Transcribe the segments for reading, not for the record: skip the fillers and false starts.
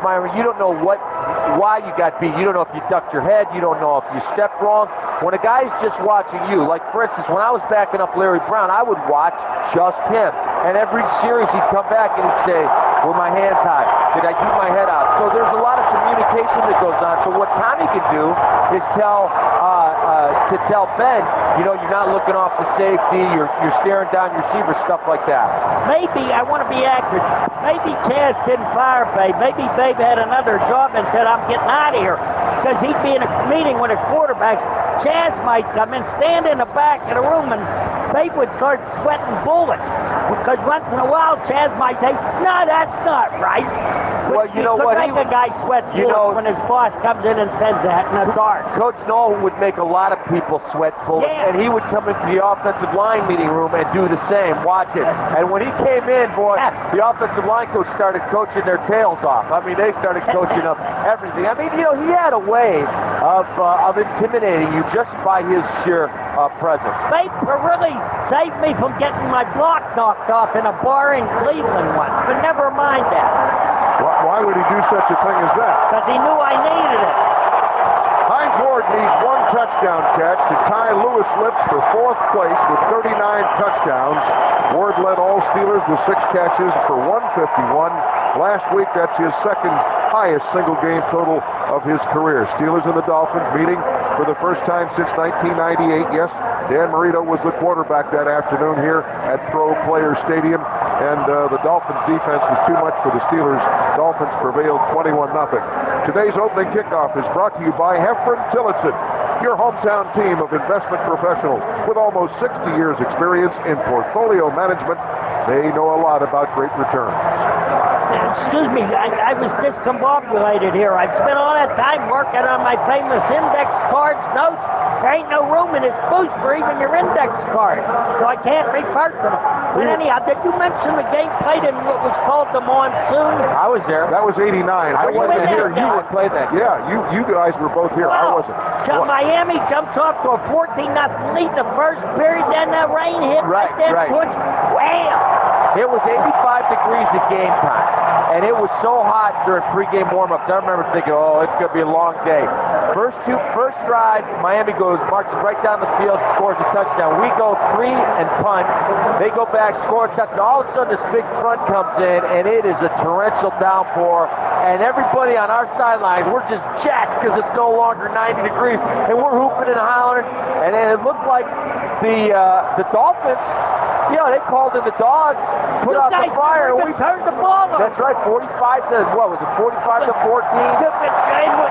Myron, you don't know why you got beat. You don't know if you ducked your head. You don't know if you stepped wrong. When a guy's just watching you, like for instance, when I was backing up Larry Brown, I would watch just him. And every series he'd come back and he'd say, were my hands high? Did I keep my head out? So there's a lot of communication that goes on. So what Tommy can do is tell Ben, you're not looking off the safety, you're staring down your receiver, stuff like that. Maybe, I want to be accurate, maybe Chaz didn't fire Babe. Maybe Babe had another job and said, I'm getting out of here. Because he'd be in a meeting with the quarterbacks. Chaz might come and stand in the back of the room and Babe would start sweating bullets. Because once in a while, Chaz might say, no, that's not right. Well, you know what? Make a guy sweat bullets when his boss comes in and says that in the dark. Coach Noll would make a lot of people sweat bullets, and he would come into the offensive line meeting room and do the same. Watch it. And when he came in, boy, the offensive line coach started coaching their tails off. I mean, they started coaching up everything. I mean, he had a way of intimidating you just by his sheer presence. Babe really saved me from getting my block knocked off in a bar in Cleveland once, but never mind that. Why would he do such a thing as that? Because he knew I needed it. Hines Ward needs one touchdown catch to tie Lewis Lips for fourth place with 39 touchdowns. Ward led all Steelers with 6 catches for 151. Last week, that's his second highest single game total of his career. Steelers and the Dolphins meeting for the first time since 1998. Yes, Dan Marino was the quarterback that afternoon here at Pro Players Stadium, and the Dolphins defense was too much for the Steelers. Dolphins prevailed 21-0. Today's opening kickoff is brought to you by Heffron Tillotson, your hometown team of investment professionals with almost 60 years experience in portfolio management. They know a lot about great returns. Excuse me, I was discombobulated here. I've spent all that time working on my famous index cards notes. There ain't no room in this booth for even your index cards, so I can't refer to them. But anyhow, did you mention the game played in what was called the Monsoon? I was there. That was 89. I wasn't here. You would play that. Yeah, you guys were both here. I wasn't. So Miami jumps off to a 14-0 lead the first period, then the rain hit right then. Wow! It was 85 degrees at game time, and it was so hot during pregame warm-ups. I remember thinking, it's going to be a long day. First drive, Miami marches right down the field, scores a touchdown. We go 3 and punt. They go back, score a touchdown. All of a sudden, this big front comes in, and it is a torrential downpour. And everybody on our sideline, we're just jacked because it's no longer 90 degrees, and we're hooping and hollering. And it looked like the Dolphins. They called in the dogs, put out the fire, and we turned the ball over. That's right, 45 to 14?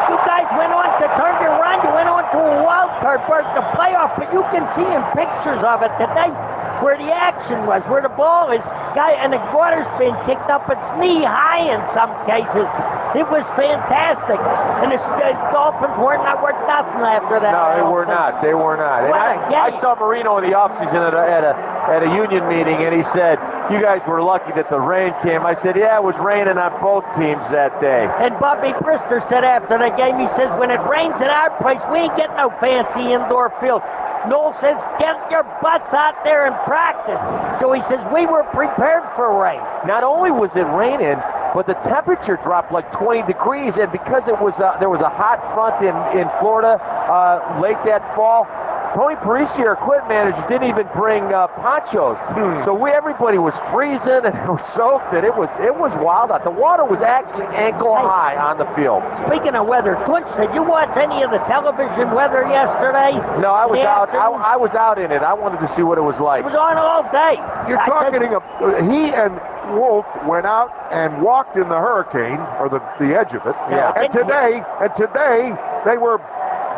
You guys went on to turn your run. You went on to a wild card berth, the playoff, but you can see in pictures of it today where the action was, where the ball is, and the water's being kicked up. It's knee high in some cases. It was fantastic, and the Dolphins were not worth nothing after that. No, they were not. They were not. And I saw Marino in the offseason at a union meeting, and he said, "You guys were lucky that the rain came." I said, "Yeah, it was raining on both teams that day." And Bobby Brister said after the game, he says, "When it rains at our place, we ain't getting no fancy indoor field." Noel says, "Get your butts out there and practice." So he says, we were prepared for rain. Not only was it raining, but the temperature dropped like 20 degrees, and because there was a hot front in Florida late that fall, Tony Parisi, our equipment manager, didn't even bring ponchos. So everybody was freezing and it was soaked, and it was wild out. The water was actually ankle high on the field. Speaking of weather, Twitch, did you watch any of the television weather yesterday? No, I was out. I was out in it. I wanted to see what it was like. It was on all day. He and Wolf went out and walked in the hurricane, or the edge of it. Yeah. And today they were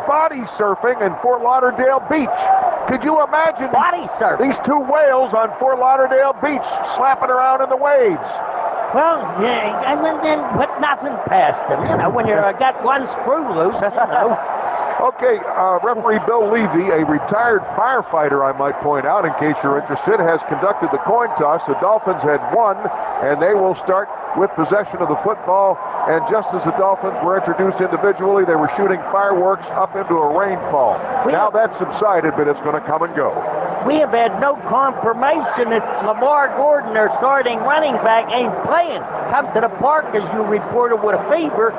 body surfing in Fort Lauderdale Beach. Could you imagine body surfing? These two whales on Fort Lauderdale Beach slapping around in the waves? Well, yeah, and then put nothing past them. When you got one screw loose, Okay, referee Bill Levy, a retired firefighter, I might point out, in case you're interested, has conducted the coin toss. The Dolphins had won, and they will start with possession of the football. And just as the Dolphins were introduced individually, they were shooting fireworks up into a rainfall. Now that's subsided, but it's going to come and go. we have had no confirmation that Lamar Gordon, their starting running back, ain't playing. Comes to the park, as you reported, with a fever,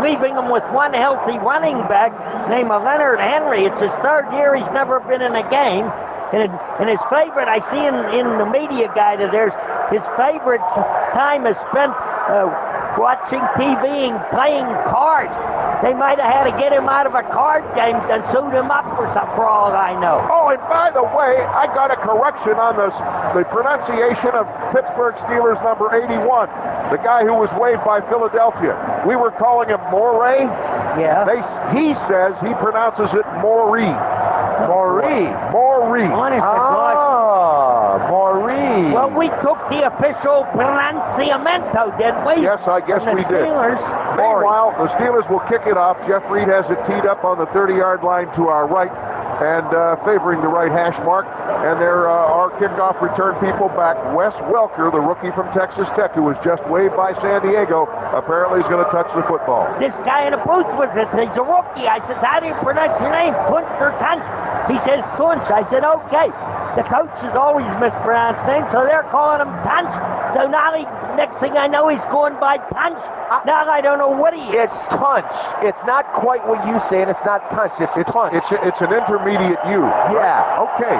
leaving him with one healthy running back named Leonard Henry. It's his third year. He's never been in a game. And his favorite, I see in the media guide of theirs, his favorite time is spent watching TV and playing cards. They might have had to get him out of a card game and suit him up for all I know. Oh, and by the way, I got a correction on the pronunciation of Pittsburgh Steelers number 81, the guy who was waived by Philadelphia. We were calling him Morey. Yeah. He says he pronounces it Morey. Morey. Honest to God. Morey. Well, we took the official pronunciamento, didn't we? Yes, I guess From we the did. Steelers. Meanwhile, the Steelers will kick it off. Jeff Reed has it teed up on the 30-yard line to our right and favoring the right hash mark. And there are kickoff return people back. Wes Welker, the rookie from Texas Tech, who was just waived by San Diego, apparently is going to touch the football. This guy in the booth with us, he's a rookie. I says, how do you pronounce your name? Tunch or Tunch? He says Tunch. I said, okay. The coach has always mispronounced names, so they're calling him Tunch. So now next thing I know, he's going by Tunch. Now I don't know what he is. It's Tunch. It's not quite what you say, and it's not Tunch. It's Tunch. It's an intermediate U. Yeah. Right? Okay.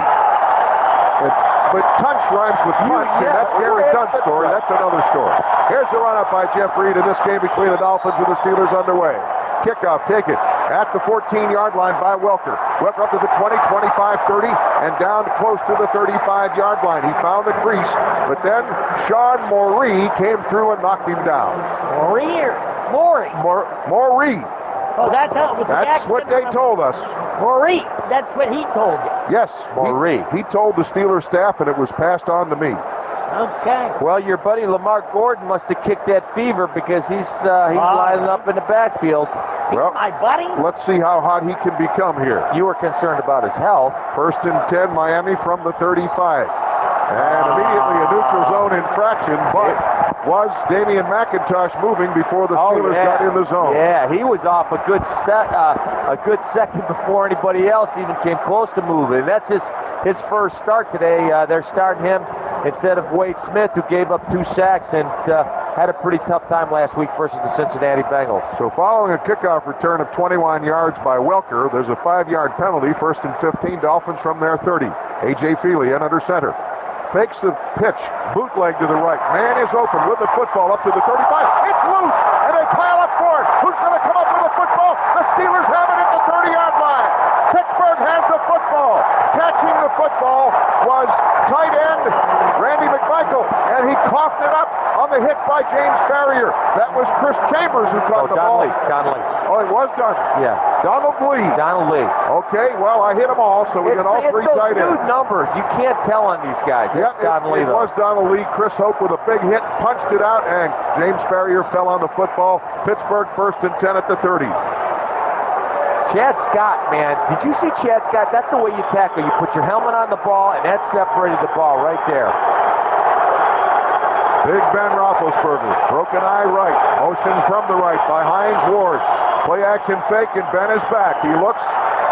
But Tunch rhymes with punch, and that's Gary Tunt's story. That's another story. Here's the run-up by Jeff Reed in this game between the Dolphins and the Steelers underway. Kickoff taken at the 14-yard line by Welker. Welker up to the 20, 25, 30, and down close to the 35-yard line. He found the crease, but then Sean Morey came through and knocked him down. Morey. Morey. Oh, that's what they told us. Morey. That's what he told you. Yes, Morey. He told the Steelers staff, and it was passed on to me. Okay. Well, your buddy Lamar Gordon must have kicked that fever because he's lining up in the backfield. Well, my buddy. Let's see how hot he can become here. You were concerned about his health. 1st and 10, Miami from the 35. And immediately a neutral zone infraction, but was Damian McIntosh moving before the Steelers got in the zone? Yeah, he was off a good second before anybody else even came close to moving. That's his first start today. They're starting him instead of Wade Smith, who gave up 2 sacks and had a pretty tough time last week versus the Cincinnati Bengals. So following a kickoff return of 21 yards by Welker, there's a 5-yard penalty, 1st and 15, Dolphins from their 30. A.J. Feely in under center. Fakes the pitch, bootleg to the right. Man is open with the football up to the 35. It's loose, and they pile up for it. Who's going to come up with the football? The Steelers have it at the 30-yard line. Pittsburgh has the football. Catching the football was tight end Randy McMichael, and he coughed it up on the hit by James Farrier. That was Chris Chambers who caught the ball. Donnelly. Oh, it was Donnelly. Yeah. Donald Lee. Okay, well, I hit them all, so we got all 3 tight ends. It's numbers. You can't tell on these guys. That's Donnelly, it was Donald Lee. Chris Hope with a big hit, punched it out, and James Farrier fell on the football. Pittsburgh 1st and 10 at the 30. Chad Scott, man. Did you see Chad Scott? That's the way you tackle. You put your helmet on the ball, and that separated the ball right there. Big Ben Roethlisberger, broken eye right, motion from the right by Hines Ward. Play action fake, and Ben is back. He looks,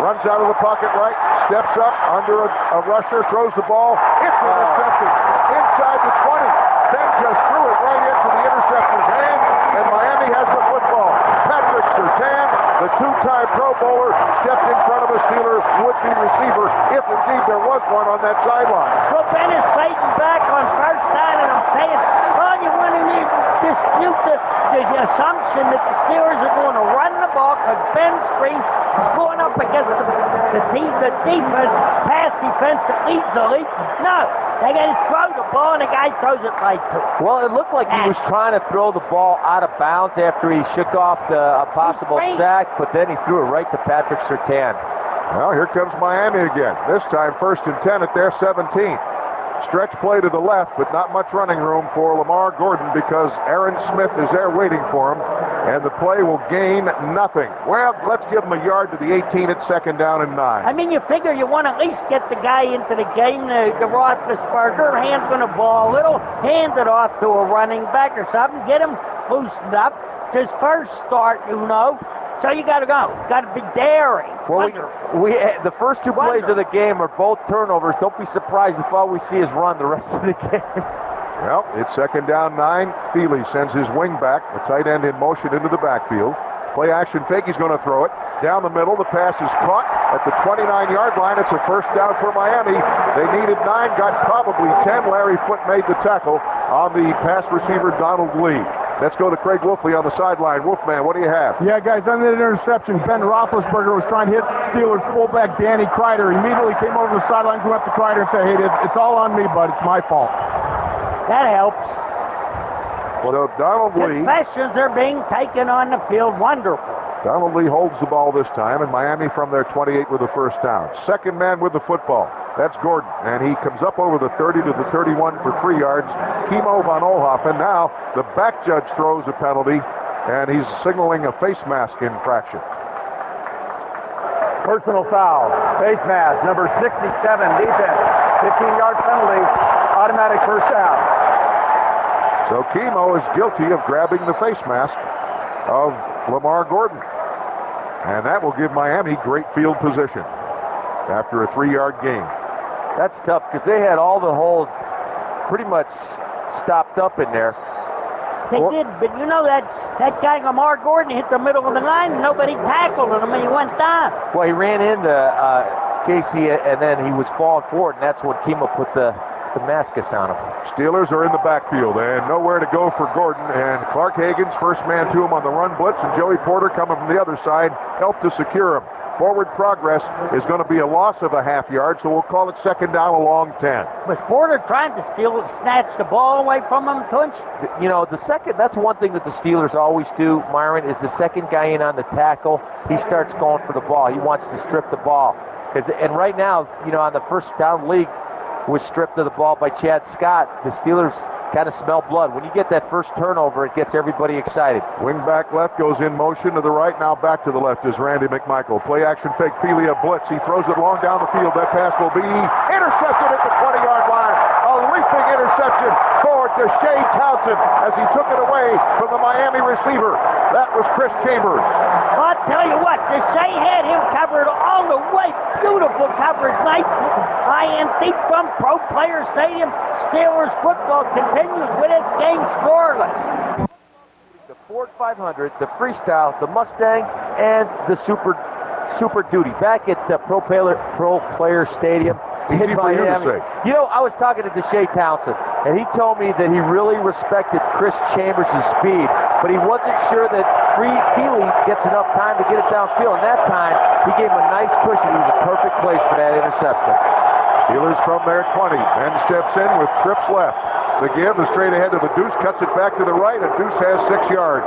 runs out of the pocket right, steps up under a rusher, throws the ball. It's intercepted inside the 20. Ben just threw it right into the interceptor's hand, and Miami has the football. Patrick Surtain, the 2-time Pro Bowler, stepped in front of a Steeler would-be receiver, if indeed there was one on that sideline. So Ben is fighting back on 1st down, and I'm saying, well, you want to dispute the assumption that the Steelers are going to run the ball because Ben Scream is going up against the defense, pass defense that leads the league. No, they got to throw the ball, and the guy throws it right to him. Well, it looked like he was trying to throw the ball out of bounds after he shook off a possible sack, but then he threw it right to Patrick Surtain. Well, here comes Miami again. This time 1st and 10 at their 17. Stretch play to the left, but not much running room for Lamar Gordon because Aaron Smith is there waiting for him, and the play will gain nothing. Well, let's give him a yard to the 18 at 2nd down and 9. I mean, you figure you want to at least get the guy into the game, the Roethlisberger, hands on the ball a little, hand it off to a running back or something, get him loosened up. It's his first start, you know. So you got to go. Got to be daring. Well, Wonderful. the first two plays of the game are both turnovers. Don't be surprised if all we see is run the rest of the game. Well, it's second down 9. Feely sends his wing back, the tight end in motion into the backfield. Play action fake, he's going to throw it. Down the middle, the pass is caught at the 29-yard line. It's a first down for Miami. They needed 9, got probably 10. Larry Foote made the tackle on the pass receiver, Donald Lee. Let's go to Craig Wolfley on the sideline. Wolfman, what do you have? Yeah, guys, on the interception, Ben Roethlisberger was trying to hit Steelers fullback Danny Kreider. He immediately came over the sidelines and went to Kreider and said, hey, it's all on me, bud. It's my fault. That helps. Well, Donald Lee. Confessions are being taken on the field. Wonderful. Donald Lee holds the ball this time, and Miami from their 28 with the first down. Second man with the football. That's Gordon, and he comes up over the 30 to the 31 for 3 yards. Kimo von Oelhoffen. Now the back judge throws a penalty, and he's signaling a face mask infraction. Personal foul. Face mask, number 67, defense. 15-yard penalty. Automatic first down. So Kimo is guilty of grabbing the face mask of Lamar Gordon. And that will give Miami great field position after a 3-yard gain. That's tough because they had all the holes pretty much stopped up in there. They did, but you know that guy Lamar Gordon hit the middle of the line and nobody tackled him and he went down. Well, he ran into Casey and then he was falling forward, and that's when Kimo put the mascus on him. Steelers are in the backfield and nowhere to go for Gordon, and Clark Hagan's first man to him on the run blitz, and Joey Porter coming from the other side helped to secure him. Forward progress is going to be a loss of a half yard, so we'll call it second down along 10. Was Porter trying to snatch the ball away from him, Tunch? You know, that's one thing that the Steelers always do, Myron, is the second guy in on the tackle, he starts going for the ball. He wants to strip the ball. And right now, you know, on the first down league, was stripped of the ball by Chad Scott. The Steelers kind of smell blood. When you get that first turnover, it gets everybody excited. Wing back left goes in motion to the right. Now back to the left is Randy McMichael. Play action fake. Feely a blitz. He throws it long down the field. That pass will be intercepted at the 20-yard line. A leaping interception forward to Shea Townsend as he took it away from the Miami receiver. That was Chris Chambers. I'll tell you what, Shea had him covered all the way. Beautiful coverage. Nice high and deep from Pro Player Stadium. Steelers football continues with its game scoreless. The Ford 500, the Freestyle, the Mustang, and the Super Duty. Back at the Pro Player Stadium. Easy for you to say. You know, I was talking to Shea Townsend, and he told me that he really respected Chris Chambers' speed, but he wasn't sure that Feely gets enough time to get it downfield. And that time, he gave him a nice push, and he was a perfect place for that interception. Steelers from their 20. Ben steps in with trips left. The give, the straight ahead to the Deuce, cuts it back to the right, and Deuce has 6 yards.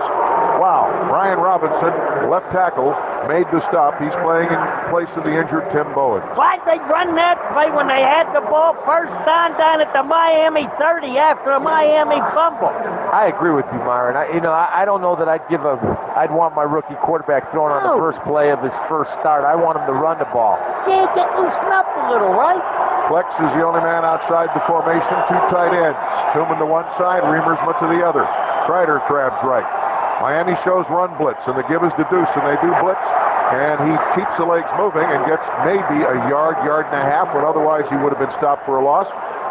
Wow. Brian Robinson, left tackle, made the stop. He's playing in place of the injured Tim Bowen. Why'd they run that play when they had the ball first down at the Miami 30 after a Miami fumble? I agree with you, Myron. I don't know that I'd want my rookie quarterback throwing on the first play of his first start. I want him to run the ball. Yeah, get loosened up a little, right? Flex is the only man outside the formation. 2 tight ends. Tillman to one side, Reamersma to the other. Kreider grabs right. Miami shows run blitz, and the give is to Deuce, and they do blitz, and he keeps the legs moving and gets maybe a yard and a half, when otherwise he would have been stopped for a loss.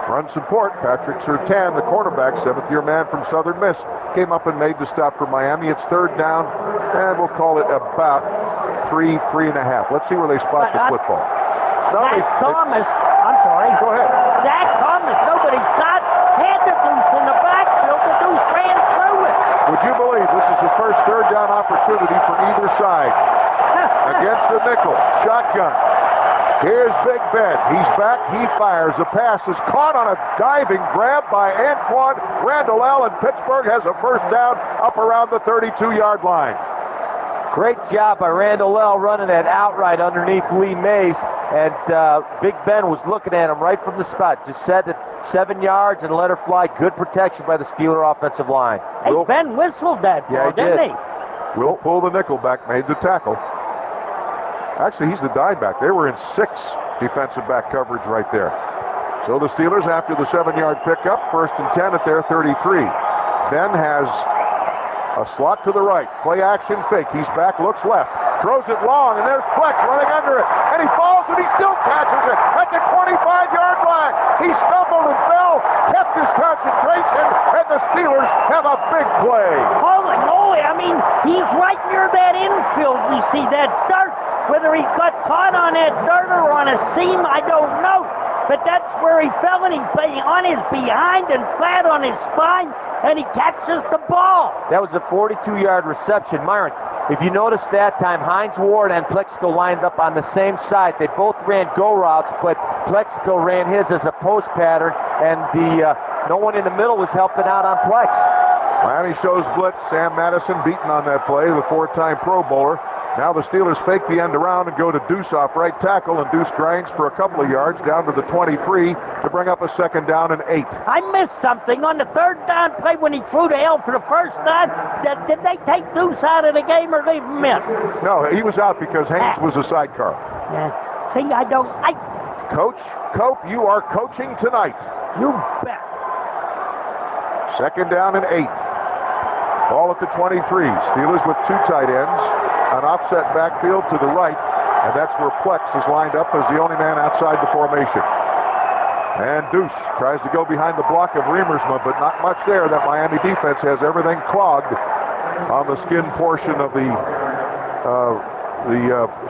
Run support, Patrick Surtain, the cornerback, 7th-year man from Southern Miss, came up and made the stop for Miami. It's third down, and we'll call it about 3 and a half. Let's see where they spot the football. Thomas, I'm sorry. Go ahead. Zach Thomas, nobody shot, had the Deuce in the backfield. The Deuce ran through it. Would you believe this is the first third down opportunity for either side? Against the nickel, shotgun. Here's Big Ben. He's back. He fires. The pass is caught on a diving grab by Antoine Randall, and Pittsburgh has a first down up around the 32-yard line. Great job by Randall running that outright underneath Lee Mays, and Big Ben was looking at him right from the spot. Just set it 7 yards and let her fly. Good protection by the Steeler offensive line. Hey, Ben whistled that ball, didn't he? Will pull the nickel back, made the tackle. Actually, he's the dime back. They were in 6 defensive back coverage right there. So the Steelers, after the 7-yard pickup, 1st and 10 at their 33. Ben has A slot to the right. Play action fake. He's back, looks left. Throws it long, and there's Plex running under it. And he falls, and he still catches it at the 25-yard line. He stumbled and fell, kept his concentration, and the Steelers have a big play. Holy moly, I mean, he's right near that infield. We see that dirt. Whether he got caught on that dirt or on a seam, I don't know. But that's where he fell, and he's on his behind and flat on his spine, and he catches the ball. That was a 42-yard reception. Myron, if you notice that time, Hines Ward and Plexico lined up on the same side. They both ran go routes, but Plexico ran his as a post pattern, and no one in the middle was helping out on Plex. Miami shows blitz. Sam Madison beaten on that play, the 4-time Pro Bowler. Now the Steelers fake the end around and go to Deuce off right tackle, and Deuce grinds for a couple of yards down to the 23 to bring up a 2nd down and 8. I missed something on the 3rd down play when he threw the L for the 1st down. Did they take Deuce out of the game or leave him in? No, he was out because Haynes was a sidecar. See, Coach Cope, you are coaching tonight. You bet. 2nd down and 8. Ball at the 23. Steelers with 2 tight ends. An offset backfield to the right, and that's where Plex is lined up as the only man outside the formation. And Deuce tries to go behind the block of Remersma, but not much there. That Miami defense has everything clogged on the skin portion of the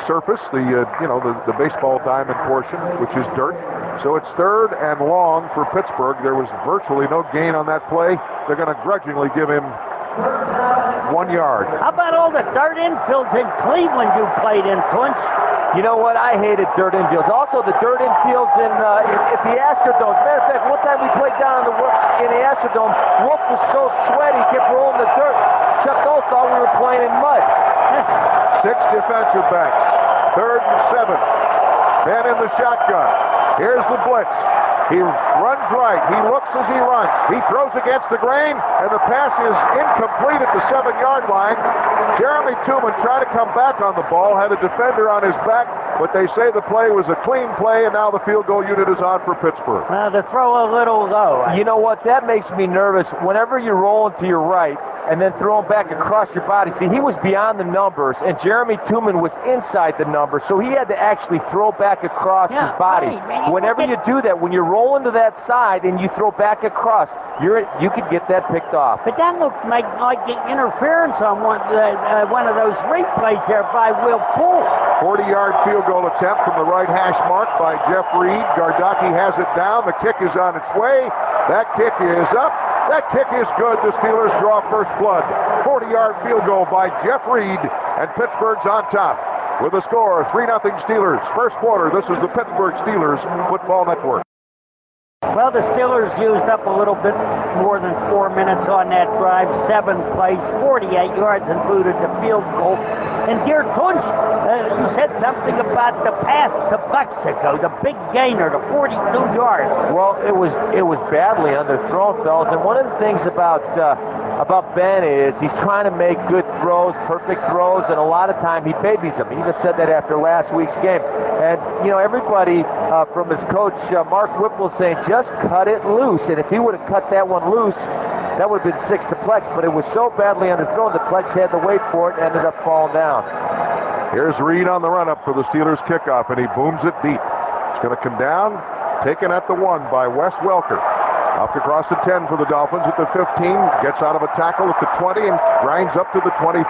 surface, the baseball diamond portion, which is dirt. So it's 3rd and long for Pittsburgh. There was virtually no gain on that play. They're going to grudgingly give him 1 yard. How about all the dirt infields in Cleveland you played in, Tunch? You know what? I hated dirt infields. Also, the dirt infields in the Astrodome. As a matter of fact, one time we played down in the Astrodome, Wolf was so sweaty, he kept rolling the dirt. Chuck Noll thought we were playing in mud. 6 defensive backs. 3rd and 7. Then in the shotgun. Here's the blitz. He runs right. He looks as he runs. He throws against the grain, and the pass is incomplete at the 7-yard line. Jeremy Tooman tried to come back on the ball, had a defender on his back, but they say the play was a clean play, and now the field goal unit is on for Pittsburgh. The throw a little low. You know what? That makes me nervous. Whenever you're rolling to your right and then throwing back across your body. See, he was beyond the numbers, and Jeremy Tooman was inside the numbers, so he had to actually throw back across his body. Right, Whenever you do that, when you're rolling to that side and you throw back across, you could get that picked off. But that looked like interference on one of those replays there by Will Poole. 40-yard field goal attempt from the right hash mark by Jeff Reed. Gardocki has it down. The kick is on its way. That kick is up. That kick is good. The Steelers draw first blood. 40-yard field goal by Jeff Reed, and Pittsburgh's on top with a score 3-0 Steelers. First quarter, this is the Pittsburgh Steelers Football Network. Well, the Steelers used up a little bit more than 4 minutes on that drive. 7 plays, 48 yards, and booted the field goal. And dear Tunch, you said something about the pass to Plexico, the big gainer, the 42 yards. Well, it was badly underthrown, fellas. And one of the things about Ben is he's trying to make good throws, perfect throws, and a lot of time he babies them. He even said that after last week's game. And everybody from his coach Mark Whipple saying just cut it loose. And if he would have cut that one loose, that would have been 6 to Plex. But it was so badly underthrown that Plex had to wait for it and ended up falling down. Here's Reed on the run-up for the Steelers kickoff, and he booms it deep. It's going to come down, taken at the 1 by Wes Welker. Up across the 10 for the Dolphins at the 15, gets out of a tackle at the 20 and grinds up to the 25,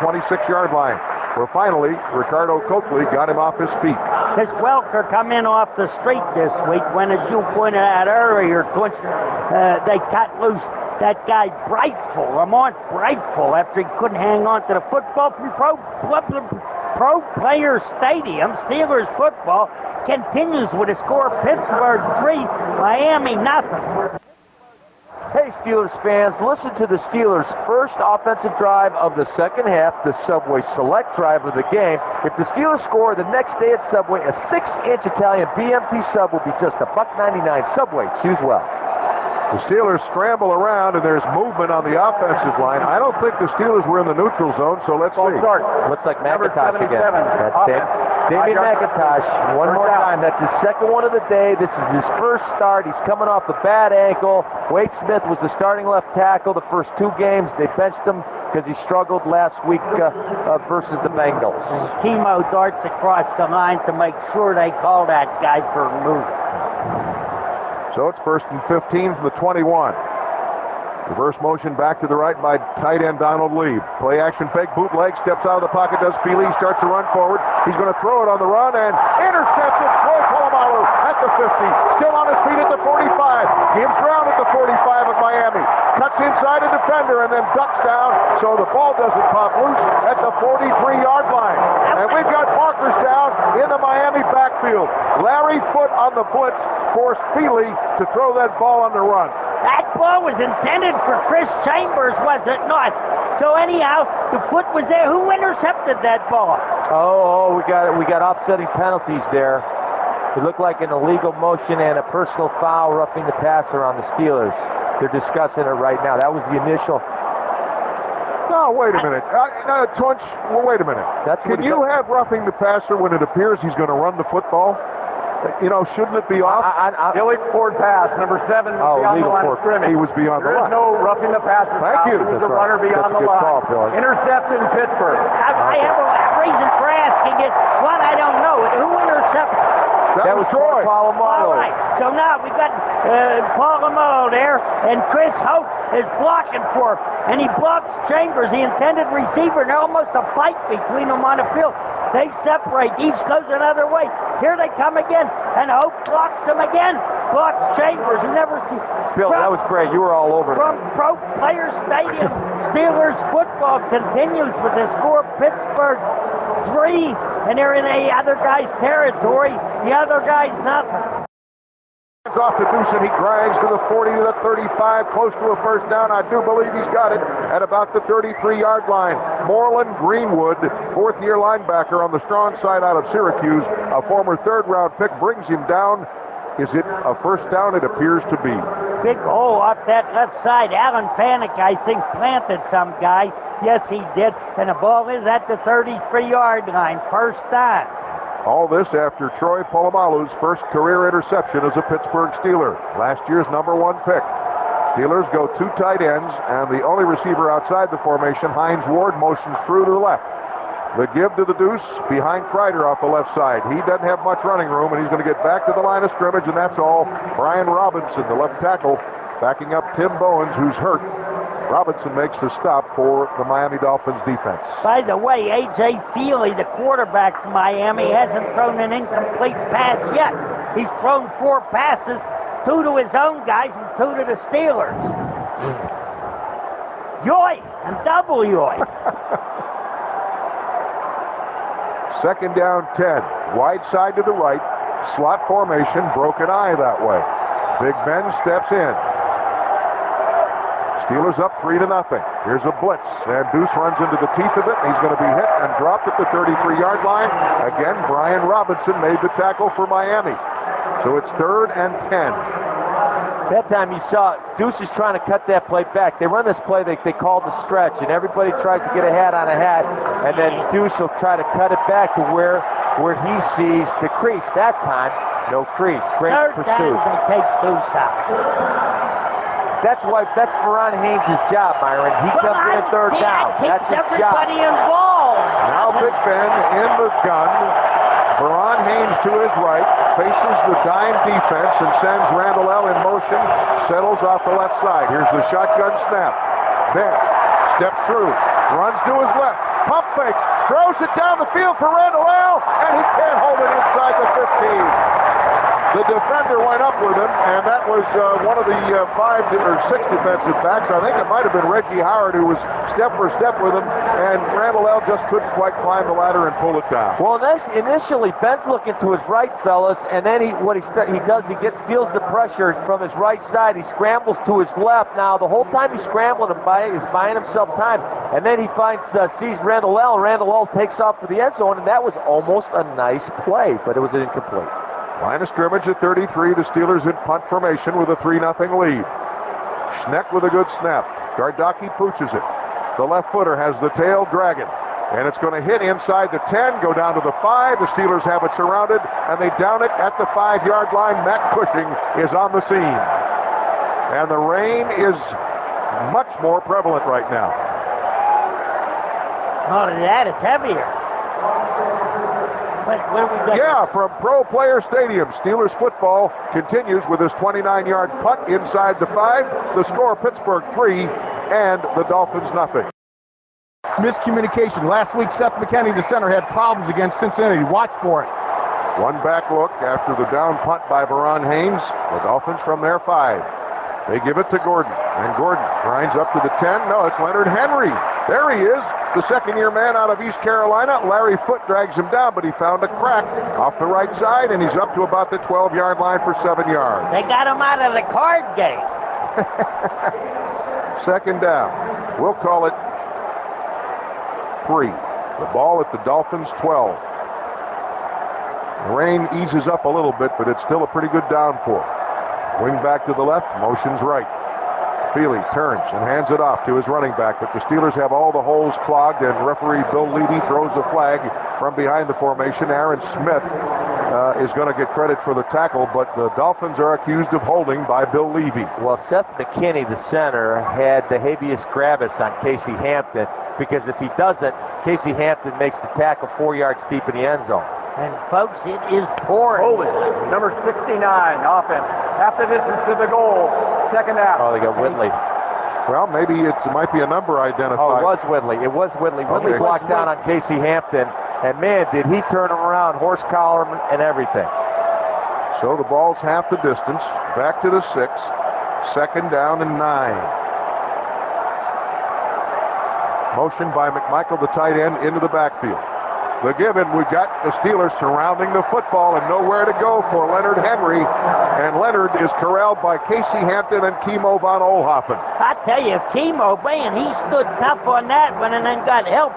26-yard line, where finally Ricardo Coakley got him off his feet. This Welker come in off the street this week when, as you pointed out earlier, they cut loose that guy Brightful, Lamont Brightful, after he couldn't hang on to the football from Pro Player Stadium. Steelers football continues with a score: Pittsburgh 3, Miami 0. Hey, Steelers fans, listen to the Steelers' first offensive drive of the second half, the Subway Select drive of the game. If the Steelers score the next day at Subway, a 6-inch Italian BMT sub will be just $1.99. Subway, choose well. The Steelers scramble around, and there's movement on the offensive line. I don't think the Steelers were in the neutral zone, so let's see. Looks like McIntosh again. That's 10. Damian McIntosh, one more time. That's his second one of the day. This is his first start. He's coming off a bad ankle. Wade Smith was the starting left tackle the first 2 games. They benched him because he struggled last week versus the Bengals. Chemo darts across the line to make sure they call that guy for a move. So it's 1st and 15 from the 21. Reverse motion back to the right by tight end Donald Lee. Play action fake, bootleg, steps out of the pocket, does Feely, starts to run forward. He's going to throw it on the run and intercepted. Troy Polamalu at the 50. Still on his feet at the 45. Gives ground at the 45 of Miami. Cuts inside a defender and then ducks down so the ball doesn't pop loose at the 43-yard line. And we've got markers down in the Miami backfield. Larry Foote on the blitz forced Feely to throw that ball on the run. That ball was intended for Chris Chambers, was it not? So anyhow, the foot was there. Who intercepted that ball? Oh, we got offsetting penalties there. It looked like an illegal motion and a personal foul roughing the passer on the Steelers. They're discussing it right now. That was the initial. No, wait a minute. Tunch, well, wait a minute. Can you have roughing the passer when it appears he's going to run the football? You know, shouldn't it be off? Illegal forward pass, number 7, beyond the line of scrimmage. He was beyond the line. There is no roughing the passer. Thank you. He was the runner beyond the line. Call, Phil. Intercepted in Pittsburgh. I have a reason for asking is, one, I don't know. Who intercepted? That was Troy. All right. So now we've got Polamalu there, and Chris Hope is blocking for him. And he blocks Chambers, the intended receiver, and almost a fight between them on the field. They separate. Each goes another way. Here they come again, and Hope blocks him again. Blocks Chambers. You never see. Bill, that was great. You were all over From Pro Player Stadium, Steelers football continues with the score Pittsburgh 3, and they're in the other guy's territory. The other guy's nothing. Off to Deuce, he drags to the 40 to the 35, close to a first down. I do believe he's got it at about the 33-yard line. Moreland Greenwood, 4th-year linebacker on the strong side out of Syracuse, a former 3rd-round pick, brings him down. Is it a first down? It appears to be. Big hole off that left side. Alan Panic, I think, planted some guy. Yes, he did. And the ball is at the 33-yard line. First down. All this after Troy Polamalu's first career interception as a Pittsburgh Steeler, last year's number 1 pick. Steelers go 2 tight ends, and the only receiver outside the formation, Hines Ward, motions through to the left. The give to the Deuce behind Kreider off the left side. He doesn't have much running room, and he's going to get back to the line of scrimmage, and that's all. Brian Robinson, the left tackle, backing up Tim Bowens, who's hurt. Robinson makes the stop for the Miami Dolphins defense. By the way, A.J. Feely, the quarterback for Miami, hasn't thrown an incomplete pass yet. He's thrown 4 passes, 2 to his own guys and 2 to the Steelers. Yoy and double yoy. 2nd down 10. Wide side to the right. Slot formation. Broken eye that way. Big Ben steps in. Steelers up 3-0. Here's a blitz, and Deuce runs into the teeth of it. He's going to be hit and dropped at the 33-yard line. Again, Brian Robinson made the tackle for Miami. So it's 3rd and 10. That time you saw Deuce is trying to cut that play back. They run this play they call the stretch, and everybody tries to get a hat on a hat, and then Deuce will try to cut it back to where he sees the crease. That time, no crease. Great pursuit. Third down, they take Deuce out. That's Veron Haynes' job, Myron. He comes in at 3rd down. That's his job. Everybody involved. Now Big Ben in the gun. Veron Haynes to his right, faces the dime defense and sends Randall L. in motion, settles off the left side. Here's the shotgun snap. Ben steps through, runs to his left, pump fakes, throws it down the field for Randall L., and he can't hold it inside the 15. The defender went up with him, and that was one of the 5 or 6 defensive backs. I think it might have been Reggie Howard who was step for step with him, and Randall L. just couldn't quite climb the ladder and pull it down. Well, initially, Ben's looking to his right, fellas, and then he feels the pressure from his right side. He scrambles to his left. Now, the whole time he's scrambling, he's buying himself time, and then he sees Randall L. Randall L. takes off for the end zone, and that was almost a nice play, but it was incomplete. Line of scrimmage at 33. The Steelers in punt formation with a 3-0 lead. Schneck with a good snap. Gardocki pooches it. The left footer has the tail dragging. And it's going to hit inside the 10, go down to the 5. The Steelers have it surrounded, and they down it at the 5-yard line. Matt Cushing is on the scene. And the rain is much more prevalent right now. Not only that, it's heavier. What do we got? Yeah, from Pro Player Stadium, Steelers football continues with his 29-yard punt inside the 5. The score, Pittsburgh 3 and the Dolphins nothing. Miscommunication. Last week, Seth McKinney, the center, had problems against Cincinnati. Watch for it. One back look after the down punt by Veron Haynes. The Dolphins from their 5. They give it to Gordon, and Gordon grinds up to the 10. No, it's Leonard Henry. There he is, the second-year man out of East Carolina. Larry Foote drags him down, but he found a crack off the right side, and he's up to about the 12-yard line for 7 yards. They got him out of the card game. Second down. We'll call it 3. The ball at the Dolphins' 12. The rain eases up a little bit, but it's still a pretty good downpour. Wing back to the left, motions right. Feely turns and hands it off to his running back, but the Steelers have all the holes clogged, and referee Bill Levy throws a flag from behind the formation. Aaron Smith is going to get credit for the tackle, but the Dolphins are accused of holding by Bill Levy. Well, Seth McKinney, the center, had the habeas corpus on Casey Hampton, because if he doesn't, Casey Hampton makes the tackle 4 yards deep in the end zone. And folks, it is pouring. Holding. Number 69, offense. Half the distance to the goal. Second down. Oh, they got Whitley. Well, maybe it might be a number identified. Oh, it was Whitley. It was Whitley. Whitley blocked down on Casey Hampton, and man, did he turn him around, horse collar and everything. So the ball's half the distance. Back to the 6. Second down and 9. Motion by McMichael, the tight end, into the backfield. The given, we got the Steelers surrounding the football and nowhere to go for Leonard Henry. And Leonard is corralled by Casey Hampton and Kimo von Oelhoffen. I tell you, Kimo, man, he stood tough on that one and then got help.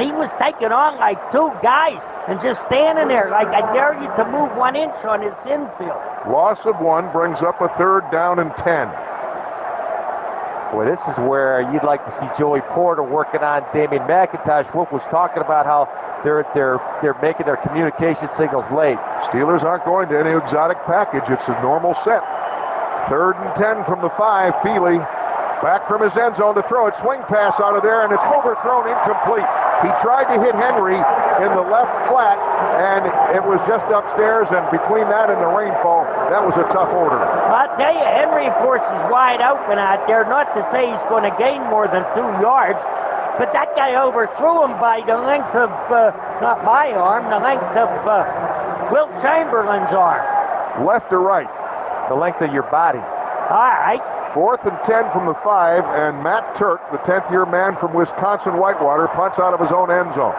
He was taking on like 2 guys and just standing there like, I dare you to move 1 inch on his infield. Loss of 1 brings up a 3rd down and 10. Boy, this is where you'd like to see Joey Porter working on Damian McIntosh. Wolf was talking about how they're making their communication signals late. Steelers aren't going to any exotic package. It's a normal set. 3rd and 10 from the 5. Feely back from his end zone to throw it. Swing pass out of there, and it's overthrown, incomplete. He tried to hit Henry in the left flat, and it was just upstairs, and between that and the rainfall, that was a tough order. I'll tell you, Henry, of course, is wide open out there. Not to say he's going to gain more than 2 yards, but that guy overthrew him by the length of, not my arm, the length of Wilt Chamberlain's arm. Left or right? The length of your body. All right. 4th and 10 from the 5, and Matt Turk, the 10th-year man from Wisconsin Whitewater, punts out of his own end zone.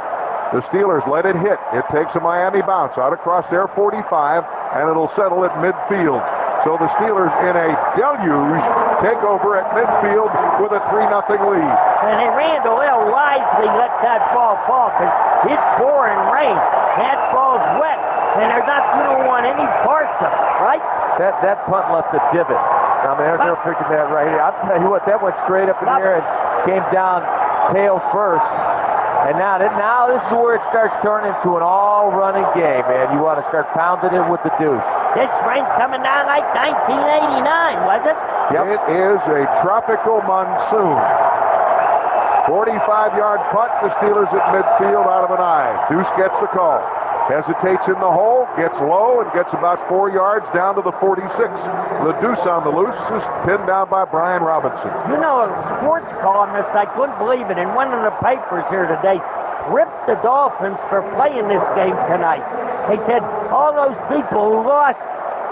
The Steelers let it hit. It takes a Miami bounce out across their 45, and it'll settle at midfield. So the Steelers, in a deluge, take over at midfield with a 3-0 lead. And Randall L. wisely let that ball fall because it's pouring rain. That ball's wet, and you don't want any parts of it, right? That punt left a divot. I mean, they're picking that right here. I'll tell you what, that went straight up in the air and came down tail first. And now this is where it starts turning into an all-running game, man. You want to start pounding it with the deuce. This rain's coming down like 1989, was it? Yep. It is a tropical monsoon. 45-yard punt, the Steelers at midfield out of an eye. Deuce gets the call. Hesitates in the hole, gets low, and gets about 4 yards down to the 46. The Deuce on the loose is pinned down by Brian Robinson. You know, a sports columnist, I couldn't believe it, in one of the papers here today, ripped the Dolphins for playing this game tonight. They said all those people who lost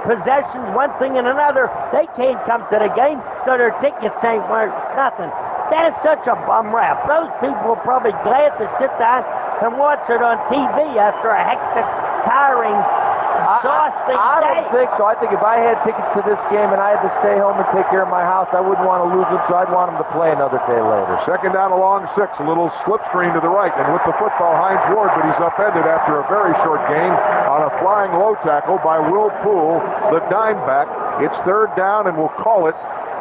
possessions, one thing and another, they can't come to the game, so their tickets ain't worth nothing. That is such a bum rap. Those people are probably glad to sit down and watch it on TV after a hectic, tiring, exhausting I day. don't think so. I think if I had tickets to this game and I had to stay home and take care of my house, I wouldn't want to lose them, so I'd want them to play another day later. Second down along 6, a little slip screen to the right, and with the football, Hines Ward, but he's upended after a very short gain on a flying low tackle by Will Poole, the dime back. It's 3rd down, and we'll call it.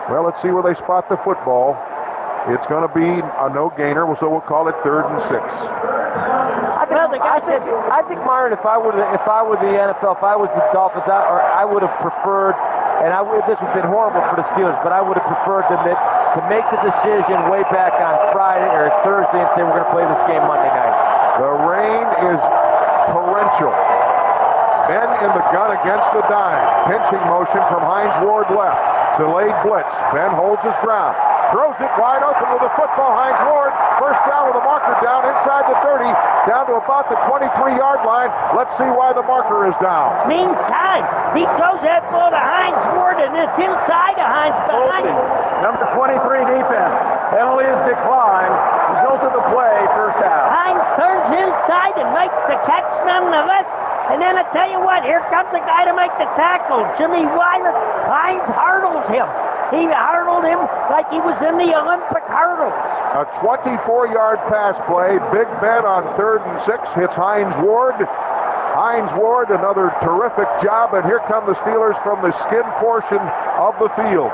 Well, let's see where they spot the football. It's going to be a no-gainer, so we'll call it 3rd and 6. I think, Myron, if I were the NFL, if I was the Dolphins, I would have preferred, and this would have been horrible for the Steelers, but I would have preferred to make the decision way back on Friday or Thursday and say we're going to play this game Monday night. The rain is torrential. Ben in the gun against the dime. Pinching motion from Hines Ward left. Delayed blitz. Ben holds his ground. Throws it wide open with a football. Hines Ward, first down with a marker down inside the 30, down to about the 23-yard line. Let's see why the marker is down. Meantime, he throws that ball to Hines Ward, and it's inside of Hines behind him. Number 23 defense. Penalty is declined. Result of the play, first down. Hines turns inside and makes the catch nonetheless. And then I tell you what, here comes the guy to make the tackle, Jimmy Weiler. Hines hurdles him. He hurdled him like he was in the Olympic hurdles. A 24-yard pass play. Big Ben on 3rd and 6 hits Hines Ward. Hines Ward, another terrific job, and here come the Steelers from the skid portion of the field.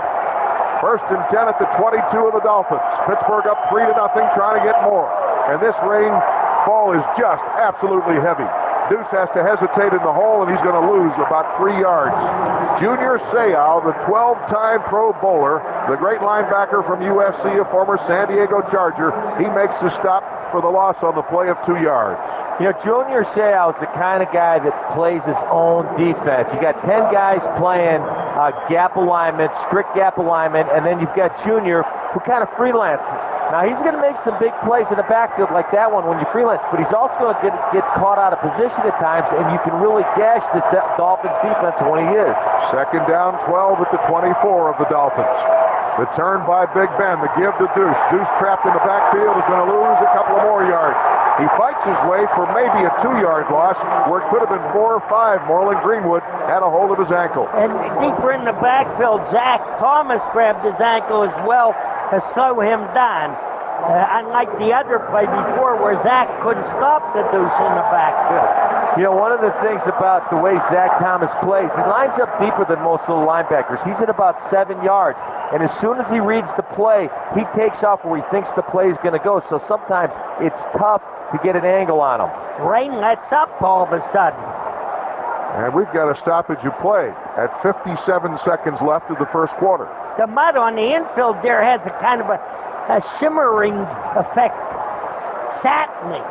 1st and 10 at the 22 of the Dolphins. Pittsburgh up 3-0, trying to get more. And this rainfall is just absolutely heavy. Deuce has to hesitate in the hole, and he's going to lose about 3 yards. Junior Seau, the 12-time Pro Bowler, the great linebacker from USC, a former San Diego Charger, he makes the stop for the loss on the play of 2 yards. You know, Junior Seau is the kind of guy that plays his own defense. You got 10 guys playing gap alignment, strict gap alignment, and then you've got Junior who kind of freelances. Now, he's going to make some big plays in the backfield like that one when you freelance, but he's also going to get caught out of position at times, and you can really gash this Dolphins defense when he is. 2nd down, 12 at the 24 of the Dolphins. The turn by Big Ben, the give to Deuce. Deuce trapped in the backfield is going to lose a couple of more yards. He fights his way for maybe a 2-yard loss, where it could have been 4 or 5. Moreland Greenwood had a hold of his ankle. And deeper in the backfield, Zach Thomas grabbed his ankle as well to slow him down. Unlike the other play before where Zach couldn't stop the Deuce in the backfield. You know, one of the things about the way Zach Thomas plays, he lines up deeper than most of the linebackers. He's at about 7 yards. And as soon as he reads the play, he takes off where he thinks the play is going to go. So sometimes it's tough to get an angle on him. Rain lets up all of a sudden. And we've got a stoppage of play at 57 seconds left of the first quarter. The mud on the infield there has a kind of a shimmering effect. Satiny.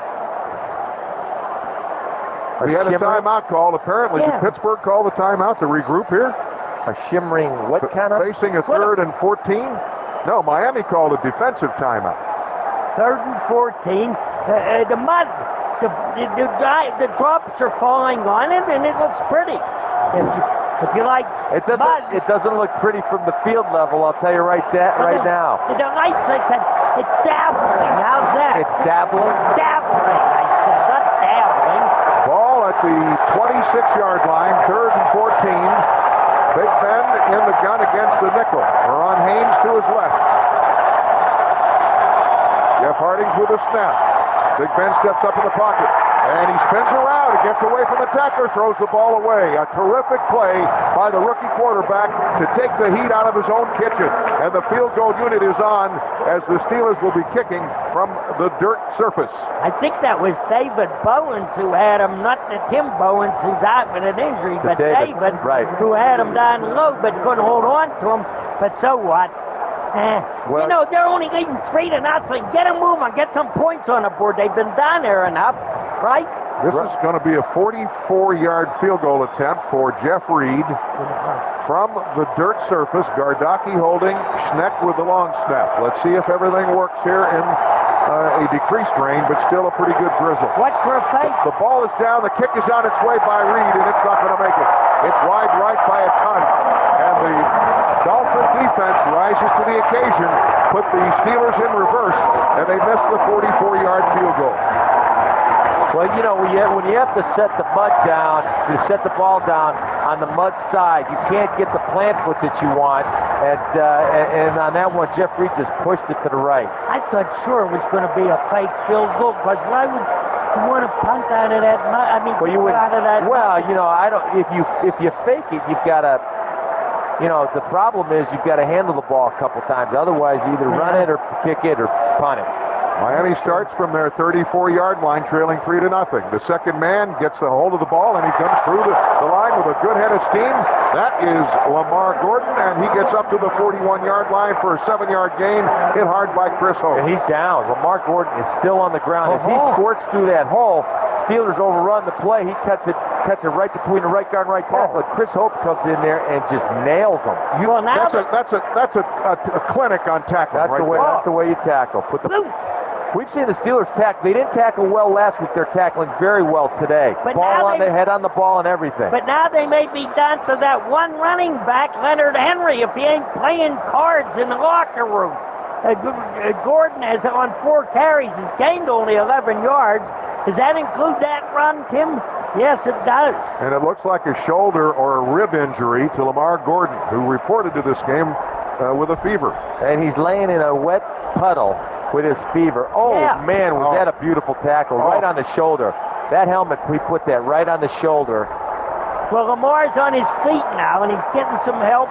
We had a timeout call. Apparently, Yeah. Did Pittsburgh call the timeout to regroup here? A shimmering what kind of? Facing a 3rd and 14? No, Miami called a defensive timeout. 3rd and 14. The mud, the drops are falling on it, and it looks pretty. If you like It mud. doesn't look pretty from the field level, I'll tell you right now. The lights, I said, it's dabbling. How's that? It's dabbling? Dabbling, I said, not dabbling. Ball at the 26-yard line, 3rd and 14. Big Ben in the gun against the nickel. Ron Haynes to his left. Jeff Hardings with a snap. Big Ben steps up in the pocket, and he spins around and gets away from the tackler, throws the ball away. A terrific play by the rookie quarterback to take the heat out of his own kitchen. And the field goal unit is on as the Steelers will be kicking from the dirt surface. I think that was David Bowens who had him, not the Tim Bowens who's out with an injury, but David right. who had him down low but couldn't hold on to him. But so what? Well, you know, they're only leading 3-0. Get them moving, get some points on the board. They've been down there enough, right? This is going to be a 44-yard field goal attempt for Jeff Reed from the dirt surface. Gardocki holding, Schneck with the long snap. Let's see if everything works here in a decreased rain, but still a pretty good drizzle. Watch for a fake. The ball is down. The kick is on its way by Reed, and it's not going to make it. It's wide right by a ton. And the Dolphin defense rises to the occasion, put the Steelers in reverse, and they miss the 44-yard field goal. Well, you know, when you have to set the mud down, you set the ball down on the mud side, you can't get the plant foot that you want. And on that one, Jeff Reed just pushed it to the right. I thought sure it was going to be a fake field goal, because why would you want to punt out of that mud? I mean, Well, you would. out of that Well, you know, I don't. If you fake it, you've got to. you know, the problem is you've got to handle the ball a couple times. Otherwise, you either run it or kick it or punt it. Miami starts from their 34-yard line, trailing 3-0. The second man gets a hold of the ball, and he comes through the line with a good head of steam. That is Lamar Gordon, and he gets up to the 41-yard line for a 7-yard gain, hit hard by Chris Hope. And he's down. Lamar Gordon is still on the ground. As he squirts through that hole, Steelers overrun the play. He cuts it right between the right guard and right tackle. Chris Hope comes in there and just nails him. That's a clinic on tackling. That's the way you tackle. We've seen the Steelers tackle. They didn't tackle well last week. They're tackling very well today. But ball on the head on the ball and everything. But now they may be down to that one running back, Leonard Henry, if he ain't playing cards in the locker room. Gordon has on 4 carries. He's gained only 11 yards. Does that include that run, Tim? Yes, it does. And it looks like a shoulder or a rib injury to Lamar Gordon, who reported to this game with a fever. And he's laying in a wet puddle with his fever. Oh, yeah. Man, was that a beautiful tackle. Right on the shoulder. That helmet, we put that right on the shoulder. Well, Lamar's on his feet now, and he's getting some help.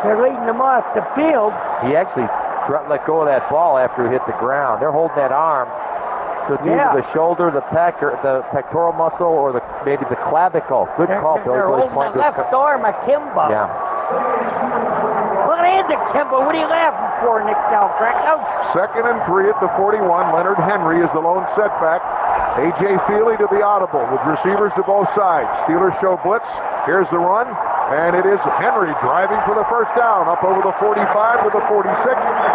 They're leading him off the field. He actually let go of that ball after he hit the ground. They're holding that arm. So it's either the shoulder, the pectoral muscle, or maybe the clavicle. Good call, Billy. They're holding the left arm akimbo. Yeah. Well, it is akimbo. What are you laughing for, Nick Delcrack? 2nd and 3 at the 41. Leonard Henry is the lone setback. A.J. Feely to the audible with receivers to both sides. Steelers show blitz. Here's the run. And it is Henry driving for the first down. Up over the 45 to the 46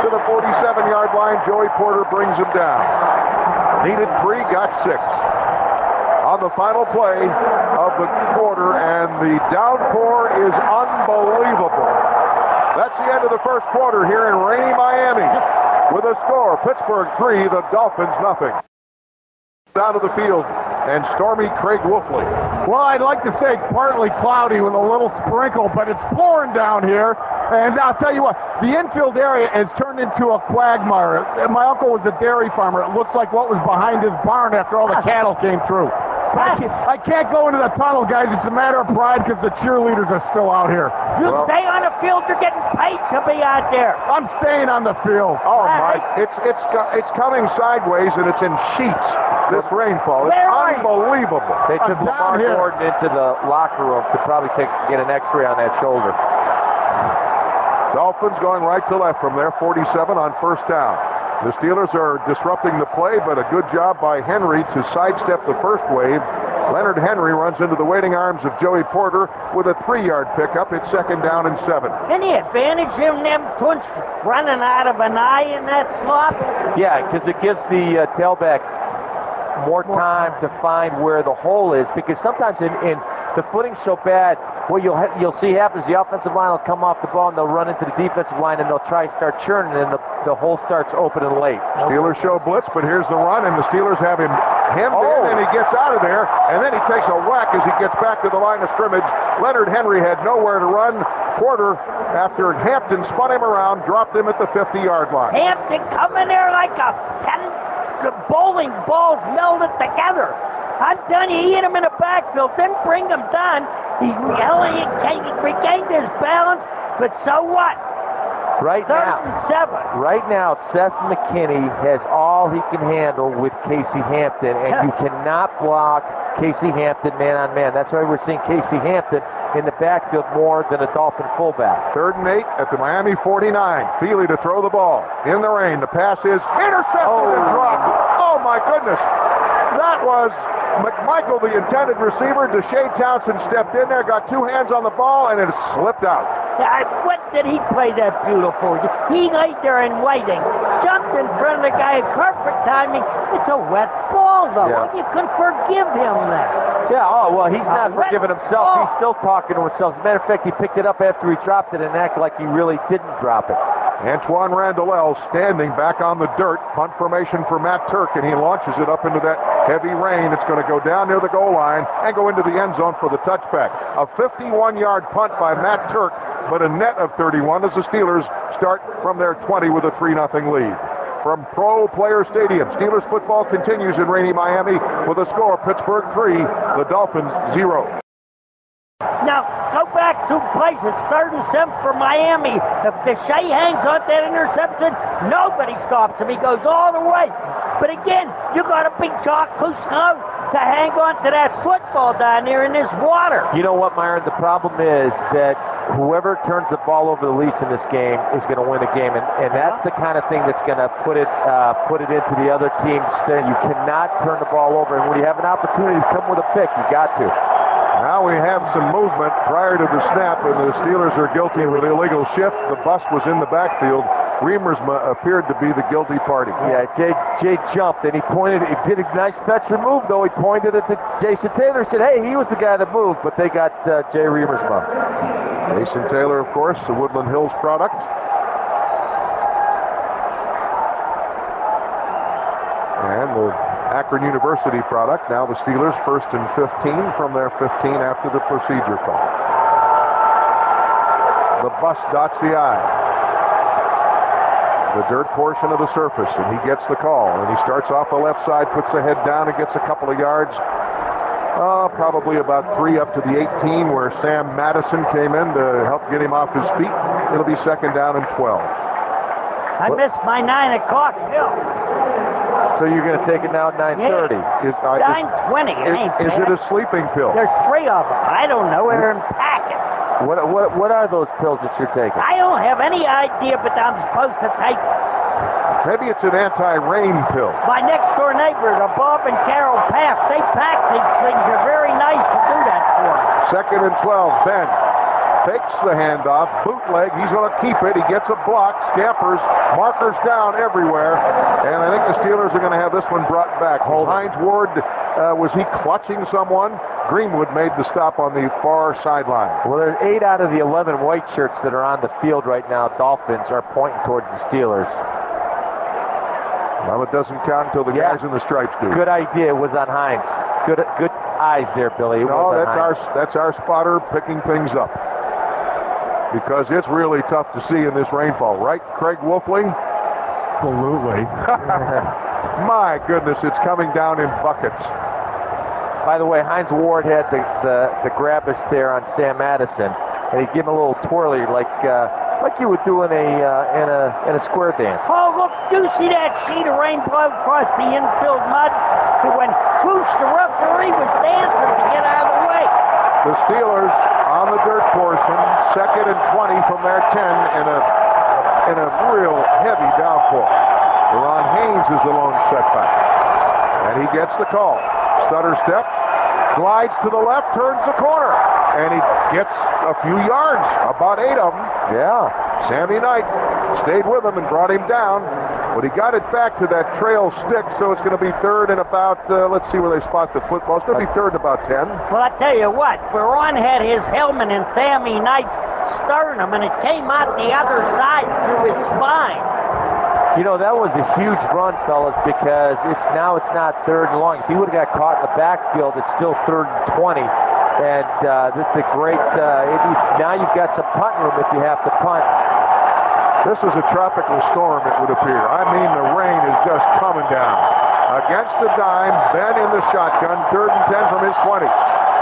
to the 47-yard line. Joey Porter brings him down. Needed 3, got 6. On the final play of the quarter, and the downpour is unbelievable. That's the end of the first quarter here in rainy Miami. With a score, Pittsburgh 3, the Dolphins 0. Down to the field, and stormy Craig Wolfley. Well, I'd like to say partly cloudy with a little sprinkle, but it's pouring down here. And I'll tell you what, the infield area has turned into a quagmire. My uncle was a dairy farmer. It looks like what was behind his barn after all the cattle came through. I can't go into the tunnel, guys. It's a matter of pride because the cheerleaders are still out here. You stay on the field. You're getting paid to be out there. I'm staying on the field. Oh, Mike, it's coming sideways, and it's in sheets. This rainfall. It's unbelievable. They took Lamar Gordon into the locker room to probably get an X-ray on that shoulder. Dolphins going right to left from their 47 on first down. The Steelers are disrupting the play, but a good job by Henry to sidestep the first wave. Leonard Henry runs into the waiting arms of Joey Porter with a 3-yard pickup. It's 2nd down and 7. Any advantage in them punch running out of an eye in that slot? Yeah, because it gives the tailback more time to find where the hole is, because sometimes in the footing's so bad, what you'll see happens, the offensive line will come off the ball and they'll run into the defensive line and they'll try to start churning, and the hole starts opening late. Steelers show blitz, but here's the run, and the Steelers have him hemmed in, and he gets out of there, and then he takes a whack as he gets back to the line of scrimmage. Leonard Henry had nowhere to run. Porter, after Hampton spun him around, dropped him at the 50-yard line. Hampton coming there like a 10 bowling balls melded together. I'm telling you, he hit him in the backfield, didn't bring him down. He regained his balance, but so what? Right now, Seth McKinney has all he can handle with Casey Hampton, and you cannot block Casey Hampton man on man. That's why we're seeing Casey Hampton in the backfield more than a Dolphin fullback. 3rd and 8 at the Miami 49. Feely to throw the ball. In the rain, the pass is intercepted and dropped. Oh my goodness. That was McMichael, the intended receiver. Deshae Townsend stepped in there, got 2 hands on the ball, and it slipped out. What did he play that beautiful? He laid there in waiting, jumped in front of the guy, perfect timing. It's a wet ball, though. Yeah. Well, you can forgive him that. Yeah, he's not forgiving himself. He's still talking to himself. As a matter of fact, he picked it up after he dropped it and acted like he really didn't drop it. Antoine Randall standing back on the dirt. Punt formation for Matt Turk, and he launches it up into that heavy rain. It's going to go down near the goal line and go into the end zone for the touchback. A 51-yard punt by Matt Turk, but a net of 31 as the Steelers start from their 20 with a 3-0 lead. From Pro Player Stadium, Steelers football continues in rainy Miami with a score: Pittsburgh 3, the Dolphins 0. Now, go back 2 plays. It's 3rd and 7 for Miami. If Deshae hangs on that interception, nobody stops him. He goes all the way. But again, you got a big Jacques Cousineau to hang on to that football down there in this water. You know what, Myron? The problem is that whoever turns the ball over the least in this game is going to win a game, and that's the kind of thing that's going to put it into the other team's thing. You cannot turn the ball over, and when you have an opportunity to come with a pick, you got to. Now we have some movement prior to the snap, and the Steelers are guilty of an illegal shift. The bus was in the backfield. Reamersma appeared to be the guilty party. Yeah, Jay jumped, and he pointed. He did a nice fetch and move, though. He pointed it to Jason Taylor. Said, hey, he was the guy that moved, but they got Jay Reamersma. Jason Taylor, of course, the Woodland Hills product. And the Akron University product. Now the Steelers 1st and 15 from their 15 after the procedure call. The bus dots the I. The dirt portion of the surface, and he gets the call. And he starts off the left side, puts the head down, and gets a couple of yards. Probably about 3 up to the 18, where Sam Madison came in to help get him off his feet. It'll be 2nd down and 12. I missed my 9 o'clock bill. So you're going to take it now at 9:30. Is 9:20. is it a sleeping pill? There's 3 of them. I don't know. They're in packets. What are those pills that you're taking? I don't have any idea, but I'm supposed to take them. Maybe it's an anti-rain pill. My next door neighbors are Bob and Carol Paff. They pack these things. They're very nice to do that for. 2nd and 12. Ben fakes the handoff, bootleg. He's going to keep it. He gets a block, scampers, markers down everywhere. And I think the Steelers are going to have this one brought back. Hines Ward, was he clutching someone? Greenwood made the stop on the far sideline. Well, there's 8 out of the 11 white shirts that are on the field right now. Dolphins are pointing towards the Steelers. Well, it doesn't count until the guys in the stripes do. Good idea. It was on Hines. Good eyes there, Billy. No, that's our spotter picking things up. Because it's really tough to see in this rainfall, right, Craig Wolfley? Absolutely. My goodness, it's coming down in buckets. By the way, Hines Ward had the grabus there on Sam Madison, and he gave him a little twirly like you would do in a square dance. Oh, look, do you see that sheet of rain blow across the infield mud? When Goose, the referee, was dancing to get out of the way. The Steelers on the dirt portion, 2nd and 20 from their 10 in a real heavy downpour. Ron Haynes is the lone setback. And he gets the call. Stutter step, glides to the left, turns the corner. And he gets a few yards, about 8 of them. Yeah, Sammy Knight stayed with him and brought him down. But he got it back to that trail stick, so it's going to be 3rd and about, let's see where they spot the football. It's going to be 3rd and about 10. Well, I tell you what, Veron had his helmet in Sammy Knight's sternum, and it came out the other side through his spine. You know, that was a huge run, fellas, because it's not 3rd and long. If he would have got caught in the backfield, it's still 3rd and 20. And that's a great, now you've got some punt room if you have to punt. This is a tropical storm, it would appear. I mean, the rain is just coming down. Against the dime, Ben in the shotgun, 3rd and 10 from his 20.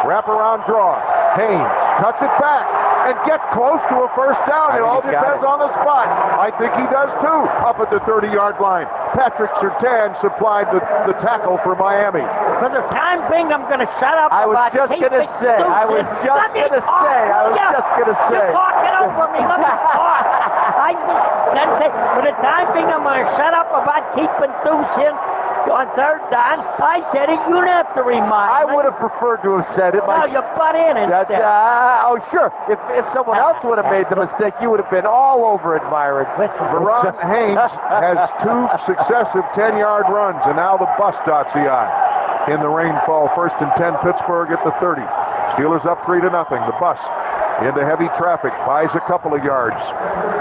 Wraparound draw. Haynes cuts it back and gets close to a 1st down. It all depends on the spot. I think he does too, up at the 30-yard line. Patrick Surtain supplied the tackle for Miami. For the time being, I'm going to shut up. I was just going to say. You're talking over me. Let me talk. I just said, for the time being, I'm going to shut up about keeping Deuce in on 3rd down. I said it. You don't have to remind me. I would have preferred to have said it. No, you butt in instead. Oh, sure. If someone else would have made the mistake, you would have been all over it, Myron. Veron Haynes has 2 successive 10-yard runs, and now the bus dots the I. In the rainfall, 1st and 10, Pittsburgh at the 30. Steelers up 3-0. The bus into heavy traffic, buys a couple of yards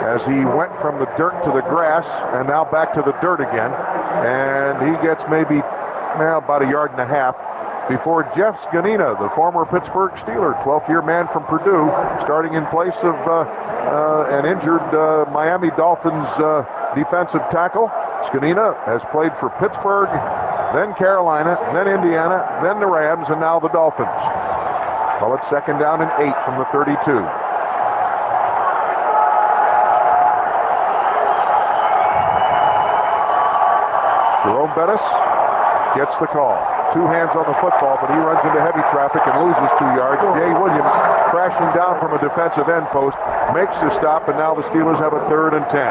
as he went from the dirt to the grass and now back to the dirt again. And he gets maybe about 1.5 yards before Jeff Scanina, the former Pittsburgh Steeler, 12th-year man from Purdue, starting in place of an injured Miami Dolphins defensive tackle. Scanina has played for Pittsburgh, then Carolina, then Indiana, then the Rams, and now the Dolphins. Well, it's 2nd down and 8 from the 32. Jerome Bettis gets the call. 2 hands on the football, but he runs into heavy traffic and loses 2 yards. Jay Williams crashing down from a defensive end post, makes the stop, and now the Steelers have a 3rd and 10.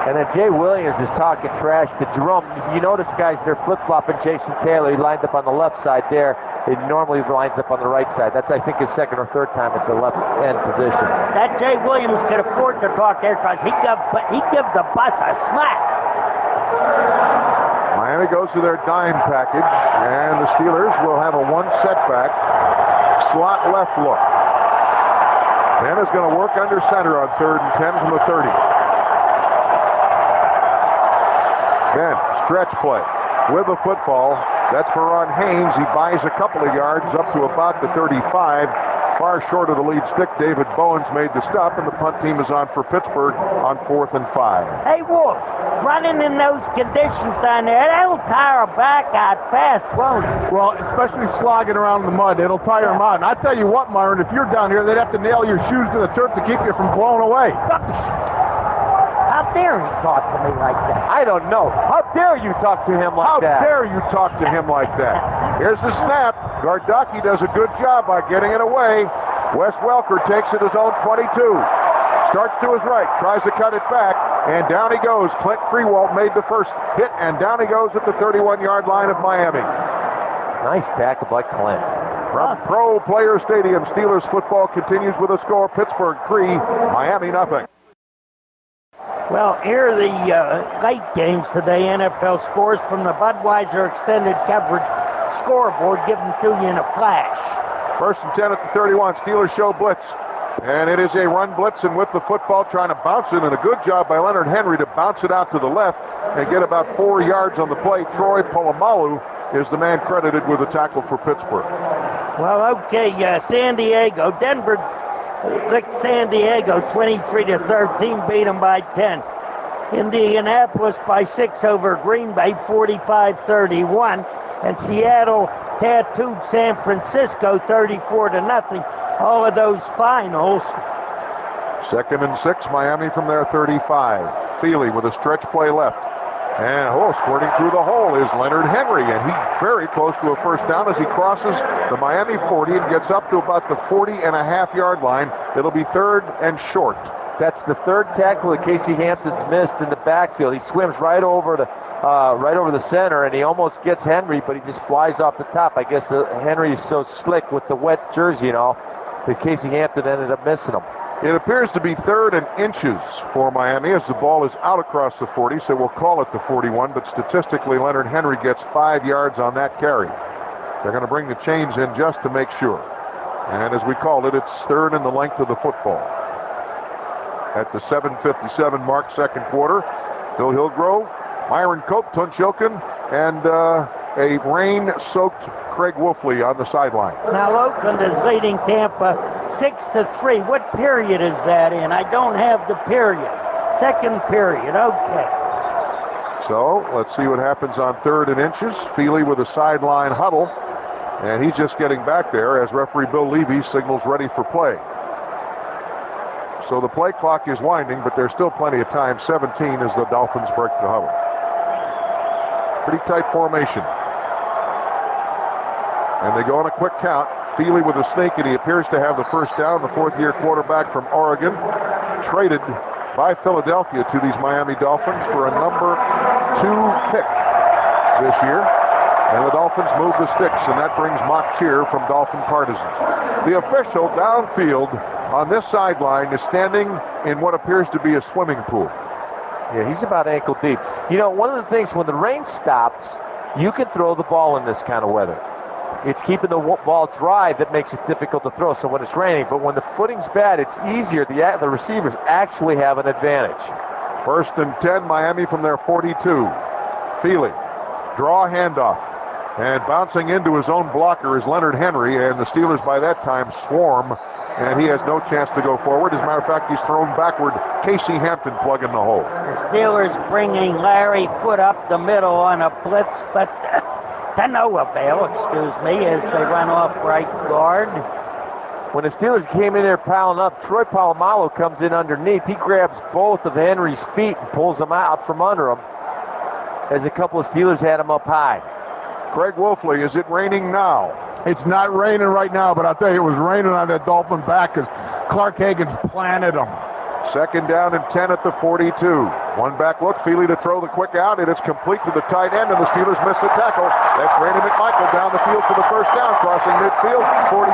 And then Jay Williams is talking trash to Jerome. You notice, guys, they're flip-flopping Jason Taylor. He lined up on the left side there. He normally lines up on the right side. That's, I think, his 2nd or 3rd time at the left end position. That Jay Williams could afford to talk there because he give the bus a smack. Miami goes to their dime package, and the Steelers will have a 1 setback slot left look. Ben is going to work under center on 3rd and 10 from the 30. Ben, stretch play with the football. That's for Ron Haynes. He buys a couple of yards up to about the 35. Far short of the lead stick. David Bowens made the stop, and the punt team is on for Pittsburgh on 4th and 5. Hey, Wolf, running in those conditions down there, that'll tire a back out fast, won't it? Well, especially slogging around in the mud, it'll tire them out. And I tell you what, Myron, if you're down here, they'd have to nail your shoes to the turf to keep you from blowing away. How dare he talk to me like that? I don't know. How dare you talk to him like that? How dare you talk to him like that? Here's the snap. Gardocki does a good job by getting it away. Wes Welker takes it his own 22. Starts to his right, tries to cut it back, and down he goes. Clint Freewalt made the first hit, and down he goes at the 31-yard line of Miami. Nice tackle by Clint. From Pro Player Stadium, Steelers football continues with a score. Pittsburgh 3, Miami nothing. Well, here are the late games today. NFL scores from the Budweiser extended coverage scoreboard given to you in a flash. 1st and 10 at the 31. Steelers show blitz. And it is a run blitz, and with the football trying to bounce it, and a good job by Leonard Henry to bounce it out to the left and get about 4 yards on the play. Troy Polamalu is the man credited with the tackle for Pittsburgh. Well, okay, San Diego. Denver licked San Diego 23-13, beat them by 10. Indianapolis by 6 over Green Bay, 45-31. And Seattle tattooed San Francisco 34-0. All of those finals. 2nd and 6, Miami from their 35. Feely with a stretch play left. And squirting through the hole is Leonard Henry, and he's very close to a first down as he crosses the Miami 40 and gets up to about the 40.5-yard line. It'll be 3rd and short. That's the 3rd tackle that Casey Hampton's missed in the backfield. He swims right over the center, and he almost gets Henry, but he just flies off the top. I guess Henry is so slick with the wet jersey, that Casey Hampton ended up missing him. It appears to be 3rd and inches for Miami as the ball is out across the 40, so we'll call it the 41, but statistically Leonard Henry gets 5 yards on that carry. They're going to bring the chains in just to make sure. And as we called it, it's 3rd in the length of the football. At the 7:57 mark, 2nd quarter, Phil Hillgrove, Myron Cope, Tunchilkin, and a rain-soaked Craig Wolfley on the sideline. Now Oakland is leading Tampa 6-3. What period is that in? I don't have the period. 2nd period, okay. So let's see what happens on 3rd and inches. Feely with a sideline huddle, and he's just getting back there as referee Bill Levy signals ready for play. So the play clock is winding, but there's still plenty of time. 17 as the Dolphins break the huddle. Pretty tight formation. And they go on a quick count. Feely with a sneak, and he appears to have the first down. The 4th-year quarterback from Oregon, traded by Philadelphia to these Miami Dolphins for a number 2 pick this year. And the Dolphins move the sticks, and that brings mock cheer from Dolphin partisans. The official downfield on this sideline is standing in what appears to be a swimming pool. Yeah, he's about ankle deep. One of the things, when the rain stops, you can throw the ball in this kind of weather. It's keeping the ball dry that makes it difficult to throw, so when it's raining. But when the footing's bad, it's easier. The receivers actually have an advantage. 1st and 10, Miami from their 42. Feely, draw handoff. And bouncing into his own blocker is Leonard Henry, and the Steelers by that time swarm, and he has no chance to go forward. As a matter of fact, he's thrown backward. Casey Hampton plugging the hole. The Steelers bringing Larry Foote up the middle on a blitz, but to no avail, excuse me, as they run off right guard. When the Steelers came in there piling up, Troy Polamalu comes in underneath. He grabs both of Henry's feet and pulls them out from under him as a couple of Steelers had him up high. Craig Wolfley, is it raining now? It's not raining right now, but I'll tell you, it was raining on that Dolphin back because Clark Hagan's planted them. Second down and 10 at the 42. One back look, Feely to throw the quick out, and it's complete to the tight end, and the Steelers miss the tackle. That's Randy McMichael down the field for the first down, crossing midfield, 45,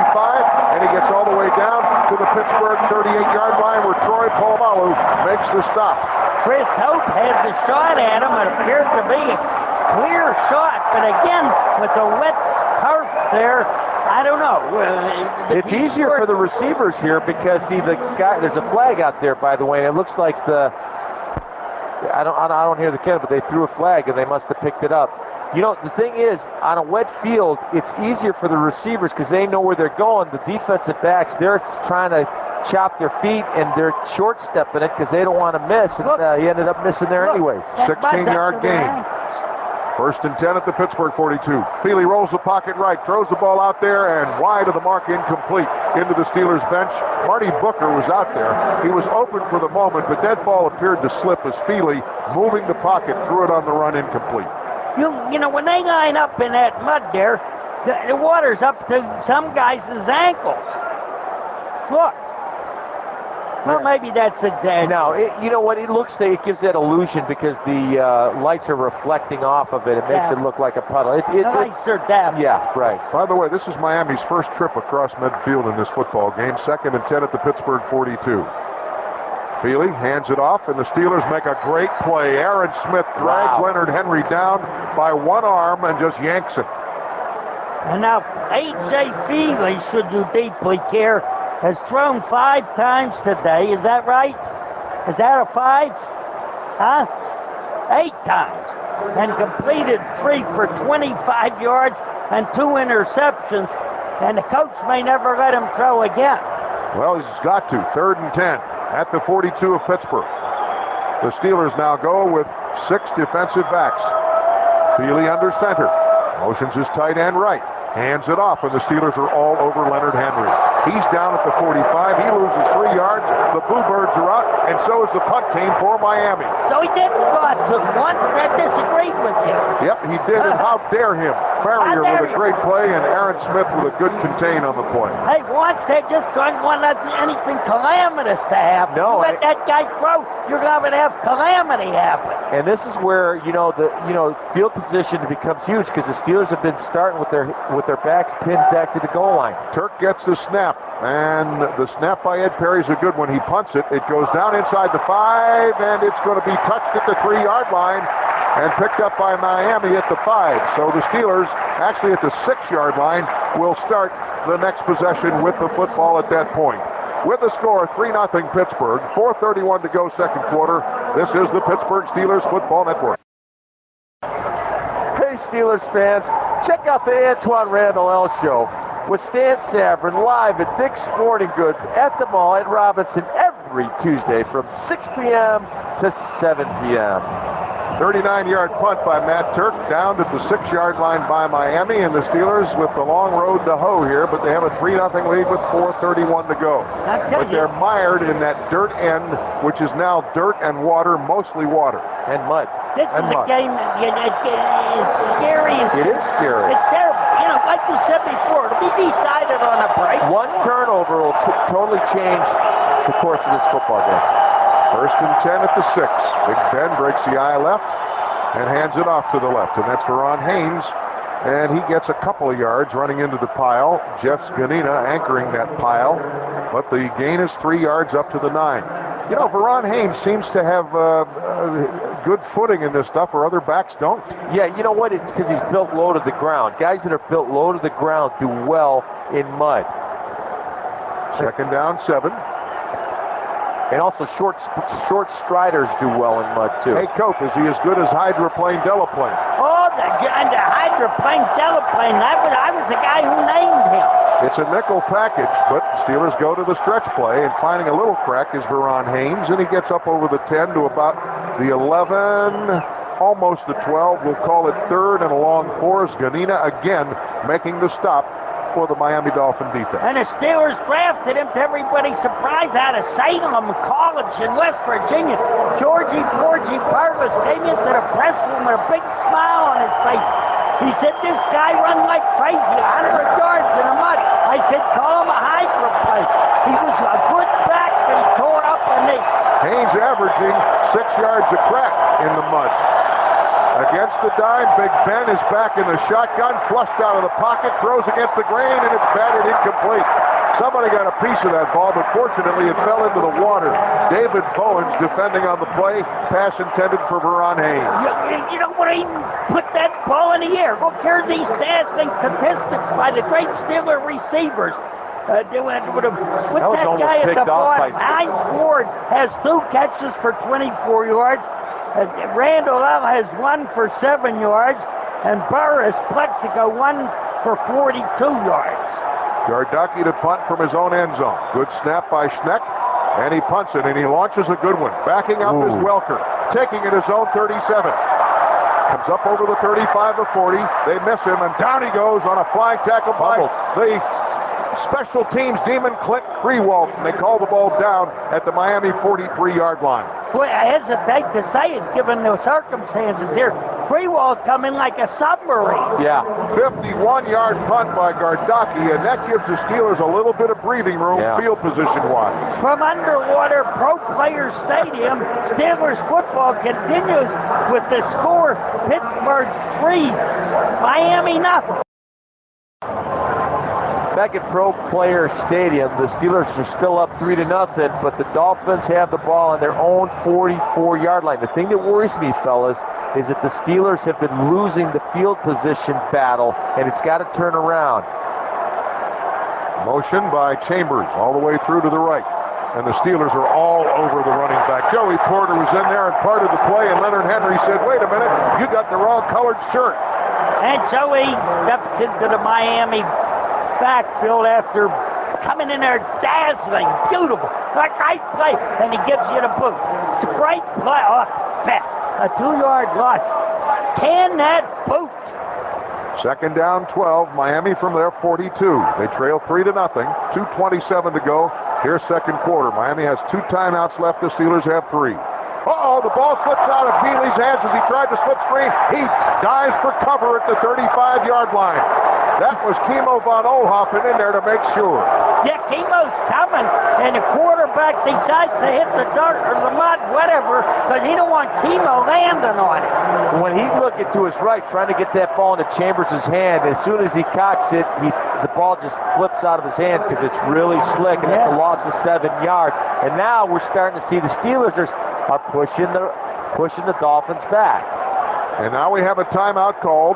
and he gets all the way down to the Pittsburgh 38-yard line where Troy Polamalu makes the stop. Chris Hope had the shot at him. It appeared to be a clear shot, but again, with the wet turf there, I don't know. It's easier for the receivers here because, see, the guy, there's a flag out there, by the way, and it looks like I don't hear the kid, but they threw a flag and they must have picked it up. You know, the thing is, on a wet field, it's easier for the receivers because they know where they're going. The defensive backs, they're trying to chop their feet and they're short-stepping it because they don't want to miss, and he ended up missing there anyways. 16-yard gain. First and 10 at the Pittsburgh 42. Feely rolls the pocket right, throws the ball out there, and wide of the mark, incomplete. Into the Steelers bench. Marty Booker was out there. He was open for the moment, but that ball appeared to slip as Feely, moving the pocket, threw it on the run, incomplete. You know, when they line up in that mud there, the water's up to some guys' ankles. Look. Well, maybe that's exaggerated. Now, you know what? It looks like it gives that illusion because the lights are reflecting off of it. It makes it look like a puddle. The lights are dim. Yeah, right. By the way, this is Miami's first trip across midfield in this football game. Second and 10 at the Pittsburgh 42. Feely hands it off, and the Steelers make a great play. Aaron Smith drags Leonard Henry down by one arm and just yanks him. And now A.J. Feely, should you deeply care, has thrown 5 times today. Is that right? Is that a 5? Huh? 8 times. And completed 3 for 25 yards and 2 interceptions. And the coach may never let him throw again. Well, he's got to. 3rd and 10 at the 42 of Pittsburgh. The Steelers now go with 6 defensive backs. Feely under center. Motions his tight end right. Hands it off, and the Steelers are all over Leonard Henry. He's down at the 45. He loses 3 yards. The Bluebirds are out, and so is the punt team for Miami. So he didn't go to once that disagreed with you. Yep, he did, and how dare him. Farrier with a great play, and Aaron Smith with a good contain on the play. Hey, once they just don't want anything calamitous to happen. No, you let that guy throw, you're going to have calamity happen. And this is where the field position becomes huge because the Steelers have been starting with their backs pinned back to the goal line. Turk gets the snap, and the snap by Ed Perry's a good one. He punts it. It goes down inside the 5, and it's going to be touched at the 3-yard line and picked up by Miami at the 5. So the Steelers, actually at the 6-yard line, will start the next possession with the football at that point. With the score, 3-0 Pittsburgh, 4:31 to go second quarter. This is the Pittsburgh Steelers Football Network. Hey, Steelers fans, check out the Antoine Randall L Show with Stan Savran live at Dick's Sporting Goods at the mall at Robinson every Tuesday from 6 p.m. to 7 p.m. 39-yard punt by Matt Turk, down to the 6-yard line by Miami, and the Steelers with the long road to hoe here, but they have a 3-0 lead with 4:31 to go. But they're mired in that dirt end, which is now dirt and water, mostly water. And mud. This is a game, it's scary. It is scary. It's terrible. You know, like you said before, it'll be decided on a break. One turnover will totally change the course of this football game. First and 10 at the 6. Big Ben breaks the eye left and hands it off to the left. And that's Veron Haynes. And he gets a couple of yards running into the pile. Jeff Sganina anchoring that pile. But the gain is 3 yards up to the 9. You know, Veron Haynes seems to have good footing in this stuff where other backs don't. Yeah, you know what? It's because he's built low to the ground. Guys that are built low to the ground do well in mud. Second down, 7. And also short striders do well in mud, too. Hey, Cope, is he as good as Hydroplane Delaplane? Oh, the Hydroplane Delaplane. I was the guy who named him. It's a nickel package, but Steelers go to the stretch play, and finding a little crack is Veron Haynes, and he gets up over the 10 to about the 11, almost the 12. We'll call it 3rd and a long 4. Sganina again making the stop for the Miami Dolphin defense. And the Steelers drafted him, to everybody's surprise, out of Salem College in West Virginia. Georgie Porgy Purvis came into the press room with a big smile on his face. He said, this guy run like crazy, 100 yards in the mud. I said, call him a hydro plate. He was a good back, but he tore up a knee. Haynes averaging 6 yards a crack in the mud. Against the dime, Big Ben is back in the shotgun, flushed out of the pocket, throws against the grain, and it's batted incomplete. Somebody got a piece of that ball, but fortunately it fell into the water. David Bowens defending on the play, pass intended for Veron Haynes. You don't want to even put that ball in the air. Look, here are these dazzling statistics by the great Steeler receivers. What's that guy at the bottom? Heinz Ward has 2 catches for 24 yards. Randall Love has 1 for 7 yards. And Burris Plexico 1 for 42 yards. Gardocki to punt from his own end zone. Good snap by Schneck. And he punts it, and he launches a good one. Backing up is Welker. Taking it his own 37. Comes up over the 35 or 40. They miss him, and down he goes on a flying tackle by the special teams demon Clint Grewald. And they call the ball down at the Miami 43-yard line. Boy, I hesitate to say it given the circumstances here. Grewald come in like a submarine. Yeah. 51-yard punt by Gardocki, and that gives the Steelers a little bit of breathing room field position-wise. From underwater Pro Players Stadium, Steelers football continues with the score: Pittsburgh 3, Miami 0. Back at Pro Players Stadium, the Steelers are still up 3-0, but the Dolphins have the ball on their own 44-yard line. The thing that worries me, fellas, is that the Steelers have been losing the field position battle, and it's got to turn around. Motion by Chambers all the way through to the right. And the Steelers are all over the running back. Joey Porter was in there and part of the play, and Leonard Henry said, wait a minute, you got the wrong colored shirt. And Joey steps into the Miami backfield after coming in there dazzling, beautiful, a great play, and he gives you the boot. It's a great play. Oh, a 2-yard loss. Can that boot? Second down, 12. Miami from their 42. They trail 3-0. 2:27 to go. Here's second quarter. Miami has 2 timeouts left. The Steelers have 3. Uh-oh, the ball slips out of Healy's hands as he tried to slip screen. He dives for cover at the 35-yard line. That was Kimo von Oelhoffen in there to make sure. Yeah, Kimo's coming, and the quarterback decides to hit the dirt or the mud, whatever, because he don't want Kimo landing on it. When he's looking to his right, trying to get that ball into Chambers' hand, as soon as he cocks it, the ball just flips out of his hands because it's really slick, and it's a loss of 7 yards. And now we're starting to see the Steelers are pushing the Dolphins back. And now we have a timeout called.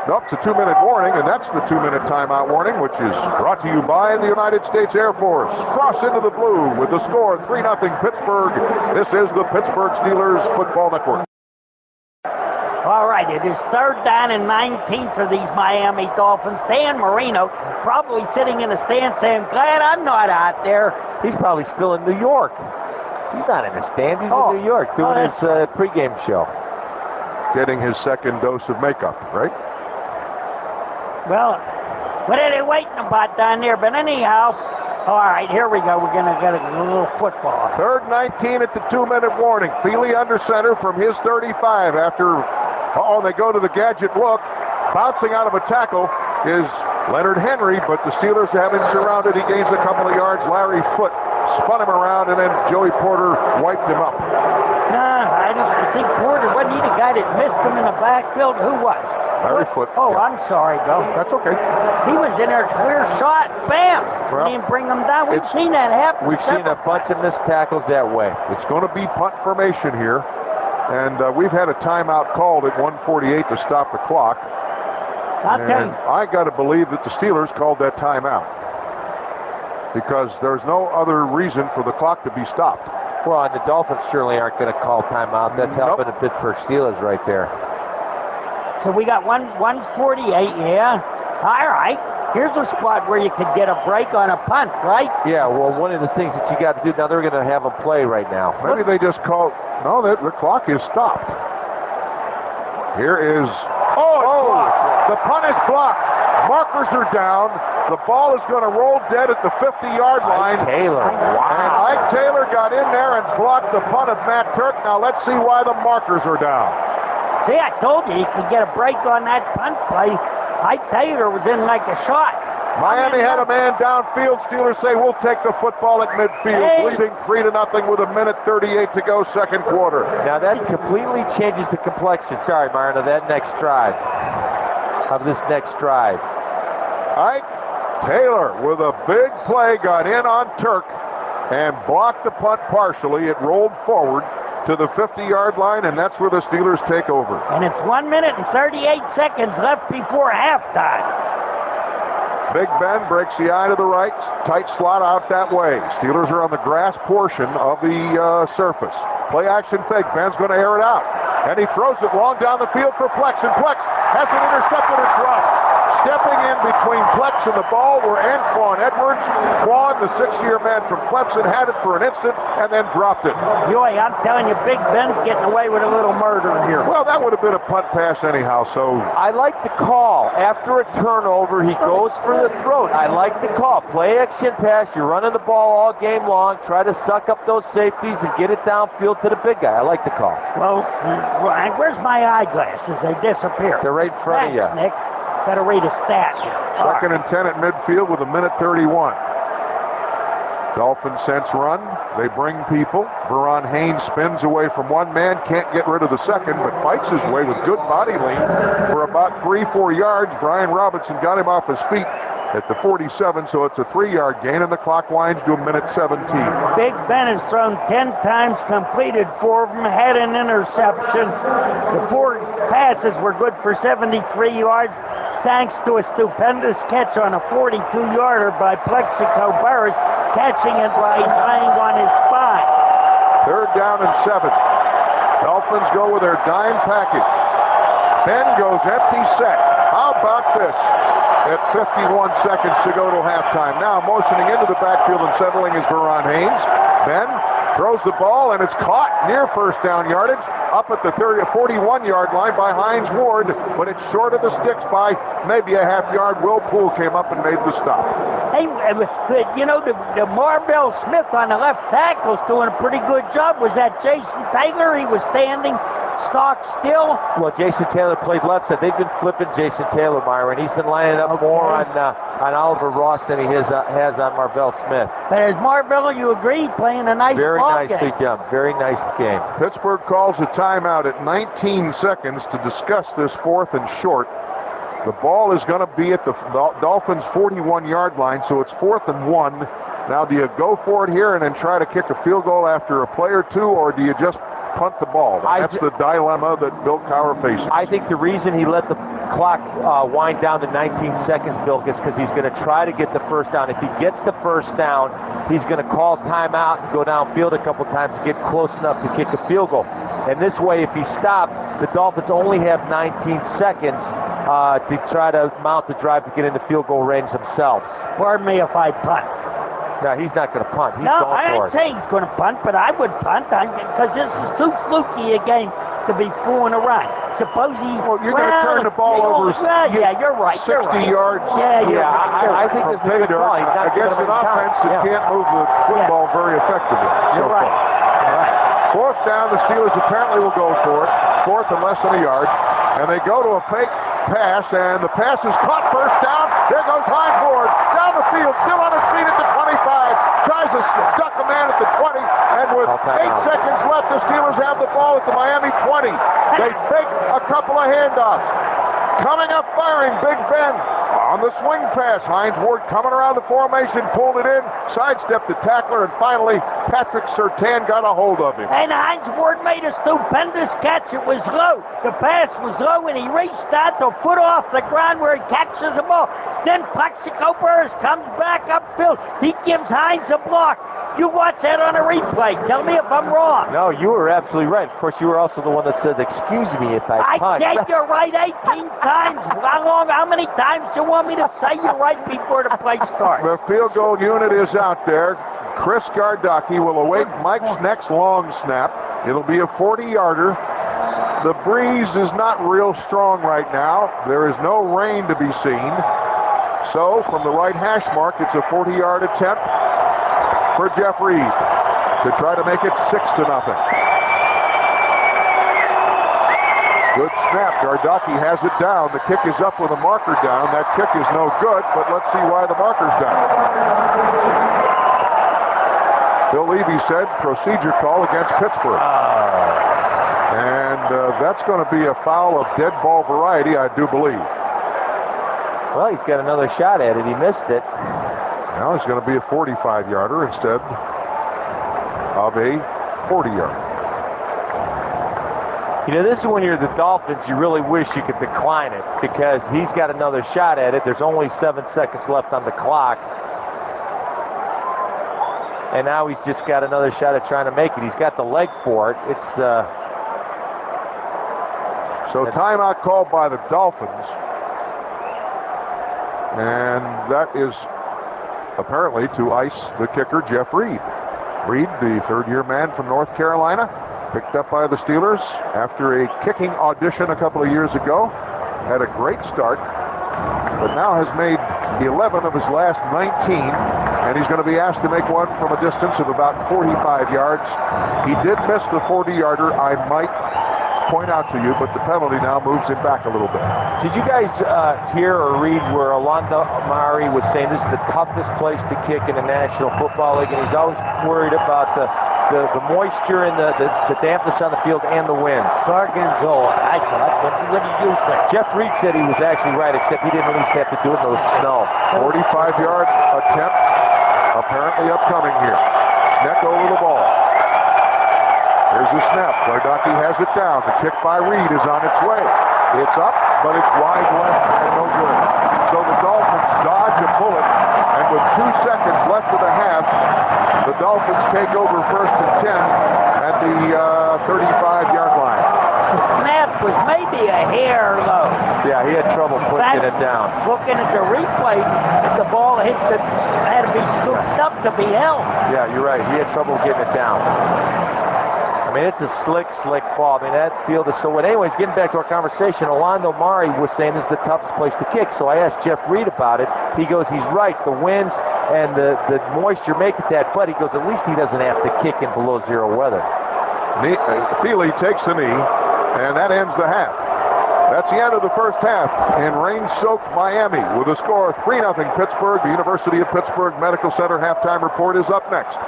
Nope, it's a 2-minute warning, and that's the 2-minute timeout warning, which is brought to you by the United States Air Force. Cross into the blue with the score 3-0 Pittsburgh. This is the Pittsburgh Steelers Football Network. All right, it is 3rd down and 19 for these Miami Dolphins. Dan Marino probably sitting in the stands saying, glad I'm not out there. He's probably still in New York. He's not in the stands. He's in New York doing his pregame show. Getting his second dose of makeup, right? Well, what are they waiting about down there? But anyhow, all right, here we go. We're going to get a little football. 3rd 19 at the 2-minute warning. Feely under center from his 35 after, they go to the gadget look. Bouncing out of a tackle is Leonard Henry, but the Steelers have him surrounded. He gains a couple of yards. Larry Foote spun him around, and then Joey Porter wiped him up. I think Porter wasn't he the guy that missed him in the backfield? Who was? Larry Foote. Oh, I'm sorry, Bill. That's okay. He was in there, clear shot, bam! Well, didn't bring him down. We've seen that happen. We've seen a bunch of missed tackles that way. It's going to be punt formation here, and we've had a timeout called at 1:48 to stop the clock. Okay. I got to believe that the Steelers called that timeout because there's no other reason for the clock to be stopped. Well, and the Dolphins surely aren't going to call timeout. That's helping the Pittsburgh Steelers right there. So we got 148, yeah. All right. Here's a spot where you could get a break on a punt, right? Yeah, well, one of the things that you got to do, now they're going to have them play right now. Maybe they just called, no, the clock is stopped. Here is, blocked. The punt is blocked. Markers are down. The ball is going to roll dead at the 50-yard line. Ike Taylor, And wow. Ike Taylor got in there and blocked the punt of Matt Turk. Now let's see why the markers are down. See, I told you he could get a break on that punt play. Ike Taylor was in like a shot. Miami had a man downfield. Steelers say we'll take the football at midfield, Hey. leading 3-0 with 1:38 to go, second quarter. Now that completely changes the complexion. Sorry, Myron, of that next drive. Of this next drive. Ike Taylor with a big play got in on Turk and blocked the punt partially. It rolled forward to the 50-yard line, and that's where the Steelers take over. And it's 1 minute and 38 seconds left before halftime. Big Ben breaks the eye to the right, tight slot out that way. Steelers are on the grass portion of the surface. Play action fake. Ben's going to air it out. And he throws it long down the field for Plex, and Plex has it intercepted and dropped. Stepping in between Plex and the ball were Antoine Edwards. Twan, the 6-year man from Clemson, had it for an instant and then dropped it. Boy, I'm telling you, Big Ben's getting away with a little murder here. Well, that would have been a punt pass anyhow, so I like the call. After a turnover, he goes for the throat. I like the call. Play action pass. You're running the ball all game long. Try to suck up those safeties and get it downfield to the big guy. I like the call. Well, where's my eyeglasses? They disappeared. They're right in front of you. Thanks, Nick. Got to read a stat here. second and 10 at midfield with 1:31. Dolphins sense run. They bring people. Verron Haynes spins away from one man. Can't get rid of the second, but fights his way with good body lean for about 3-4 yards. Brian Robinson got him off his feet at the 47, so it's a 3-yard gain, and the clock winds to 1:17. Big Ben has thrown 10 times, completed 4 of them, had an interception. The 4 passes were good for 73 yards, thanks to a stupendous catch on a 42-yarder by Plexico Burris, catching it while he's laying on his spine. Third down and 7. Dolphins go with their dime package. Ben goes empty set. How about this? At 51 seconds to go till halftime. Now motioning into the backfield and settling is Verron Haynes. Ben throws the ball, and it's caught near first down yardage up at the 41-yard line by Hines Ward, but it's short of the sticks by maybe a half yard. Will Poole came up and made the stop. Hey, you know, the Marvell Smith on the left tackle's doing a pretty good job. Was that Jason Taylor? He was standing stock still. Well, Jason Taylor played left side. They've been flipping Jason Taylor, Myron. He's been lining up more on Oliver Ross than he has on Marvell Smith. But as Marvell, you agree, playing a nice Very ball nicely game. done. Very nice game. Pittsburgh calls a timeout at 19 seconds to discuss this fourth and short. The ball is going to be at the Dolphins' 41-yard line, so it's 4th and 1. Now, do you go for it here and then try to kick a field goal after a play or two, or do you just punt the ball? That's the dilemma that Bill Cowher faces. I think the reason he let the clock wind down to 19 seconds, Bill, is because he's going to try to get the first down. If he gets the first down, he's going to call timeout and go downfield a couple times to get close enough to kick a field goal. And this way, if he stopped, the Dolphins only have 19 seconds to try to mount the drive to get into field goal range themselves. Pardon me if I punt. No, he's not going to punt. He's No, going I for ain't it. saying he's going to punt, but I would punt because this is too fluky a game to be fooling around. Suppose he... Well, you're going to turn the ball over Yeah, you're right. 60 yards. Yeah, you're right. I think this is a good call. He's not against an offense that can't move the football very effectively. You're right. You're right. Fourth down, the Steelers apparently will go for it. 4th and less than a yard. And they go to a fake pass, and the pass is caught first down. There goes Hines Ward down the field, still on his feet at the 25. Tries to duck a man at the 20. And with 8 seconds left, the Steelers have the ball at the Miami 20. They fake a couple of handoffs. Coming up firing, Big Ben on the swing pass. Hines Ward coming around the formation, pulled it in, sidestepped the tackler, and finally Patrick Surtain got a hold of him. And Hines Ward made a stupendous catch. It was low. The pass was low, and he reached out to a foot off the ground where he catches the ball. Then Plexico Burris comes back upfield. He gives Hines a block. You watch that on a replay. Tell me if I'm wrong. No, you were absolutely right. Of course, you were also the one that said, excuse me if I punt. I said you're right 18 times. How many times do you want me to say you're right before the play starts? The field goal unit is out there. Chris Gardocki will await Mike's next long snap. It'll be a 40-yarder. The breeze is not real strong right now. There is no rain to be seen. So from the right hash mark, it's a 40-yard attempt for Jeff Reed to try to make it 6-0. Good snap. Gardocki has it down. The kick is up with a marker down. That kick is no good, but let's see why the marker's down. Bill Levy said procedure call against Pittsburgh. And that's going to be a foul of dead ball variety, I do believe. Well, he's got another shot at it. He missed it. Now it's going to be a 45-yarder instead of a 40-yarder. You know, this is when you're the Dolphins, you really wish you could decline it because he's got another shot at it. There's only 7 seconds left on the clock. And now he's just got another shot at trying to make it. He's got the leg for it. It's so timeout called by the Dolphins. And that is apparently to ice the kicker, Jeff Reed. Reed, the third-year man from North Carolina, picked up by the Steelers after a kicking audition a couple of years ago. Had a great start, but now has made 11 of his last 19, and he's going to be asked to make one from a distance of about 45 yards. He did miss the 40-yarder, I might point out to you, but the penalty now moves him back a little bit. Did you guys hear or read where Orlando Mari was saying this is the toughest place to kick in the National Football League, and he's always worried about the moisture and the dampness on the field and the winds? Sargenzo, I thought. What did you think? Jeff Reed said he was actually right, except he didn't at least have to do it in the snow. 45-yard attempt apparently upcoming here. Schneck over the ball. There's the snap. Gardocki has it down. The kick by Reed is on its way. It's up, but it's wide left and no good. So the Dolphins dodge a bullet, and with 2 seconds left of the half, the Dolphins take over 1st and 10 at the 35-yard line. The snap was maybe a hair low. Yeah, he had trouble putting it down. Looking at the replay, the ball had to be scooped up to be held. Yeah, you're right. He had trouble getting it down. I mean, it's a slick ball. I mean, that field is so wet. Anyways, getting back to our conversation, Orlando Mari was saying this is the toughest place to kick. So I asked Jeff Reed about it. He goes, he's right. The winds and the moisture make it that, but he goes, at least he doesn't have to kick in below zero weather. Feely takes the knee, and that ends the half. That's the end of the first half in rain-soaked Miami with a score of 3-0 Pittsburgh. The University of Pittsburgh Medical Center halftime report is up next.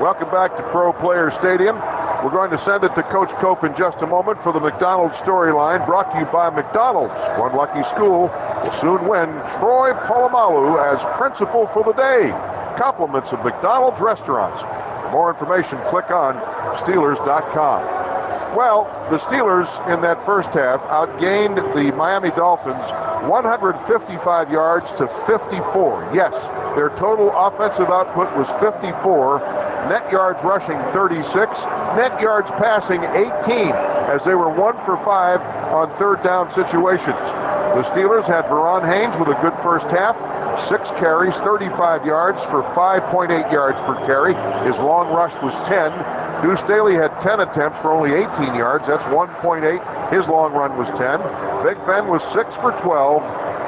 Welcome back to Pro Players Stadium. We're going to send it to Coach Cope in just a moment for the McDonald's storyline, brought to you by McDonald's. One lucky school will soon win Troy Polamalu as principal for the day. Compliments of McDonald's restaurants. For more information, click on Steelers.com. Well, the Steelers in that first half outgained the Miami Dolphins 155 yards to 54. Yes, their total offensive output was 54. Net yards rushing 36. Net yards passing 18 as they were 1 for 5 on third down situations. The Steelers had Veron Haynes with a good first half. 6 carries, 35 yards for 5.8 yards per carry. His long rush was 10. Deuce Staley had 10 attempts for only 18 yards. That's 1.8. His long run was 10. Big Ben was 6 for 12.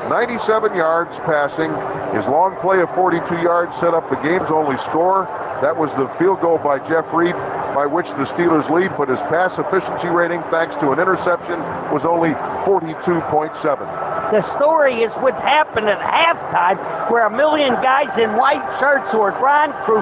97 yards passing. His long play of 42 yards set up the game's only score. That was the field goal by Jeff Reed, by which the Steelers lead, but his pass efficiency rating, thanks to an interception, was only 42.7. The story is what happened at halftime, where a million guys in white shirts or grind crew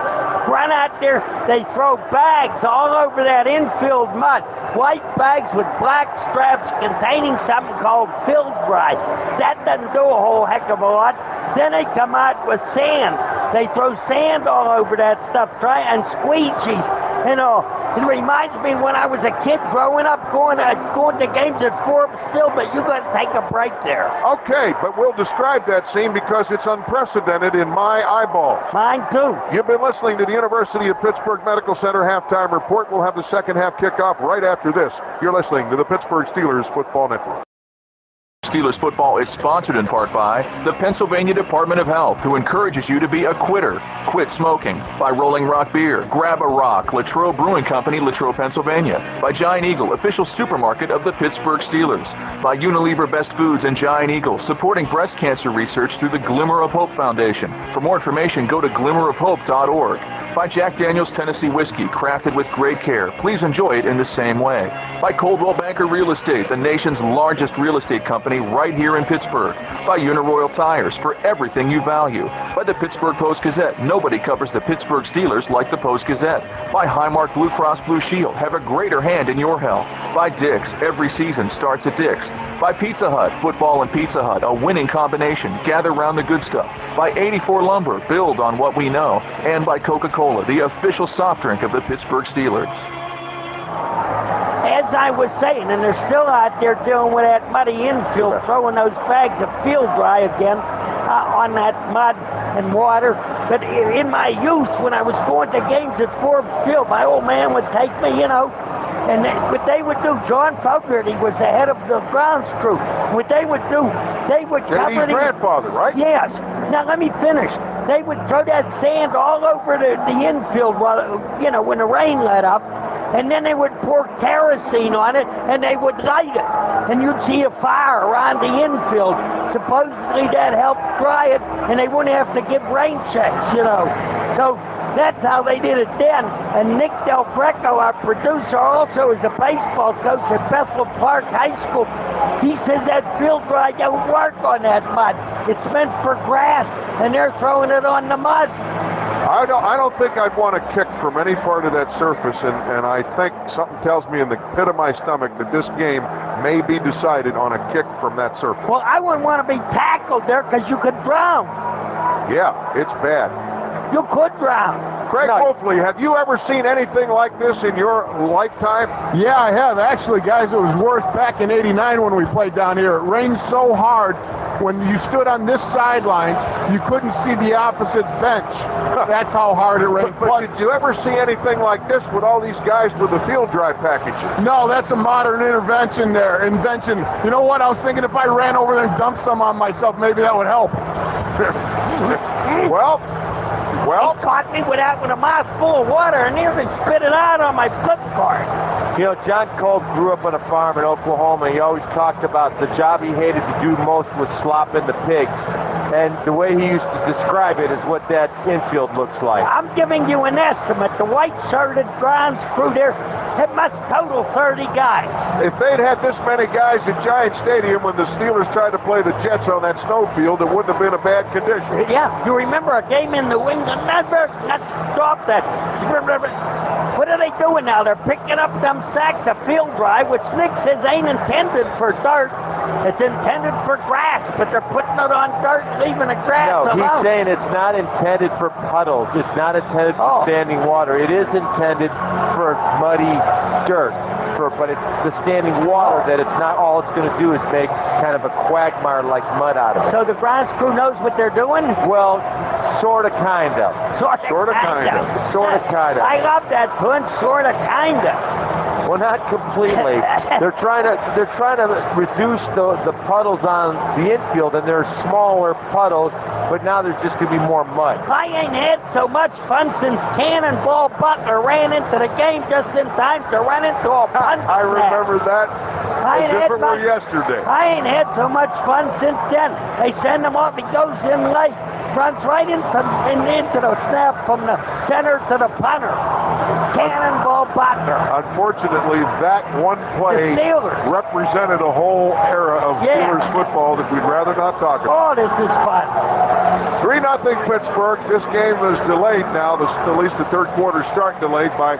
run out there. They throw bags all over that infield mud. White bags with black straps containing something called field dry. That doesn't do a whole heck of a lot. Then they come out with sand. They throw sand all over that stuff, and squeegees. You know, it reminds me when I was a kid growing up, going to games at Forbes Field, but you got to take a break there. Okay, but we'll describe that scene because it's unprecedented in my eyeballs. Mine too. You've been listening to the University of Pittsburgh Medical Center halftime report. We'll have the second half kickoff right after this. You're listening to the Pittsburgh Steelers Football Network. Steelers football is sponsored in part by the Pennsylvania Department of Health, who encourages you to be a quitter. Quit smoking. By Rolling Rock Beer, Grab a Rock, Latrobe Brewing Company, Latrobe, Pennsylvania. By Giant Eagle, official supermarket of the Pittsburgh Steelers. By Unilever Best Foods and Giant Eagle, supporting breast cancer research through the Glimmer of Hope Foundation. For more information, go to glimmerofhope.org. By Jack Daniel's Tennessee Whiskey, crafted with great care. Please enjoy it in the same way. By Coldwell Banker Real Estate, the nation's largest real estate company right here in Pittsburgh. By Uniroyal Tires, for everything you value. By the Pittsburgh Post-Gazette, nobody covers the Pittsburgh Steelers like the Post-Gazette. By Highmark Blue Cross Blue Shield, have a greater hand in your health. By Dick's, every season starts at Dick's. By Pizza Hut, football and Pizza Hut, a winning combination. Gather round the good stuff. By 84 Lumber, build on what we know. And by Coca-Cola, the official soft drink of the Pittsburgh Steelers. As I was saying, and they're still out there dealing with that muddy infield, throwing those bags of field dry again on that mud and water. But in my youth, when I was going to games at Forbes Field, my old man would take me, and what they would do, John Fogarty was the head of the grounds crew. What they would do, they would cover Eddie's grandfather, right? Yes. Now let me finish. They would throw that sand all over the infield while, when the rain let up. And then they would pour kerosene on it, and they would light it. And you'd see a fire around the infield. Supposedly that helped dry it, and they wouldn't have to give rain checks, So that's how they did it then. And Nick Del Greco, our producer, also is a baseball coach at Bethel Park High School. He says that field dry don't work on that mud. It's meant for grass, and they're throwing it on the mud. I don't think I'd want to kick from any part of that surface, and I think something tells me in the pit of my stomach that this game may be decided on a kick from that surface. Well, I wouldn't want to be tackled there because you could drown. Yeah, it's bad. You could drown. Craig Wolfley, have you ever seen anything like this in your lifetime? Yeah, I have. Actually, guys, it was worse back in '89 when we played down here. It rained so hard when you stood on this sideline, you couldn't see the opposite bench. That's how hard it rained. But did you ever see anything like this with all these guys with the field dry packages? No, that's a modern invention there. You know what? I was thinking if I ran over there and dumped some on myself, maybe that would help. Well, He caught me with a mouth full of water and nearly spit it out on my flip card. John Kolb grew up on a farm in Oklahoma. He always talked about the job he hated to do most was slopping the pigs. And the way he used to describe it is what that infield looks like. I'm giving you an estimate. The white-shirted grounds crew there, it must total 30 guys. if they'd had this many guys at Giant Stadium when the Steelers tried to play the Jets on that snow field, it wouldn't have been a bad condition. Yeah, you remember a game in New England? Let's stop that. What are they doing now? They're picking up them sacks of field dry, which Nick says ain't intended for dirt. It's intended for grass, but they're putting it on dirt, leaving the grass alone. No, he's saying it's not intended for puddles. It's not intended for standing water. It is intended for muddy dirt. But it's the standing water that it's not all it's going to do is make kind of a quagmire like mud out of it. So the grounds crew knows what they're doing? Well, sort of, kind of. Sort of, kind of. I love that pun, sort of, kind of. Well, not completely. They're trying to reduce the puddles on the infield, and they're smaller puddles, but now there's just going to be more mud. I ain't had so much fun since Cannonball Butler ran into the game just in time to run into a punch I remember that as if it were yesterday. I ain't had so much fun since then. They send him off, he goes in late, runs right into the snap from the center to the punter. Cannonball Butler. Unfortunately, that one play represented a whole era of Steelers football that we'd rather not talk about. Oh, this is fun. 3-0 Pittsburgh. This game is delayed now. At least the third quarter start delayed by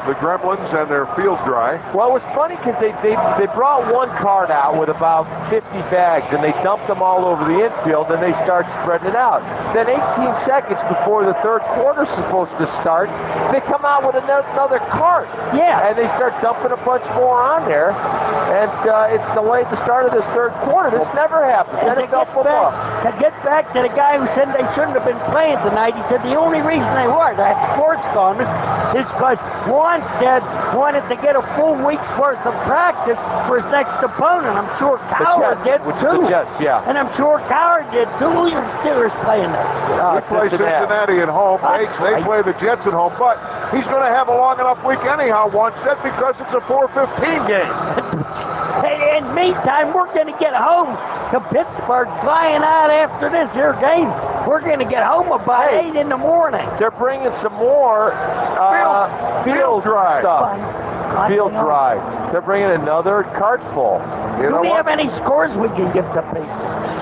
the Gremlins and their field dry. Well, it was funny because they brought one cart out with about 50 bags, and they dumped them all over the infield, and they start spreading it out. Then 18 seconds before the third quarter's supposed to start, they come out with another cart. Yeah. And they start dumping a bunch more on there, and it's delayed the start of this third quarter. This never happens. NFL football. to get back to the guy who said they shouldn't have been playing tonight, he said the only reason they were, they had sports columnists, is because Wanstead wanted to get a full week's worth of practice for his next opponent. I'm sure Cowher did which too. is the Jets, yeah. And I'm sure Cowher did too. Who's the Steelers playing next week? They play Cincinnati at home. They play the Jets at home, but he's going to have a long enough week anyhow, Wanstead, because it's a 4:15 game. In the meantime, we're going to get home to Pittsburgh flying out after this here game. We're going to get home about 8 in the morning. They're bringing some more field drive stuff. Field drive. They're bringing another cart full. Do we have any scores we can give to people?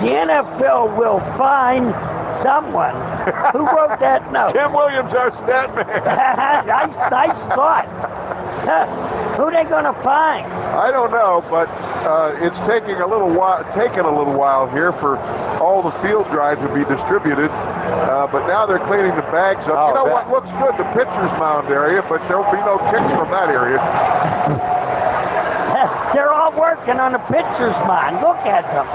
The NFL will find someone. Who wrote that note? Tim Williams, our stat man. nice thought. Who are they going to find? I don't know, but it's taking a little while here for all the field drive to be distributed. But now they're cleaning the bags up. You know what looks good? The pitcher's mound area, but there'll be no kicks from that area. They're all working on the pitcher's mound. Look at them.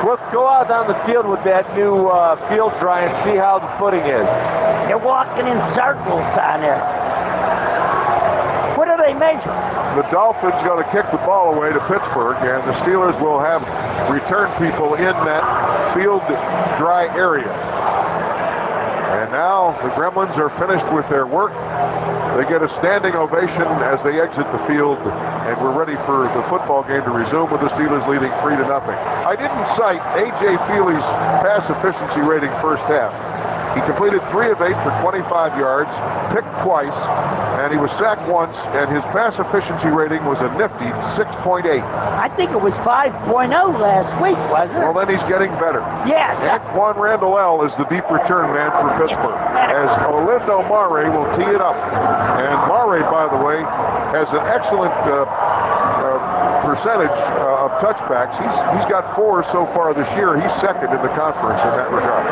Let's go out on the field with that new field dry and see how the footing is. They're walking in circles down there. What do they measure? The Dolphins going to kick the ball away to Pittsburgh, and the Steelers will have return people in that field dry area. And now the Gremlins are finished with their work. They get a standing ovation as they exit the field, and we're ready for the football game to resume with the Steelers leading 3-0. I didn't cite A.J. Feely's pass efficiency rating first half. He completed 3 of 8 for 25 yards, picked twice, and he was sacked once, and his pass efficiency rating was a nifty 6.8. I think it was 5.0 last week, wasn't it? Well, then he's getting better. Yes. Antoine Randall is the deep return man for Pittsburgh, as Olindo Mare will tee it up. And Mare, by the way, has an excellent percentage of touchbacks. He's got 4 so far this year. He's second in the conference in that regard.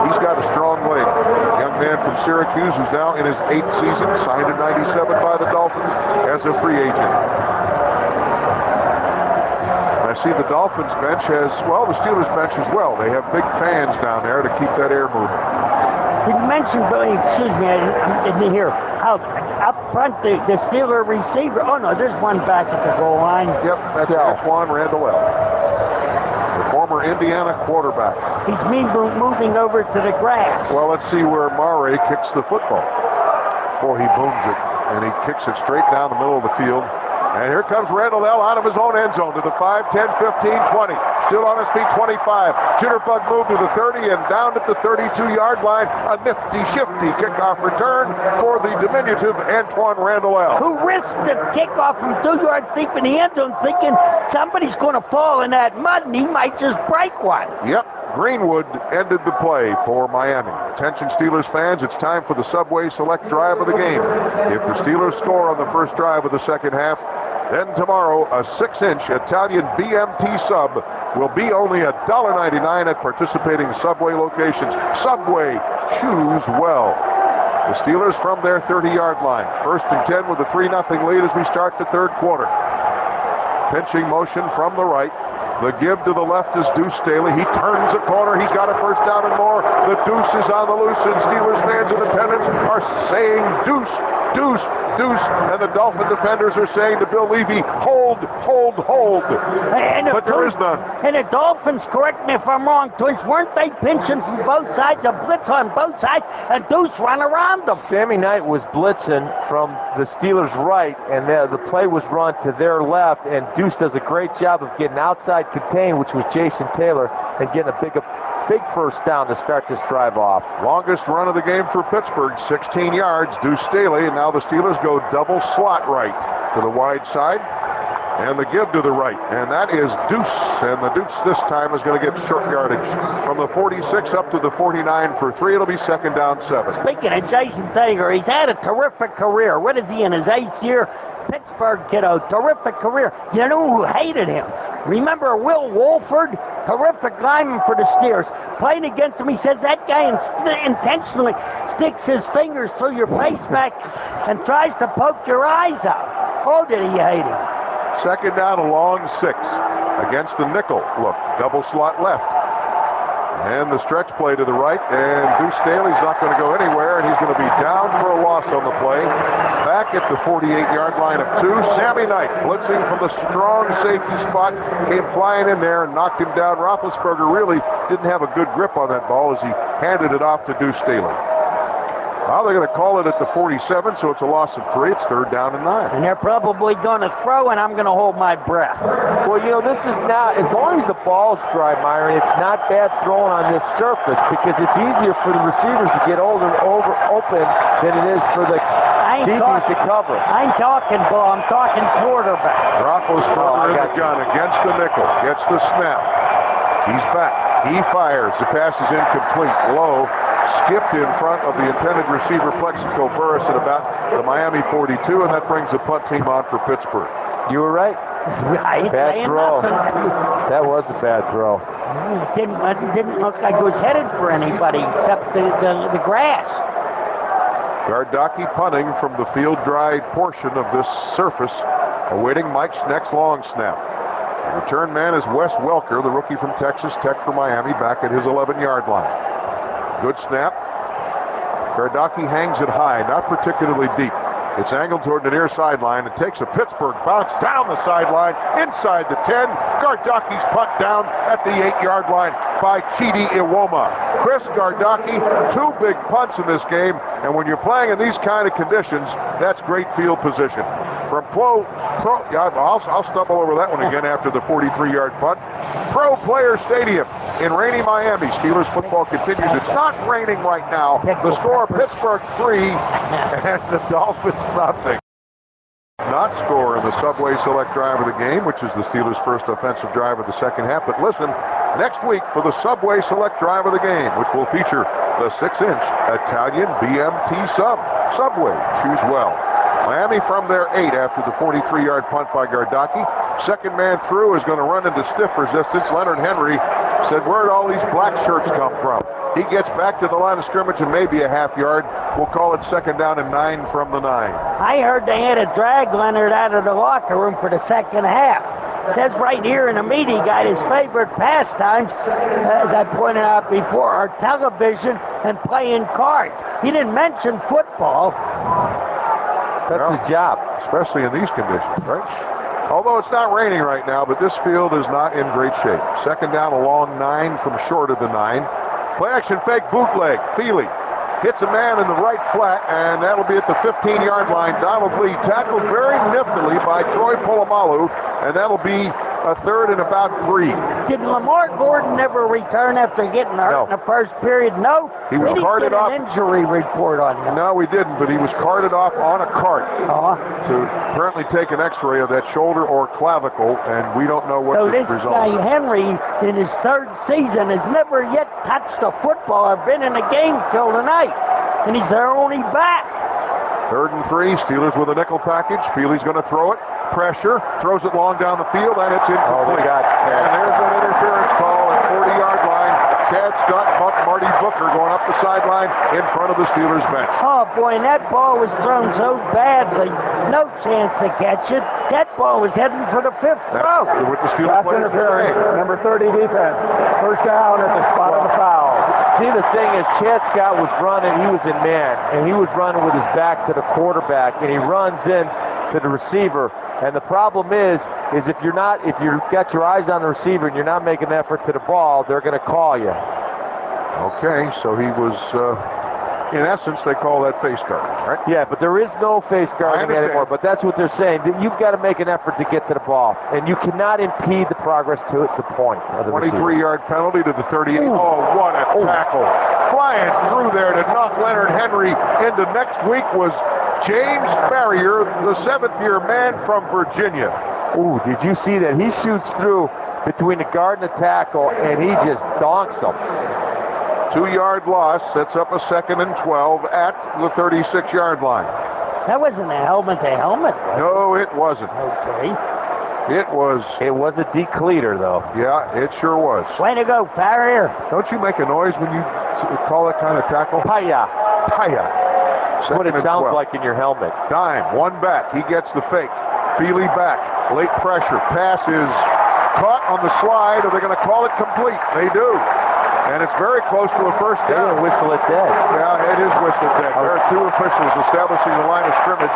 He's got a strong leg. Young man from Syracuse who's now in his 8th season, signed in '97 by the Dolphins as a free agent. I see the Dolphins bench has, well, the Steelers bench as well. They have big fans down there to keep that air moving. Did you mention, Billy, excuse me, I didn't hear, how up front the Steeler receiver, oh no, there's one back at the goal line. Yep, that's Antoine Randall, the former Indiana quarterback. He's moving over to the grass. Well, let's see where Mare kicks the football. Before he booms it, and he kicks it straight down the middle of the field. And here comes Randall out of his own end zone to the 5, 10, 15, 20. Still on his feet, 25. Jitterbug move to the 30 and down at the 32-yard line. A nifty, shifty kickoff return for the diminutive Antoine Randall. Who risked the kickoff from 2 yards deep in the end zone thinking somebody's going to fall in that mud and he might just break one. Yep. Greenwood ended the play for Miami. Attention Steelers fans, it's time for the Subway Select drive of the game. If the Steelers score on the first drive of the second half, then tomorrow a 6-inch Italian BMT sub will be only $1.99 at participating Subway locations. Subway, choose well. The Steelers from their 30-yard line. 1st and 10 with a 3-0 lead as we start the third quarter. Pinching motion from the right. The give to the left is Deuce Staley. He turns the corner. He's got a first down and more. The Deuce is on the loose, and Steelers fans in attendance are saying Deuce, Deuce, Deuce. And the Dolphin defenders are saying to Bill Levy, hold, hold, hold. But there is none. And the Dolphins, correct me if I'm wrong, Twins, weren't they pinching from both sides, a blitz on both sides, and Deuce run around them? Sammy Knight was blitzing from the Steelers' right, and the play was run to their left, and Deuce does a great job of getting outside contained, which was Jason Taylor, and getting a big first down to start this drive off. Longest run of the game for Pittsburgh, 16 yards. Deuce Staley, and now the Steelers go double slot right to the wide side. And the give to the right, and that is Deuce. And the Deuce this time is going to get short yardage from the 46 up to the 49 for 3. It'll be 2nd down 7. Speaking of Jason Taylor, he's had a terrific career. What is he in his 8th year? Pittsburgh kiddo, terrific career. You know who hated him? Remember Will Wolford? Terrific lineman for the Steelers. Playing against him, he says that guy intentionally sticks his fingers through your face mask and tries to poke your eyes out. Oh, did he hate him? 2nd down, a long 6 against the nickel. Look, double slot left. And the stretch play to the right, and Deuce Staley's not going to go anywhere, and he's going to be down for a loss on the play. Back at the 48-yard line of 2, Sammy Knight blitzing from the strong safety spot, came flying in there and knocked him down. Roethlisberger really didn't have a good grip on that ball as he handed it off to Deuce Staley. Now they're going to call it at the 47, so it's a loss of 3. It's 3rd down and 9. And they're probably going to throw, and I'm going to hold my breath. Well, this is not, as long as the ball's dry, Myron, it's not bad throwing on this surface because it's easier for the receivers to get open than it is for the DBs to cover. I ain't talking ball, I'm talking quarterback. Roethlisberger in the gun against the nickel, gets the snap. He's back. He fires. The pass is incomplete. Low. Skipped in front of the intended receiver, Plexico Burris, at about the Miami 42, and that brings the punt team on for Pittsburgh. You were right. I ain't Bad saying throw. nothing. That was a bad throw. It didn't look like it was headed for anybody except the grass. Gardocki punting from the field-dry portion of this surface, awaiting Mike's next long snap. The return man is Wes Welker, the rookie from Texas Tech for Miami, back at his 11-yard line. Good snap. Gardocki hangs it high, not particularly deep. It's angled toward the near sideline. It takes a Pittsburgh bounce down the sideline, inside the 10. Gardocki's punt down at the 8-yard line by Chidi Iwoma. Chris Gardocki, 2 big punts in this game, and when you're playing in these kind of conditions, that's great field position. From I'll stumble over that one again after the 43-yard punt. Pro Player Stadium in rainy Miami. Steelers football continues. It's not raining right now. The score, Pittsburgh 3 and the Dolphins nothing. Not score in the Subway Select drive of the game, which is the Steelers' first offensive drive of the second half. But listen, next week for the Subway Select drive of the game, which will feature the 6-inch Italian BMT sub. Subway, choose well. Miami from their 8 after the 43-yard punt by Gardocki. Second man through is going to run into stiff resistance. Leonard Henry said, where'd all these black shirts come from? He gets back to the line of scrimmage and maybe a half yard. We'll call it 2nd down and 9 from the 9. I heard they had to drag Leonard out of the locker room for the second half. It says right here in the meet he got his favorite pastimes, as I pointed out before, are television and playing cards. He didn't mention football. That's his job. Especially in these conditions, right? Although it's not raining right now, but this field is not in great shape. 2nd down, a long 9 from short of the 9. Play action fake bootleg. Feely hits a man in the right flat, and that'll be at the 15-yard line. Donald Lee tackled very niftily by Troy Polamalu, and that'll be a 3rd and about 3. Did Lamar Gordon never return after getting hurt in the first period? No. He was carted off. An injury report on him. No, we didn't, but he was carted off on a cart to apparently take an x-ray of that shoulder or clavicle, and we don't know what the result is. So this guy, Henry, in his 3rd season, has never yet touched a football or been in a game till tonight, and he's their only back. 3rd and 3, Steelers with a nickel package. Feely's going to throw it. Pressure, throws it long down the field, and it's incomplete. And there's an interference call at 40-yard line. Chad Stunt bumped Marty Booker going up the sideline in front of the Steelers bench. Oh, boy, and that ball was thrown so badly. No chance to catch it. That ball was heading for the 5th row. What the Steelers players interference, number 30 defense. 1st down at the spot of the foul. See, the thing is, Chad Scott was running. He was in man, and he was running with his back to the quarterback, and he runs in to the receiver. And the problem is if you've got your eyes on the receiver and you're not making an effort to the ball, they're going to call you. Okay, so he was, in essence, they call that face guard, right? Yeah, but there is no face guarding anymore. But that's what they're saying. You've got to make an effort to get to the ball, and you cannot impede the progress to the point of the 23-yard penalty to the 38. Ooh. Oh, what a tackle. Flying through there to knock Leonard Henry into next week was James Farrier, the 7th-year man from Virginia. Ooh, did you see that? He shoots through between the guard and the tackle, and he just donks him. 2-yard loss, sets up a 2nd and 12 at the 36-yard line. That wasn't a helmet-to-helmet. No, it wasn't. Okay. It was a decleater, though. Yeah, it sure was. Way to go, Farrier. Don't you make a noise when you call that kind of tackle? Hiya. Hiya. That's what it sounds like in your helmet. Dime, 1 back. He gets the fake. Feely back. Late pressure. Pass is caught on the slide. Are they going to call it complete? They do. And it's very close to a first They're down. going to whistle it dead. Yeah, it is whistled dead. There are two officials establishing the line of scrimmage.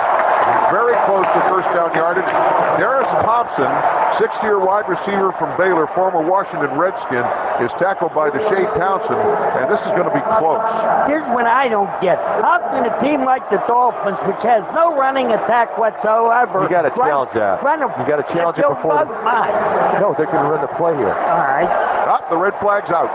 Very close to first down yardage. Darius Thompson, 6-year wide receiver from Baylor, former Washington Redskin, is tackled by Deshae Townsend, and this is going to be close. Here's what I don't get. How can a team like the Dolphins, which has no running attack whatsoever, You got to challenge that. You got to challenge it before. No, they're going to run the play here. All right. The red flag's out.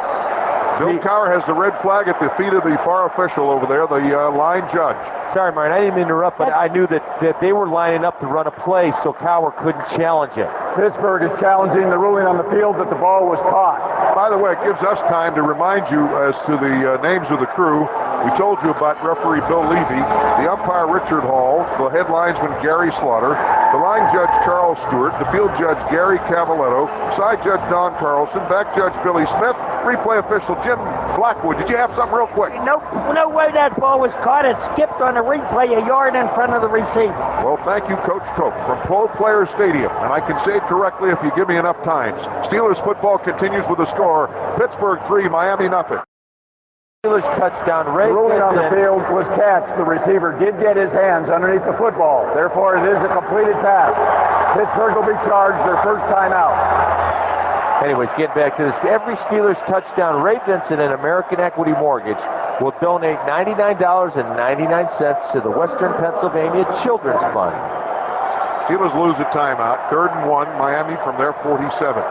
Bill Cowher has the red flag at the feet of the far official over there, the line judge. Sorry, Martin, I didn't mean to interrupt, but I knew that they were lining up to run a play, so Cowher couldn't challenge it. Pittsburgh is challenging the ruling on the field that the ball was caught. By the way, it gives us time to remind you as to the names of the crew. We told you about referee Bill Levy, the umpire Richard Hall, the head linesman Gary Slaughter, the line judge Charles Stewart, the field judge Gary Cavaletto, side judge Don Carlson, back judge Billy Smith, replay official Jim Blackwood. Did you have something real quick? No way that ball was caught. It skipped on the replay a yard in front of the receiver. Well, thank you, Coach Cope, from Pro Players Stadium. And I can say it correctly if you give me enough times. Steelers football continues with the score. Pittsburgh 3, Miami nothing. Steelers touchdown. The ruling on the field was catch. The receiver did get his hands underneath the football. Therefore, it is a completed pass. Pittsburgh will be charged their first time out. Anyways, getting back to this. Every Steelers touchdown, Ray Vincent and American Equity Mortgage will donate $99.99 to the Western Pennsylvania Children's Fund. Steelers lose a timeout. 3rd and 1, Miami from their 47.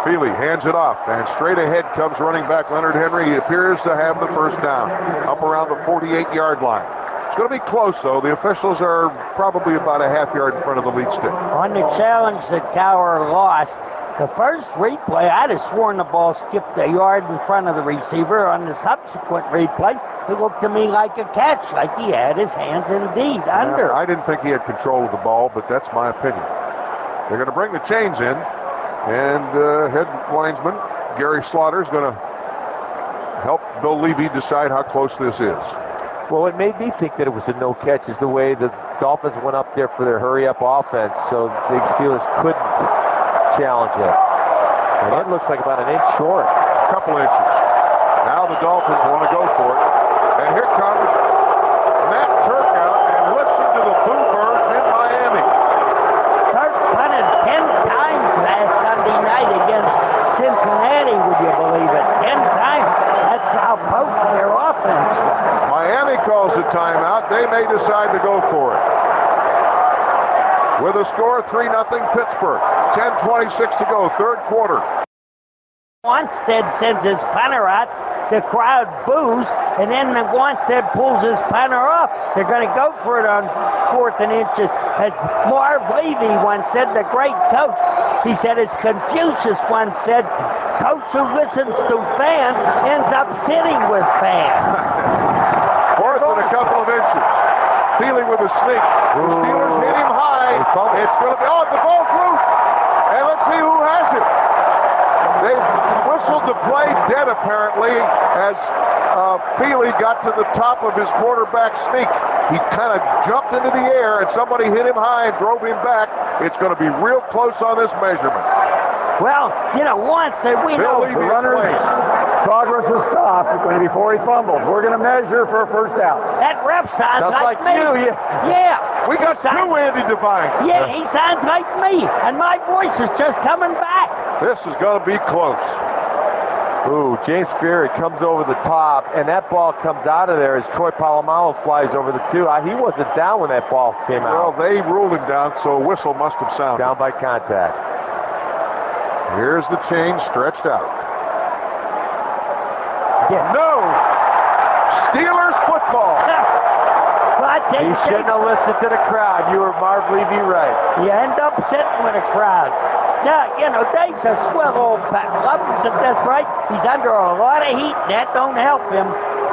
Feely hands it off, and straight ahead comes running back Leonard Henry. He appears to have the first down, up around the 48-yard line. It's going to be close, though. The officials are probably about a half yard in front of the lead stick. On the challenge that Cowher lost, the first replay, I'd have sworn the ball skipped a yard in front of the receiver. On the subsequent replay, it looked to me like a catch, like he had his hands indeed under. I didn't think he had control of the ball, but that's my opinion. They're going to bring the chains in, and head linesman Gary Slaughter is going to help Bill Levy decide how close this is. Well, it made me think that it was a no catch, is the way the Dolphins went up there for their hurry-up offense, so the Steelers couldn't challenge it. And it looks like about an inch short. A couple inches. Now the Dolphins want to go for it. And here comes Matt Turk out, and listen to the Boo Birds in Miami. Turk punted 10 times last Sunday night against Cincinnati, would you believe it? 10 times. That's how potent their offense was. Miami calls the timeout. They may decide to go for it. With a score 3-0 Pittsburgh. 10:26 to go, 3rd quarter. Wanstead sends his punter out. The crowd boos, and then Wanstead pulls his punter off. They're going to go for it on 4th and inches. As Marv Levy once said, the great coach, he said, as Confucius once said, coach who listens to fans ends up sitting with fans. 4th and a couple of inches. Feely with a sneak. The Steelers hit him high. It's going to be, the ball's loose. And let's see who has it. They whistled the play dead, apparently, as Feely got to the top of his quarterback sneak. He kind of jumped into the air, and somebody hit him high and drove him back. It's going to be real close on this measurement. Well, Wanstead, we know The runner's progress was stopped before he fumbled. We're going to measure for a first down. that ref sounds like me. you. Yeah. We got two Andy Devine. Yeah, he sounds like me, and my voice is just coming back. This is going to be close. Ooh, James Ferry comes over the top, and that ball comes out of there as Troy Polamalu flies over the 2. He wasn't down when that ball came Well, out. they ruled him down, so a whistle must have sounded. Down by contact. Here's the chain stretched out. Yeah. No! Steelers football. He shouldn't have listened to the crowd. You were Marv Levy right. You end up sitting with a crowd. Now, Dave's a swell old pat. Loves it, that's right. He's under a lot of heat. That don't help him.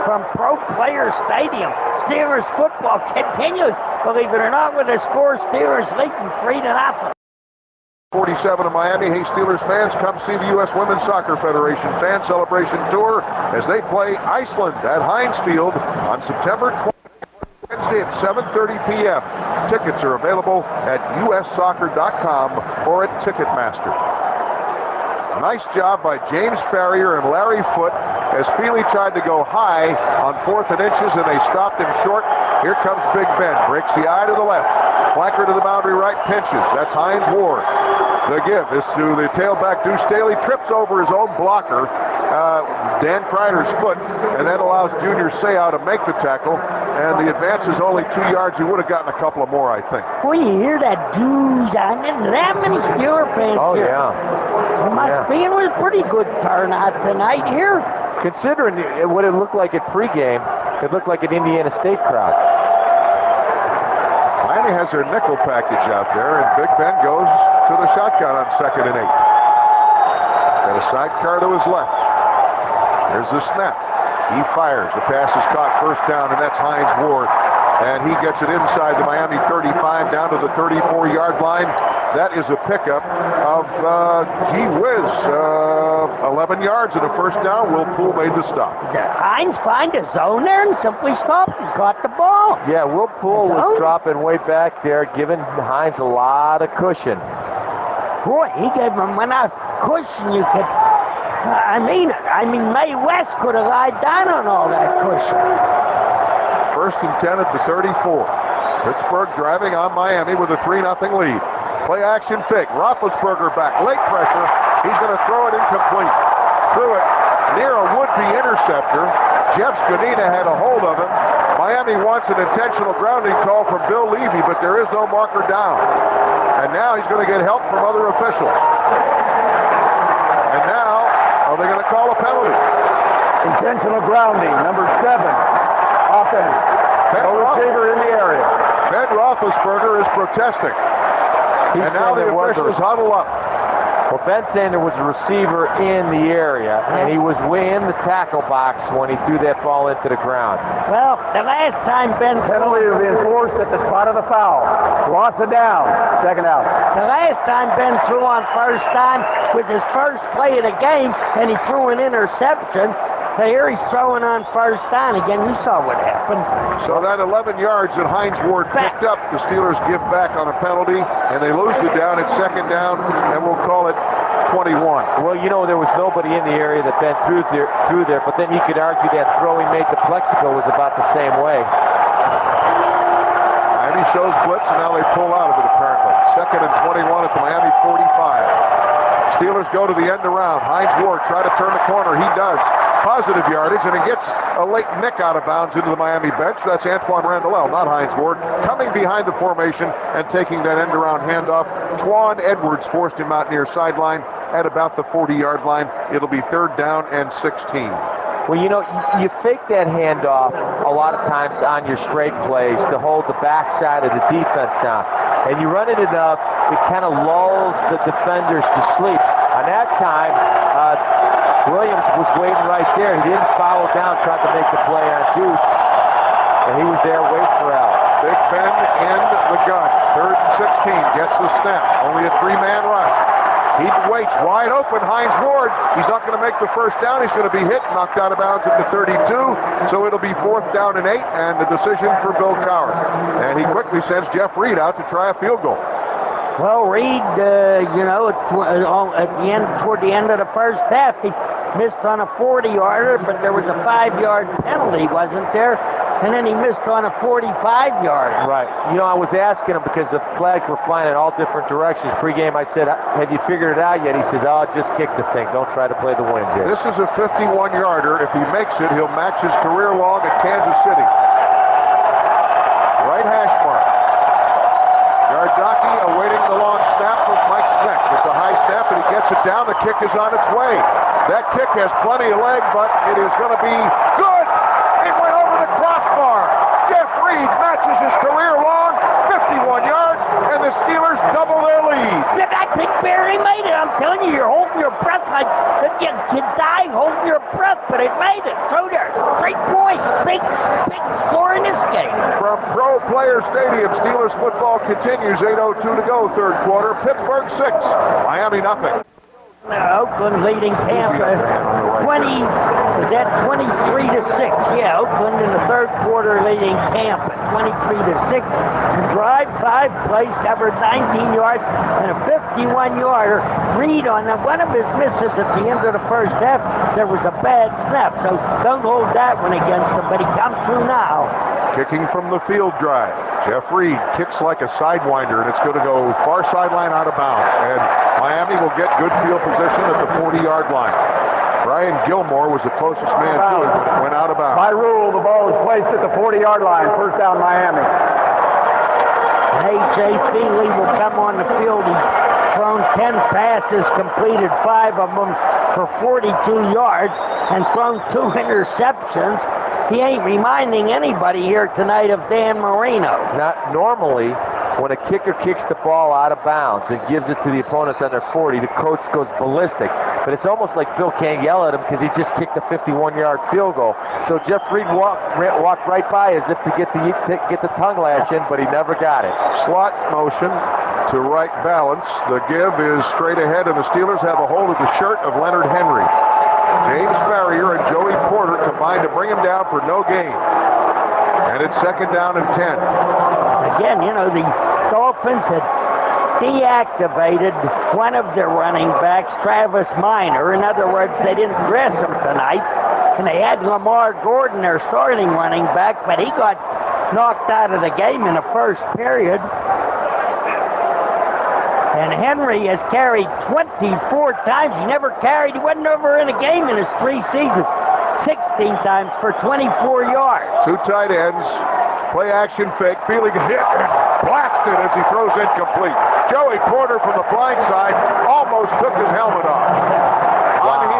From Pro Players Stadium, Steelers football continues. Believe it or not, with the score, Steelers leading 3-0. 47 of Miami. Hey, Steelers fans, come see the U.S. Women's Soccer Federation Fan Celebration Tour as they play Iceland at Heinz Field on September 20th, Wednesday at 7:30 p.m. Tickets are available at ussoccer.com or at Ticketmaster. Nice job by James Farrier and Larry Foote as Feely tried to go high on 4th and inches, and they stopped him short. Here comes Big Ben. Breaks the eye to the left. Flanker to the boundary right, pinches. That's Hines Ward. The give is to the tailback, Deuce Staley. Trips over his own blocker, Dan Kreider's foot, and that allows Junior Seau to make the tackle. And the advance is only 2 yards. He would have gotten a couple of more, I think. Boy, you hear that dudes on it. That many Steeler fans here. Yeah. It must be. It was a pretty good turnout tonight here. Considering what it looked like at pregame, it looked like an Indiana State crowd. Miami has their nickel package out there, and Big Ben goes to the shotgun on 2nd and 8. Got a sidecar to his left. There's the snap. He fires. The pass is caught, first down, and that's Hines Ward. And he gets it inside the Miami 35 down to the 34-yard line. That is a pickup of, 11 yards and a first down. Will Poole made the stop. Hines find a zone there and simply stopped and caught the ball. Yeah, Will Poole was dropping way back there, giving Hines a lot of cushion. Boy, he gave him enough cushion you could... I mean, Mae West could have lied down on all that cushion. 1st and 10 at the 34. Pittsburgh driving on Miami with a 3-0 lead. Play action fake. Roethlisberger back. Late pressure. He's going to throw it incomplete. Threw it near a would-be interceptor. Jeff Spadina had a hold of him. Miami wants an intentional grounding call from Bill Levy, but there is no marker down. And now he's going to get help from other officials. And now, are they going to call a penalty? Intentional grounding, number 7. Offense. No receiver in the area. Ben Roethlisberger is protesting. And now the officials huddle up. Well, Ben's saying there was a receiver in the area, and he was way in the tackle box when he threw that ball into the ground. Well, the last time Ben... Penalty will be enforced at the spot of the foul. Loss of down. 2nd out. The last time Ben threw on first time was his first play of the game, and he threw an interception. So here he's throwing on first down again. You saw what happened. So that 11 yards that Hines Ward picked up, the Steelers give back on a penalty, and they lose the down at 2nd down, and we'll call it 21. Well, you know, there was nobody in the area that Ben threw there, but then you could argue that throw he made to Plexico was about the same way. Miami shows blitz, and now they pull out of it, apparently. 2nd and 21 at the Miami 45. Steelers go to the end around. Hines Ward try to turn the corner. He does. Positive yardage, and he gets a late nick out of bounds into the Miami bench. That's Antoine Randall, not Hines Ward, coming behind the formation and taking that end-around handoff. Twan Edwards forced him out near sideline at about the 40-yard line. It'll be 3rd down and 16. Well, you know, you fake that handoff a lot of times on your straight plays to hold the backside of the defense down. And you run it enough, it kind of lulls the defenders to sleep. On that time, Williams was waiting right there. He didn't follow down, tried to make the play on Deuce. And he was there waiting for Al. Big Ben in the gun. 3rd and 16. Gets the snap. Only a 3-man rush. He waits wide open. Hines Ward. He's not going to make the first down. He's going to be hit, knocked out of bounds at the 32. So it'll be 4th down and 8, and the decision for Bill Cowher. And he quickly sends Jeff Reed out to try a field goal. Well, Reed, toward the end of the first half, he missed on a 40-yarder, but there was a 5-yard penalty, wasn't there? And then he missed on a 45-yarder. Right. You know, I was asking him because the flags were flying in all different directions. Pre-game, I said, have you figured it out yet? He says, oh, just kick the thing. Don't try to play the wind here. This is a 51-yarder. If he makes it, he'll match his career long at Kansas City. Right hash mark. Yardaki awaiting the long snap with Mike Sneck. It's a high snap, and he gets it down. The kick is on its way. That kick has plenty of leg, but it is going to be good. It went over the crossbar. Jeff Reed matches his career long, 51 yards, and the Steelers double their lead. I think Barry made it. I'm telling you, you're holding your breath like you die holding your breath, but it made it. Throw there. Great point. Big score in this game. From Pro Player Stadium, Steelers football continues. 8:02 to go, 3rd quarter. Pittsburgh 6, Miami nothing. Oakland leading Tampa 20. Was that 23-6. Yeah, Oakland in the third quarter leading Tampa 23-6. The drive, 5 plays, covered 19 yards and a 51-yarder. Reed on one of his misses at the end of the first half, there was a bad snap, so don't hold that one against him, but he comes through now. Kicking from the field drive. Jeff Reed kicks like a sidewinder, and it's going to go far sideline out of bounds. And Miami will get good field position at the 40-yard line. Brian Gilmore was the closest man to it when it went out of bounds. By rule, the ball is placed at the 40-yard line. First down, Miami. A.J. Feely will come on the field. He's thrown 10 passes, completed 5 of them for 42 yards, and thrown 2 interceptions. He ain't reminding anybody here tonight of Dan Marino. Not normally, when a kicker kicks the ball out of bounds and gives it to the opponents on their 40, the coach goes ballistic. But it's almost like Bill can't yell at him because he just kicked a 51-yard field goal. So Jeff Reed walked right by as if to get the tongue lash in, but he never got it. Slot motion to right balance. The give is straight ahead, and the Steelers have a hold of the shirt of Leonard Henry. James Farrier and Joey Porter combined to bring him down for no gain. And it's second down and 10. Again, you know, the Dolphins had deactivated one of their running backs, Travis Minor. In other words, they didn't dress him tonight. And they had Lamar Gordon, their starting running back, but he got knocked out of the game in the first period. And Henry has carried 24 times. He never carried, he wasn't over in a game in his 3 seasons. 16 times for 24 yards. 2 tight ends. Play action fake. Feely hit and blasted as he throws incomplete. Joey Porter from the blind side almost took his helmet off.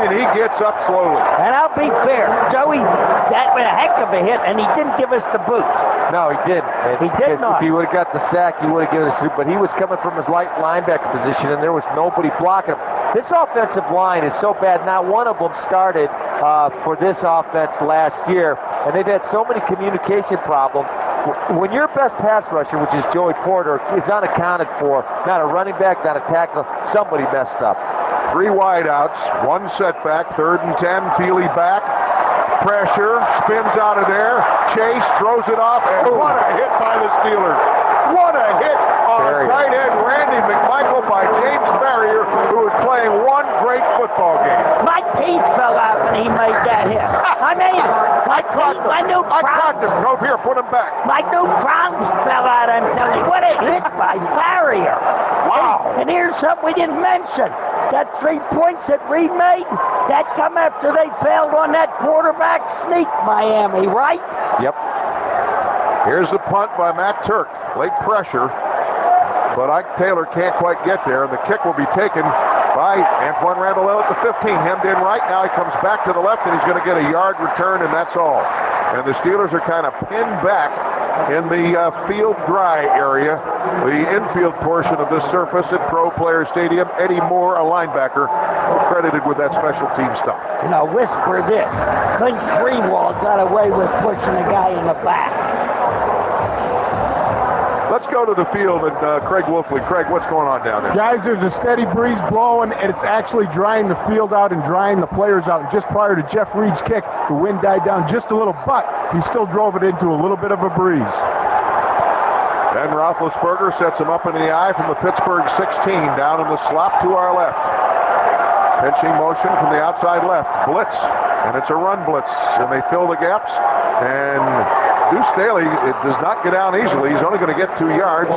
And he gets up slowly. And I'll be fair, Joey, that was a heck of a hit, and he didn't give us the boot. No, he didn't. He did not. If he would have got the sack, he would have given us the boot. But he was coming from his light linebacker position, and there was nobody blocking him. This offensive line is so bad. Not one of them started for this offense last year, and they've had so many communication problems. When your best pass rusher, which is Joey Porter, is unaccounted for, not a running back, not a tackle, somebody messed up. 3 wideouts, 1 setback, 3rd and 10, Feely back. Pressure, spins out of there. Chase throws it off, and what a hit by the Steelers. What a hit on tight end Randy McMichael by James Farrier, who was playing one great football game. My teeth fell out when he made that hit. I mean, I caught them. Go here, put them back. My new crowns fell out, I'm telling you. What a hit by Farrier. Wow. And here's something we didn't mention. That 3 points that Reed made, that come after they failed on that quarterback sneak, Miami, right? Yep. Here's the punt by Matt Turk. Late pressure, but Ike Taylor can't quite get there, and the kick will be taken by Antoine Randall at the 15. Hemmed in right. Now he comes back to the left, and he's going to get a yard return, and that's all. And the Steelers are kind of pinned back in the field dry area, the infield portion of this surface at Pro Player Stadium. Eddie Moore, a linebacker, credited with that special team stop. You know, whisper this. Clint Greenwald got away with pushing a guy in the back. Let's go to the field and Craig Wolfley. Craig, what's going on down there? Guys, there's a steady breeze blowing, and it's actually drying the field out and drying the players out. And just prior to Jeff Reed's kick, the wind died down just a little, but he still drove it into a little bit of a breeze. Ben Roethlisberger sets him up in the eye from the Pittsburgh 16, down in the slot to our left. Pitching motion from the outside left. Blitz, and it's a run blitz, and they fill the gaps, and Deuce Staley, it does not get down easily. He's only going to get 2 yards,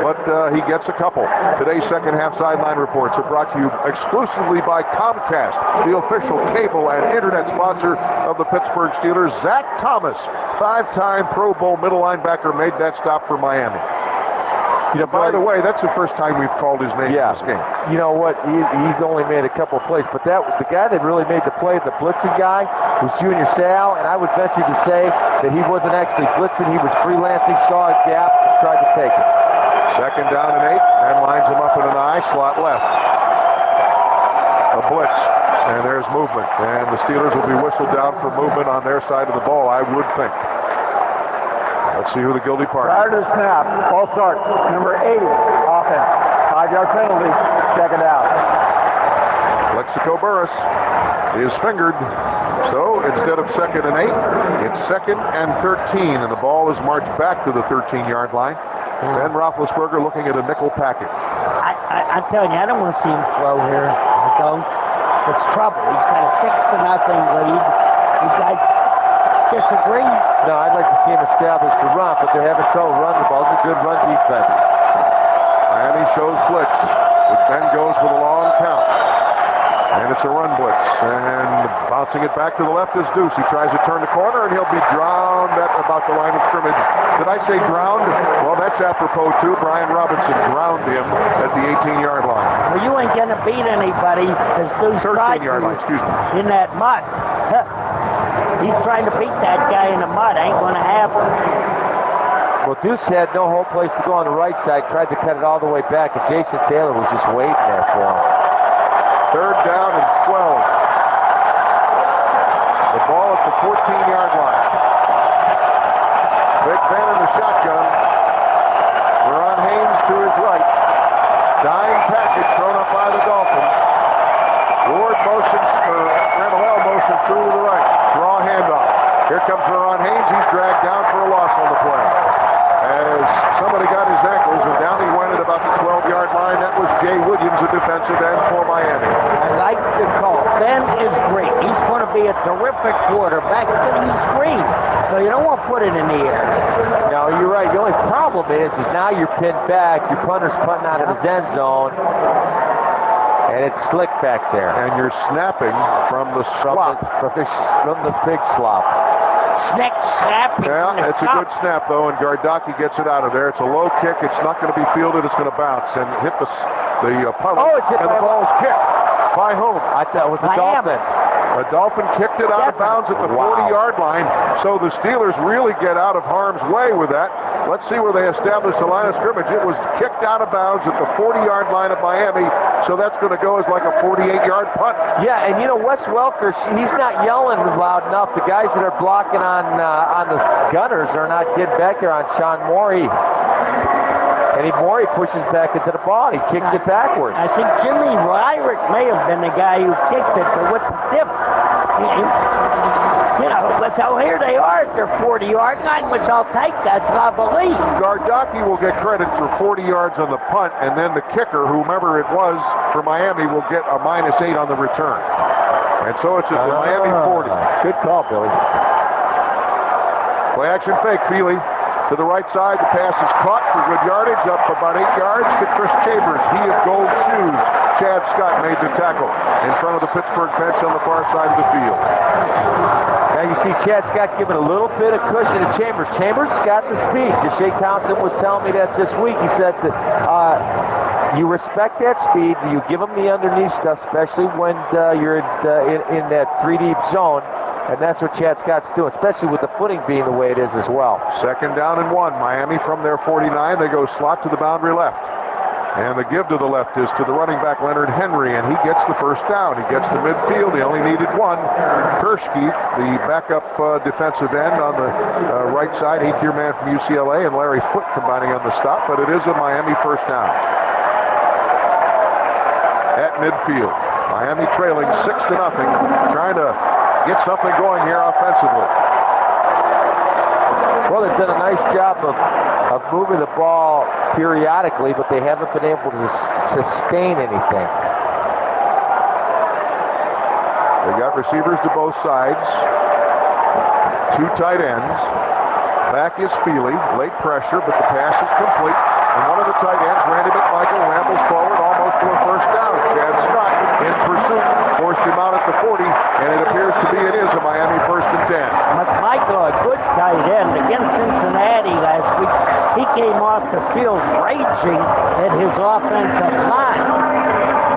but he gets a couple. Today's second half sideline reports are brought to you exclusively by Comcast, the official cable and internet sponsor of the Pittsburgh Steelers. Zach Thomas, 5-time Pro Bowl middle linebacker, made that stop for Miami. You know, by the way, that's the first time we've called his name in this game. You know what? He's only made a couple of plays, but the guy that really made the play, the blitzing guy, was Junior Seau, and I would venture to say that he wasn't actually blitzing. He was freelancing, saw a gap, and tried to take it. Second down and 8, and lines him up in an eye, slot left. A blitz, and there's movement, and the Steelers will be whistled down for movement on their side of the ball, I would think. Let's see who the guilty party is. Prior to the snap, ball start, number 80, offense. 5-yard penalty, second down. Plexico Burress is fingered, so instead of 2nd and 8, it's 2nd and 13, and the ball is marched back to the 13-yard line. Ben Roethlisberger looking at a nickel package. I'm telling you, I don't want to see him throw here. I don't. It's trouble. He's got a 6-0 lead. You guys disagree? No, I'd like to see him establish the run, but they're having trouble running the ball. It's a good run defense. Miami shows blitz. Ben goes with a long count. And it's a run blitz. And bouncing it back to the left is Deuce. He tries to turn the corner, and he'll be drowned at about the line of scrimmage. Did I say drowned? Well, that's apropos, too. Brian Robinson drowned him at the 18-yard line. Well, you ain't going to beat anybody as Deuce tried 13-yard line, excuse me. in that mud. He's trying to beat that guy in the mud. Ain't going to happen. Well, Deuce had no whole place to go on the right side. Tried to cut it all the way back, and Jason Taylor was just waiting there for him. 3rd down and 12. The ball at the 14-yard line. Big Ben in the shotgun. Ron Haynes to his right. Dime package thrown up by the Dolphins. Ward motions, or Randall motions through to the right. Draw handoff. Here comes Ron Haynes. He's dragged down for a loss on the play. As somebody got his ankles, and down he went at about the 12-yard line. That was Jay Williams, a defensive end for Miami. I like the call. Ben is great. He's going to be a terrific quarterback, but he's green. So you don't want to put it in the air. No, you're right. The only problem is now you're pinned back. Your punter's putting out of his end zone. And it's slick back there. And you're snapping from the slop. From the big slop. Snapping. Yeah, it's a good snap, though, and Gardocki gets it out of there. It's a low kick. It's not going to be fielded. It's going to bounce and hit the puddle. Oh, it's hit and by the ball's kicked by whom? I thought it was a Dolphin. A Dolphin kicked it out of bounds at the 40-yard line, so the Steelers really get out of harm's way with that. Let's see where they establish the line of scrimmage. It was kicked out of bounds at the 40-yard line of Miami, so that's going to go as like a 48-yard punt. Yeah, and you know, Wes Welker, he's not yelling loud enough. The guys that are blocking on the Gunners are not getting back there on Sean Morey. And Morey pushes back into the ball. He kicks it backwards. I think Jimmy Ryrick may have been the guy who kicked it, but what's the difference? You know, so here they are at their 40-yard line, which I'll take. That's what I believe. Gardocki will get credit for 40 yards on the punt, and then the kicker, whomever it was for Miami, will get a -8 on the return. And so it's at the Miami 40. Good call, Billy. Play action fake, Feely. To the right side, the pass is caught for good yardage, up about 8 yards to Chris Chambers. He of gold shoes. Chad Scott made the tackle in front of the Pittsburgh bench on the far side of the field. Now you see Chad Scott giving a little bit of cushion to Chambers. Chambers got the speed. Deshae Townsend was telling me that this week. He said that you respect that speed. You give him the underneath stuff, especially when you're in that 3-deep zone. And that's what Chad Scott's doing, especially with the footing being the way it is as well. 2nd down and 1. Miami from their 49. They go slot to the boundary left. And the give to the left is to the running back, Leonard Henry, and he gets the first down. He gets to midfield. He only needed 1. Kershke, the backup defensive end on the right side, 8th-year man from UCLA, and Larry Foote combining on the stop, but it is a Miami first down. At midfield. Miami trailing 6-0, trying to get something going here offensively. Well, they've done a nice job of moving the ball periodically, but they haven't been able to sustain anything. They got receivers to both sides. 2 tight ends. Back is Feely. Late pressure, but the pass is complete. And one of the tight ends, Randy McMichael, rambles forward almost to a first down. Chad Scott in pursuit forced him out at the 40, and it appears to be it is a Miami 1st and 10. McMichael, a good tight end against Cincinnati last week. He came off the field raging at his offensive line,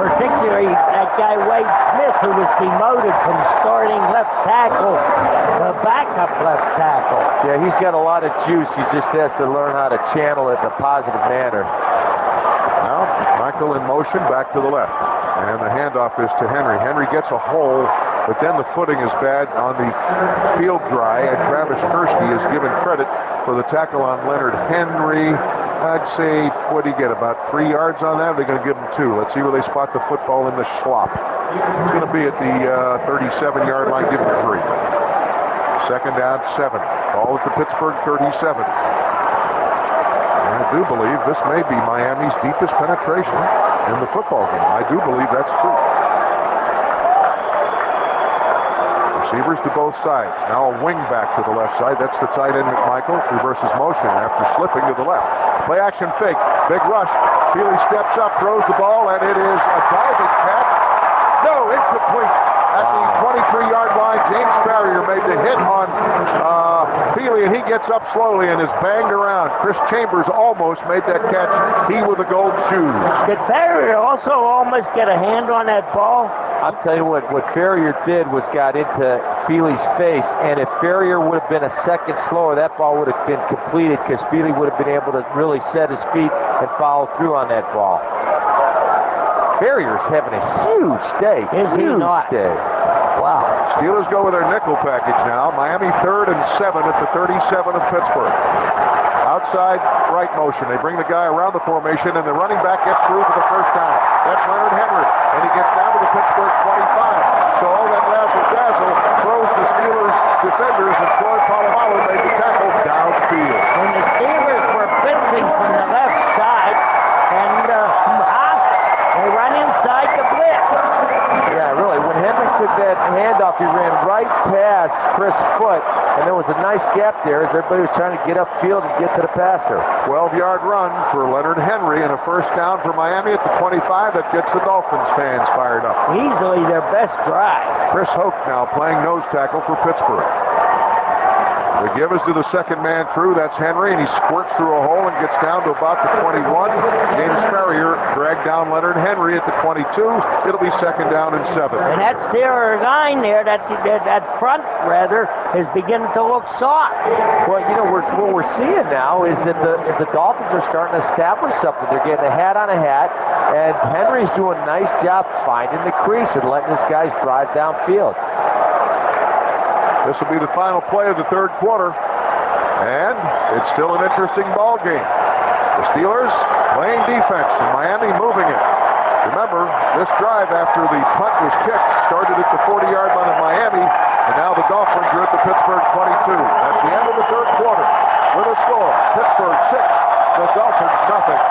particularly that guy Wade Smith, who was demoted from starting left tackle to backup left tackle. Yeah, he's got a lot of juice. He just has to learn how to channel it in a positive manner. Now, Michael in motion, back to the left. And the handoff is to Henry. Henry gets a hole, but then the footing is bad on the field dry, and Travis Kershke is given credit for the tackle on Leonard Henry. I'd say, what do you get, about 3 yards on that? They're going to give him 2. Let's see where they spot the football in the slop. It's going to be at the 37-yard line, give him 3. Second down, 7. Ball at the Pittsburgh 37. And I do believe this may be Miami's deepest penetration in the football game. I do believe that's true. Receivers to both sides. Now a wing back to the left side. That's the tight end, McMichael. Reverses motion after slipping to the left. Play action fake. Big rush. Feely steps up, throws the ball, and it is a diving catch. No, incomplete. At the 23-yard line, James Farrier made the hit on Feely, and he gets up slowly and is banged around. Chris Chambers almost made that catch. He with the gold shoes. Did Farrier also almost get a hand on that ball? I'll tell you what Farrier did was got into Feely's face, and if Farrier would have been a second slower, that ball would have been completed because Feely would have been able to really set his feet and follow through on that ball. Farrier's having a huge day. Is he not? Day. Wow. Steelers go with their nickel package now. Miami 3rd and 7 at the 37 of Pittsburgh. Outside right motion. They bring the guy around the formation, and the running back gets through for the first down. That's Leonard Henry, and he gets down to the Pittsburgh 25. So all that razzle-dazzle throws the Steelers defenders, and Troy Polamalu made the tackle downfield. When the Steelers were blitzing from the left side, and they run inside the blitz. Yeah, really. When Henry took that handoff, he ran right past Chris Foot, and there was a nice gap there as everybody was trying to get upfield and get to the passer. 12-yard run for Leonard Henry and a first down for Miami at the 25. That gets the Dolphins fans fired up. Easily their best drive. Chris Hoke now playing nose tackle for Pittsburgh. The give is to the second man through. That's Henry, and he squirts through a hole and gets down to about the 21. James Farrier dragged down Leonard Henry at the 22. It'll be second down and 7. And that Steeler line there, that front rather, is beginning to look soft. Well, you know, what we're seeing now is that the Dolphins are starting to establish something. They're getting a hat on a hat, and Henry's doing a nice job finding the crease and letting his guys drive downfield. This will be the final play of the third quarter, and it's still an interesting ball game. The Steelers playing defense, and Miami moving it. Remember, this drive after the punt was kicked started at the 40-yard line of Miami, and now the Dolphins are at the Pittsburgh 22. That's the end of the third quarter with a score. Pittsburgh 6, the Dolphins nothing.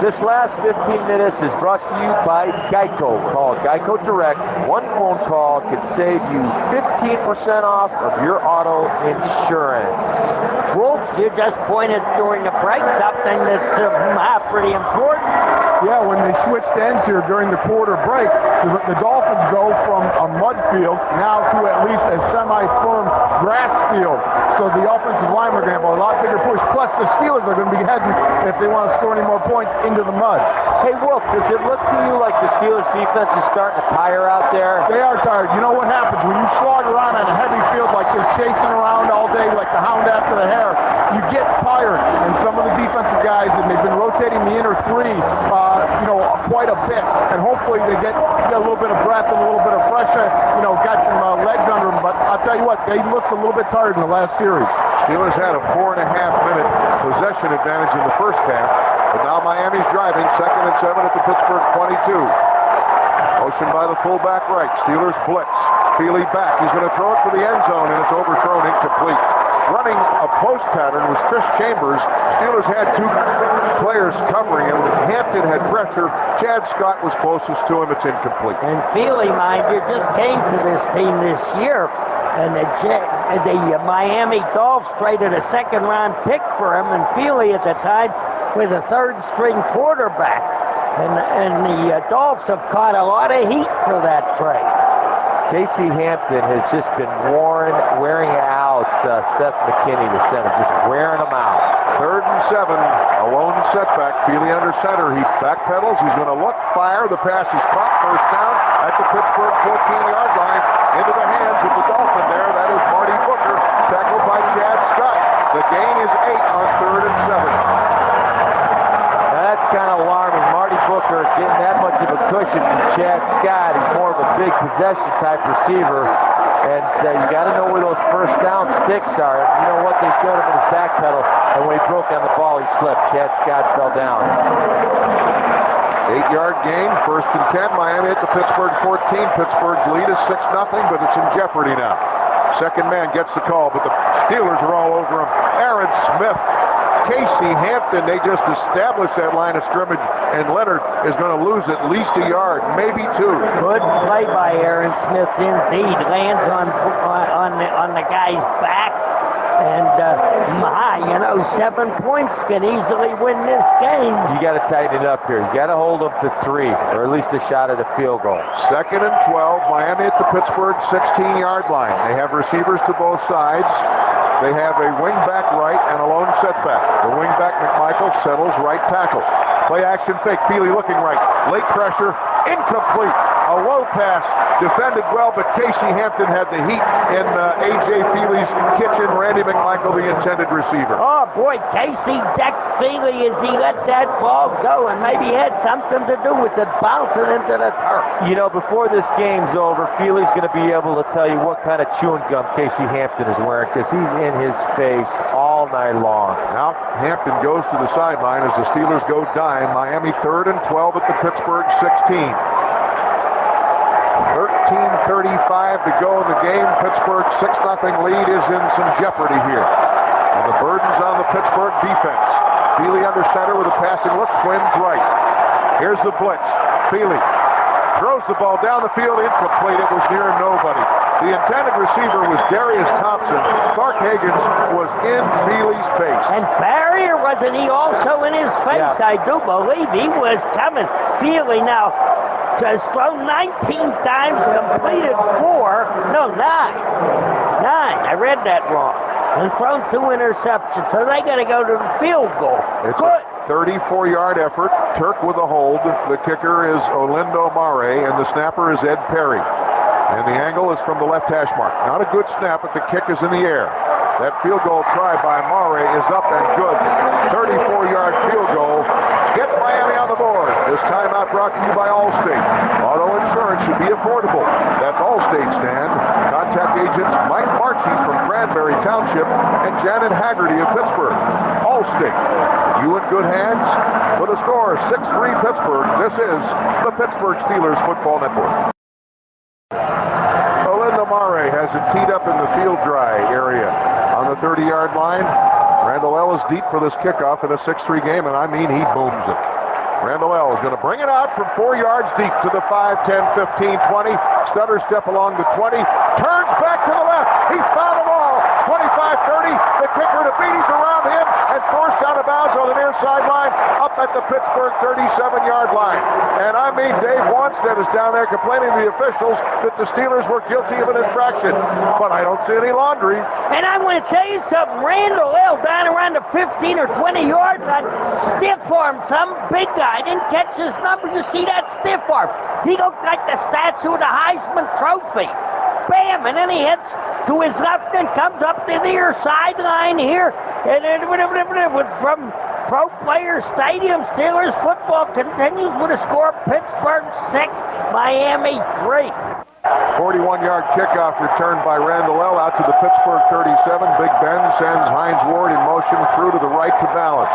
This last 15 minutes is brought to you by Geico. Call Geico Direct. One phone call can save you 15% off of your auto insurance. Wolf, you just pointed during the break something that's pretty important. Yeah, when they switched ends here during the quarter break, the Dolphins go from a mud field now to at least a semi-firm grass field. So the offensive line are going to have a lot bigger push. Plus, the Steelers are going to be heading, if they want to score any more points, into the mud. Hey, Wolf, does it look to you like the Steelers defense is starting to tire out there? They are tired. You know what happens when you slog around on a heavy field like this, chasing around all day like the hound after the hare, you get tired. And some of the defensive guys, and they've been rotating the inner three, quite a bit. And hopefully they get a little bit of breath and a little bit of fresh air, got some legs under them. But I'll tell you what, they looked a little bit tired in the last series. Steelers had a 4.5-minute possession advantage in the first half, but now Miami's driving, 2nd and 7 at the Pittsburgh 22. Motion by the fullback right. Steelers blitz. Feely back. He's going to throw it for the end zone, and it's overthrown, incomplete. Running a post pattern was Chris Chambers. Steelers had 2 players covering him. Hampton had pressure. Chad Scott was closest to him. It's incomplete. And Feely, mind you, just came to this team this year. And the Miami Dolphins traded a second-round pick for him, and Feely at the time was a third-string quarterback. And the Dolphins have caught a lot of heat for that trade. Casey Hampton has just been wearing out Seth McKinney, the center, just wearing him out. 3rd and 7, a lone setback. Feely under center. He backpedals. He's going to look, fire. The pass is caught. First down at the Pittsburgh 14-yard line. Into the hands of the Dolphin there. That is Marty Booker, tackled by Chad Scott. The gain is 8 on 3rd and 7. Now that's kind of alarming. Marty Booker getting that much of a cushion from Chad Scott. He's more of a big possession type receiver. And you got to know where those first down sticks are. And you know what? They showed him in his back pedal. And when he broke on the ball, he slipped. Chad Scott fell down. 8-yard gain, 1st and 10. Miami at the Pittsburgh 14. Pittsburgh's lead is 6-0, but it's in jeopardy now. Second man gets the call, but the Steelers are all over him. Aaron Smith, Casey Hampton, they just established that line of scrimmage, and Leonard is going to lose at least a yard, maybe two. Good play by Aaron Smith indeed. Lands on the guy's back. And, 7 points can easily win this game. You got to tighten it up here. You got to hold them to 3, or at least a shot at a field goal. Second and 12, Miami at the Pittsburgh 16-yard line. They have receivers to both sides. They have a wing-back right and a lone setback. The wing-back, McMichael, settles right tackle. Play action fake. Feely looking right. Late pressure. Incomplete. A low pass. Defended well, but Casey Hampton had the heat in A.J. Feely's kitchen. Randy McMichael, the intended receiver. Oh, boy, Casey decked Feely as he let that ball go, and maybe had something to do with it bouncing into the turf. You know, before this game's over, Feely's going to be able to tell you what kind of chewing gum Casey Hampton is wearing, because he's in his face all night long. Now Hampton goes to the sideline as the Steelers go dime. Miami 3rd and 12 at the Pittsburgh 16. 13:35 to go in the game. Pittsburgh's 6-0 lead is in some jeopardy here. And the burden's on the Pittsburgh defense. Feely under center with a passing look. Twins right. Here's the blitz. Feely throws the ball down the field. Incomplete. It was near nobody. The intended receiver was Darius Thompson. Clark Higgins was in Feely's face. And Barrier, wasn't he also in his face? Yeah. I do believe he was coming. Feely now has thrown 19 times, completed 9. 9. I read that wrong. And thrown 2 interceptions. So they got to go to the field goal. It's Good. a 34-yard effort. Turk with a hold. The kicker is Olindo Mare, and the snapper is Ed Perry. And the angle is from the left hash mark. Not a good snap, but the kick is in the air. That field goal try by Mare is up and good. 34-yard field goal gets Miami on the board. This timeout brought to you by Allstate. Auto insurance should be affordable. That's Allstate stand. Contact agents Mike Marchie from Cranberry Township and Janet Haggerty of Pittsburgh. Allstate. You in good hands? With a score 6-3 Pittsburgh, this is the Pittsburgh Steelers Football Network. Olindo Mare has it teed up in the field dry area on the 30-yard line. Randall L is deep for this kickoff in a 6-3 game, and I mean he booms it. Randall L is going to bring it out from 4 yards deep to the 5, 10, 15, 20. Stutter step along the 20. Turns back to the left. He found them all. 25, 30. The kicker to beat. He's around him and forced out of bounds on the near sideline up at the Pittsburgh 37-yard line. And I mean, Dave Wanstead is down there complaining to the officials that the Steelers were guilty of an infraction. But I don't see any laundry. And I want to tell you something. Randall L. down around the 15 or 20-yard line, stiff arm, some big guy. Didn't catch his number. You see that stiff arm? He looked like the statue of the Heisman Trophy. Bam! And then he heads to his left and comes up to the near sideline here. And then from Pro Player Stadium, Steelers football continues with a score: Pittsburgh 6, Miami 3. 41-yard kickoff returned by Randall L. out to the Pittsburgh 37. Big Ben sends Hines Ward in motion through to the right to balance.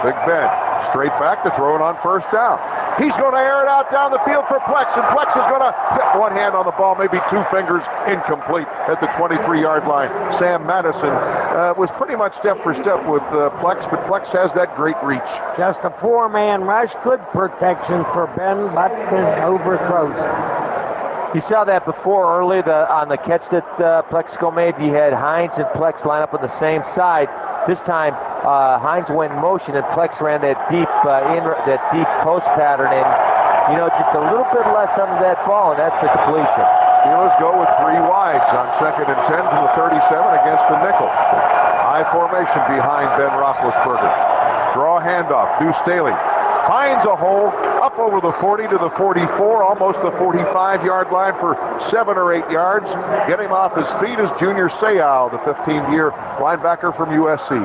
Big Ben straight back to throw it on first down. He's going to air it out down the field for Plex, and Plex is going to get one hand on the ball, maybe 2 fingers, incomplete at the 23-yard line. Sam Madison was pretty much step for step with Plex, but Plex has that great reach. Just a 4-man rush. Good protection for Ben, but overthrows. You saw that before early on the catch that Plexico made. You had Hines and Plex line up on the same side. This time, Hines went in motion and Plex ran that deep post pattern, and just a little bit less under that ball, and that's a completion. Steelers go with 3 wides on 2nd and 10 to the 37 against the nickel. High formation behind Ben Roethlisberger. Draw handoff. Deuce Staley finds a hole up over the 40 to the 44, almost the 45-yard line for 7 or 8 yards. Getting off his feet is Junior Seau, the 15-year linebacker from USC.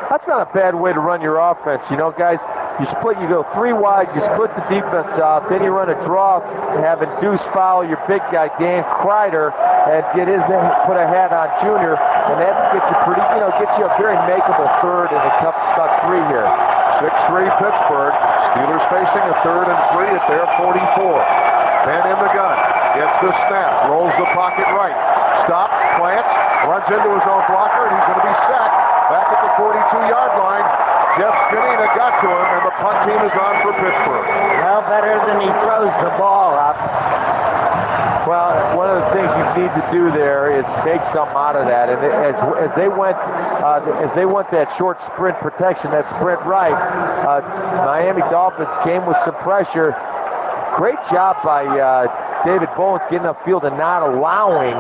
That's not a bad way to run your offense. Guys, you go 3 wide, you split the defense out, then you run a draw, having Deuce foul your big guy, Dan Kreider, and put a hat on Junior, and that gets you gets you a very makeable third and about 3 here. 6-3 Pittsburgh. Steelers facing a 3rd and 3 at their 44. Ben in the gun. Gets the snap. Rolls the pocket right. Stops. runs into his own blocker, and he's going to be sacked back at the 42-yard line. Jeff Skinina got to him, and the punt team is on for Pittsburgh. Well, better than he throws the ball up. Well, one of the things you need to do there is make something out of that. And as they went that short sprint protection, that sprint right, Miami Dolphins came with some pressure. Great job by David Bowens getting upfield and not allowing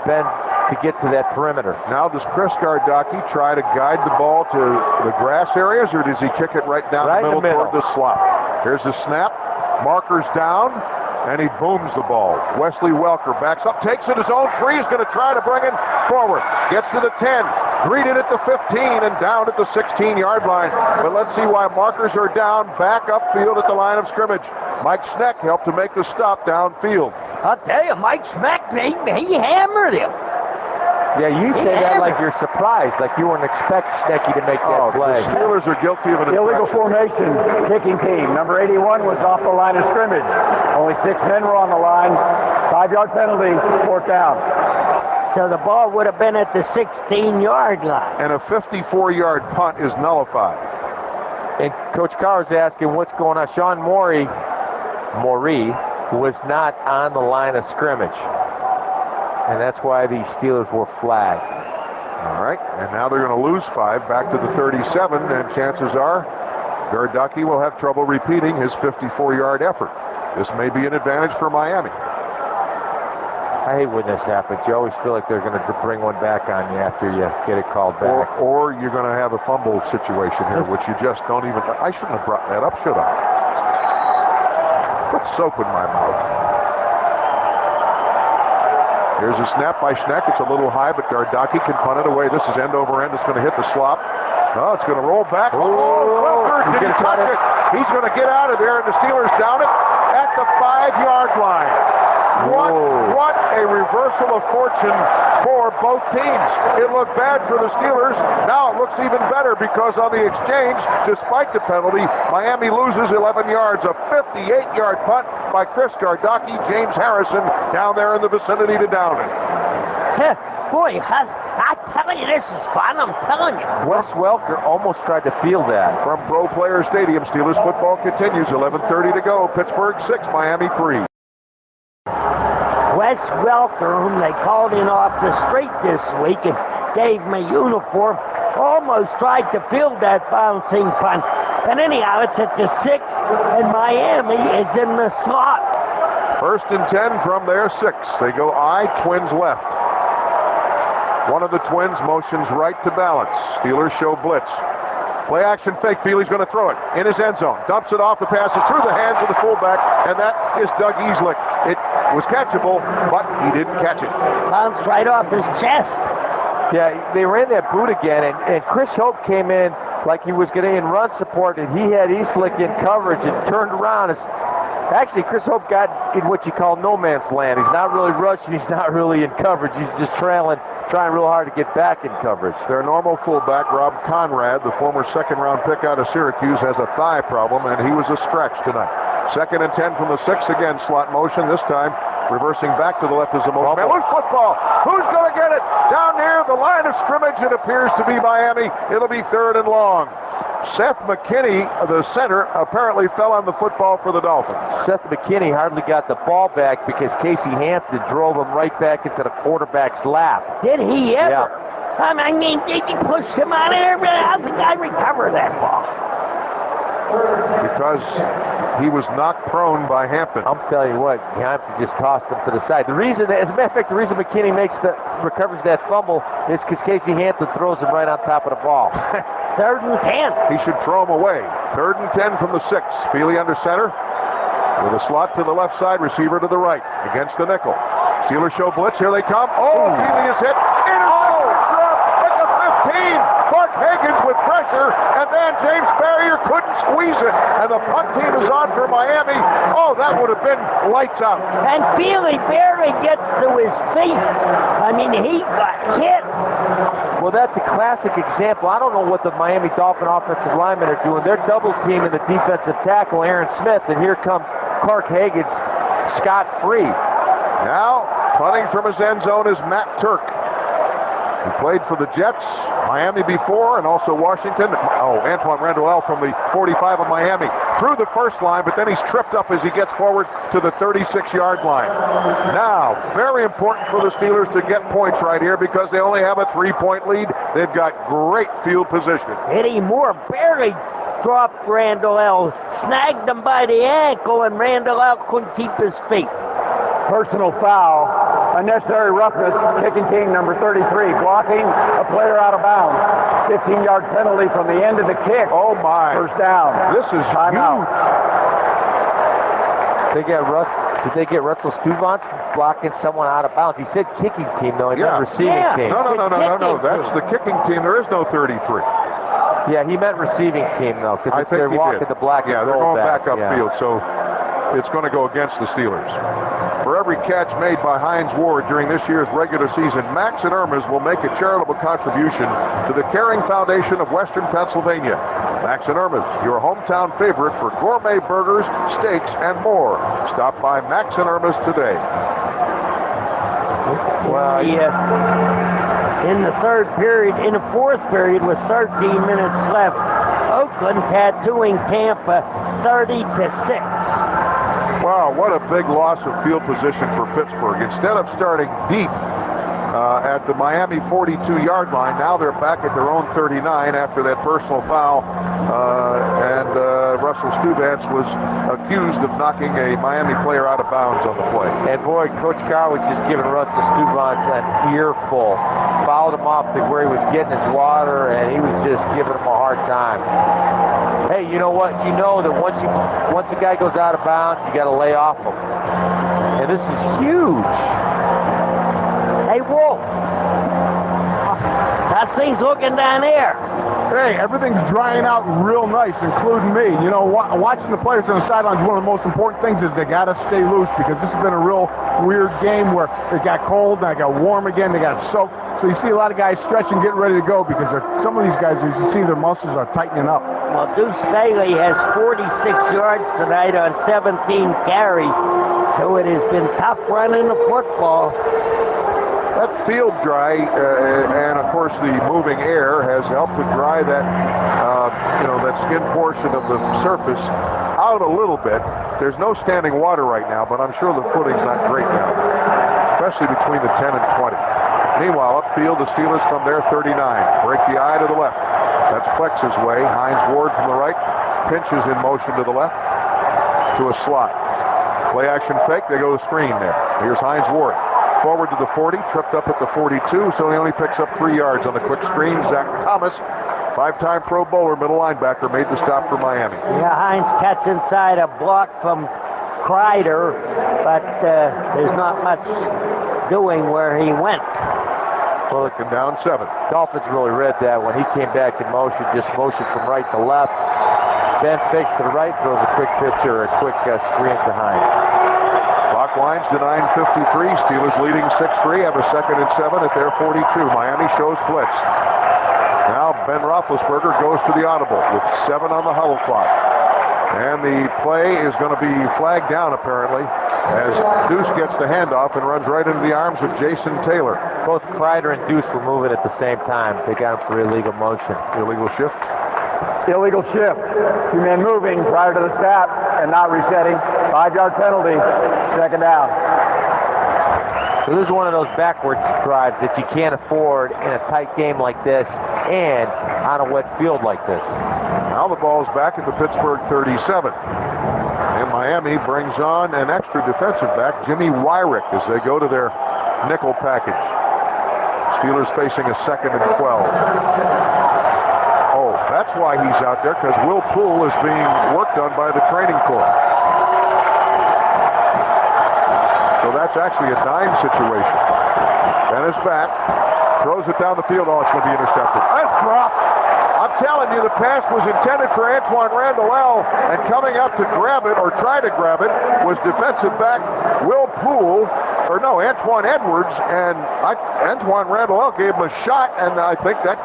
Ben to get to that perimeter. Now does Chris Gardocki try to guide the ball to the grass areas, or does he kick it right down the middle toward the slot? Here's the snap. Marker's down. And he booms the ball. Wesley Welker backs up, takes it his own 3, is going to try to bring it forward. Gets to the 10, greeted at the 15, and down at the 16-yard line. But let's see why markers are down, back upfield at the line of scrimmage. Mike Schneck helped to make the stop downfield. I'll tell you, Mike Schneck, he hammered him. Yeah, you say that like you're surprised, like you wouldn't expect Schnecky to make that play. The Steelers are guilty of an Illegal infraction. formation, kicking team. Number 81 was off the line of scrimmage. Only 6 men were on the line. 5-yard penalty, 4th down. So the ball would have been at the 16-yard line. And a 54-yard punt is nullified. And Coach Carr's asking what's going on. Sean Morey was not on the line of scrimmage. And that's why the Steelers were flagged. All right, and now they're going to lose 5 back to the 37, and chances are Gardocki will have trouble repeating his 54-yard effort. This may be an advantage for Miami. I hate when this happens. You always feel like they're going to bring one back on you after you get it called back. Or you're going to have a fumble situation here, which you just don't even... I shouldn't have brought that up, should I? Put soap in my mouth. Here's a snap by Schneck. It's a little high, but Gardocki can punt it away. This is end over end. It's going to hit the slop. Oh, it's going to roll back. Oh, Welker didn't touch it. He's going to get out of there, and the Steelers down it at the 5-yard line. What a reversal of fortune for both teams. It looked bad for the Steelers. Now it looks even better because on the exchange, despite the penalty, Miami loses 11 yards. A 58-yard punt by Chris Gardocki. James Harrison down there in the vicinity to down it. Boy, I tell you, this is fun. I'm telling you. Wes Welker almost tried to field that. From Pro Player Stadium, Steelers football continues. 11:30 to go. Pittsburgh 6, Miami 3. Wes Welker, whom they called in off the street this week and gave him a uniform, almost tried to field that bouncing punt. And anyhow, it's at the 6, and Miami is in the slot. 1st and 10 from their 6. They go Twins left. One of the Twins motions right to balance. Steelers show blitz. Play action fake. Feely's going to throw it in his end zone. Dumps it off. The pass is through the hands of the fullback, and that is Doug Easlick. It was catchable, but he didn't catch it. Bounced right off his chest. Yeah, they ran that boot again, and Chris Hope came in like he was getting in run support, and he had Eastlick in coverage and turned around. Actually, Chris Hope got in what you call no man's land. He's not really rushing. He's not really in coverage. He's just trailing, trying real hard to get back in coverage. Their normal fullback, Rob Conrad, the former 2nd-round pick out of Syracuse, has a thigh problem, and he was a scratch tonight. 2nd and 10 from the 6. Again, slot motion. This time, reversing back to the left is a motion. Man, loose football. Who's going to get it? Down near the line of scrimmage, it appears to be Miami. It'll be 3rd and long. Seth McKinney, the center, apparently fell on the football for the Dolphins. Seth McKinney hardly got the ball back because Casey Hampton drove him right back into the quarterback's lap. Did he ever? Yeah. I mean, did he push him out of there? How's the guy recover that ball? Because he was knocked prone by Hampton. I'm telling you what, Hampton just tossed him to the side. The reason, as a matter of fact, the reason McKinney recovers that fumble is because Casey Hampton throws him right on top of the ball. 3rd and 10. He should throw him away. 3rd and 10 from the 6. Feely under center. With a slot to the left side, receiver to the right. Against the nickel. Steelers show blitz. Here they come. Oh, Feely is hit. Intercepted. Drop at the 15. Clark Higgins with pressure. And then James Barrier couldn't squeeze it. And the punt team is on for Miami. Oh, that would have been lights out. And Feely barely gets to his feet. I mean, he got hit. Well, that's a classic example. I don't know what the Miami Dolphin offensive linemen are doing. They're double teaming the defensive tackle, Aaron Smith, and here comes Clark Higgins scot-free. Now, punting from his end zone is Matt Turk. He played for the Jets, Miami before, and also Washington. Antoine Randall from the 45 of Miami through the first line, but then he's tripped up as he gets forward to the 36-yard line. Now, very important for the Steelers to get points right here because they only have a 3-point lead. They've got great field position. Eddie Moore barely dropped Randall, snagged him by the ankle, and Randall couldn't keep his feet. Personal foul, unnecessary roughness, kicking team number 33, blocking a player out of bounds. 15-yard penalty from the end of the kick. Oh, my. First down. This is timeout. Did they get Russell Stuvance blocking someone out of bounds? He said kicking team, though. He meant receiving team. No. That's the kicking team. There is no 33. Yeah, he meant receiving team, though, because they're walking the black and gold. Yeah, they're going back upfield, so it's going to go against the Steelers. For every catch made by Hines Ward during this year's regular season, Max and Irma's will make a charitable contribution to the Caring Foundation of Western Pennsylvania. Max and Irma's, your hometown favorite for gourmet burgers, steaks, and more. Stop by Max and Irma's today. Well, in the fourth period with 13 minutes left, Oakland tattooing Tampa 30-6. Wow, what a big loss of field position for Pittsburgh. Instead of starting deep at the Miami 42-yard line, now they're back at their own 39 after that personal foul. And Russell Stuvance was accused of knocking a Miami player out of bounds on the play. And boy, Coach Carr was just giving Russell Stuvance an earful. Fouled him off to where he was getting his water, and he was just giving him a hard time. Hey, you know what? You know that once a guy goes out of bounds, you got to lay off him. And this is huge. Hey, Wolf. How's things looking down there? Hey, everything's drying out real nice, including me. You know, watching the players on the sidelines, one of the most important things is they got to stay loose because this has been a real weird game where it got cold and it got warm again, they got soaked. So you see a lot of guys stretching, getting ready to go because some of these guys, as you see, their muscles are tightening up. Well, Deuce Staley has 46 yards tonight on 17 carries, so it has been tough running the football. That field dry, and of course the moving air has helped to dry that, that skin portion of the surface out a little bit. There's no standing water right now, but I'm sure the footing's not great now, especially between the 10 and 20. Meanwhile, upfield, the Steelers from their 39 break the eye to the left. That's Plex's way. Hines Ward from the right pinches in motion to the left to a slot. Play action fake. They go to screen there. Here's Hines Ward. Forward to the 40, tripped up at the 42, so he only picks up 3 yards on the quick screen. Zach Thomas, 5-time Pro Bowler, middle linebacker, made the stop for Miami. Yeah, Hines cuts inside a block from Kreider, but there's not much doing where he went. Well, it came down 7. Dolphins really read that when he came back in motion, just motion from right to left. Ben fakes to the right, throws a quick pitch or a quick screen to Hines. Clock winds to 9:53. Steelers leading 6-3. Have a 2nd and 7 at their 42. Miami shows blitz. Now Ben Roethlisberger goes to the audible with 7 on the huddle clock. And the play is going to be flagged down, apparently, as Deuce gets the handoff and runs right into the arms of Jason Taylor. Both Kreider and Deuce were moving at the same time. They got him for illegal motion. Illegal shift. Illegal shift. 2 men moving prior to the snap and not resetting. 5-yard penalty. 2nd down. So this is one of those backwards drives that you can't afford in a tight game like this and on a wet field like this. Now the ball's back at the Pittsburgh 37. And Miami brings on an extra defensive back, Jimmy Wyrick, as they go to their nickel package. Steelers facing a 2nd and 12. Oh, that's why he's out there, because Will Poole is being worked on by the training corps. So that's actually a dime situation. Ben is back, throws it down the field. Oh, it's going to be intercepted. That's dropped. I'm telling you, the pass was intended for Antoine Randall, and coming up to grab it, or try to grab it, was defensive back Antoine Edwards, and Antoine Randall gave him a shot, and I think that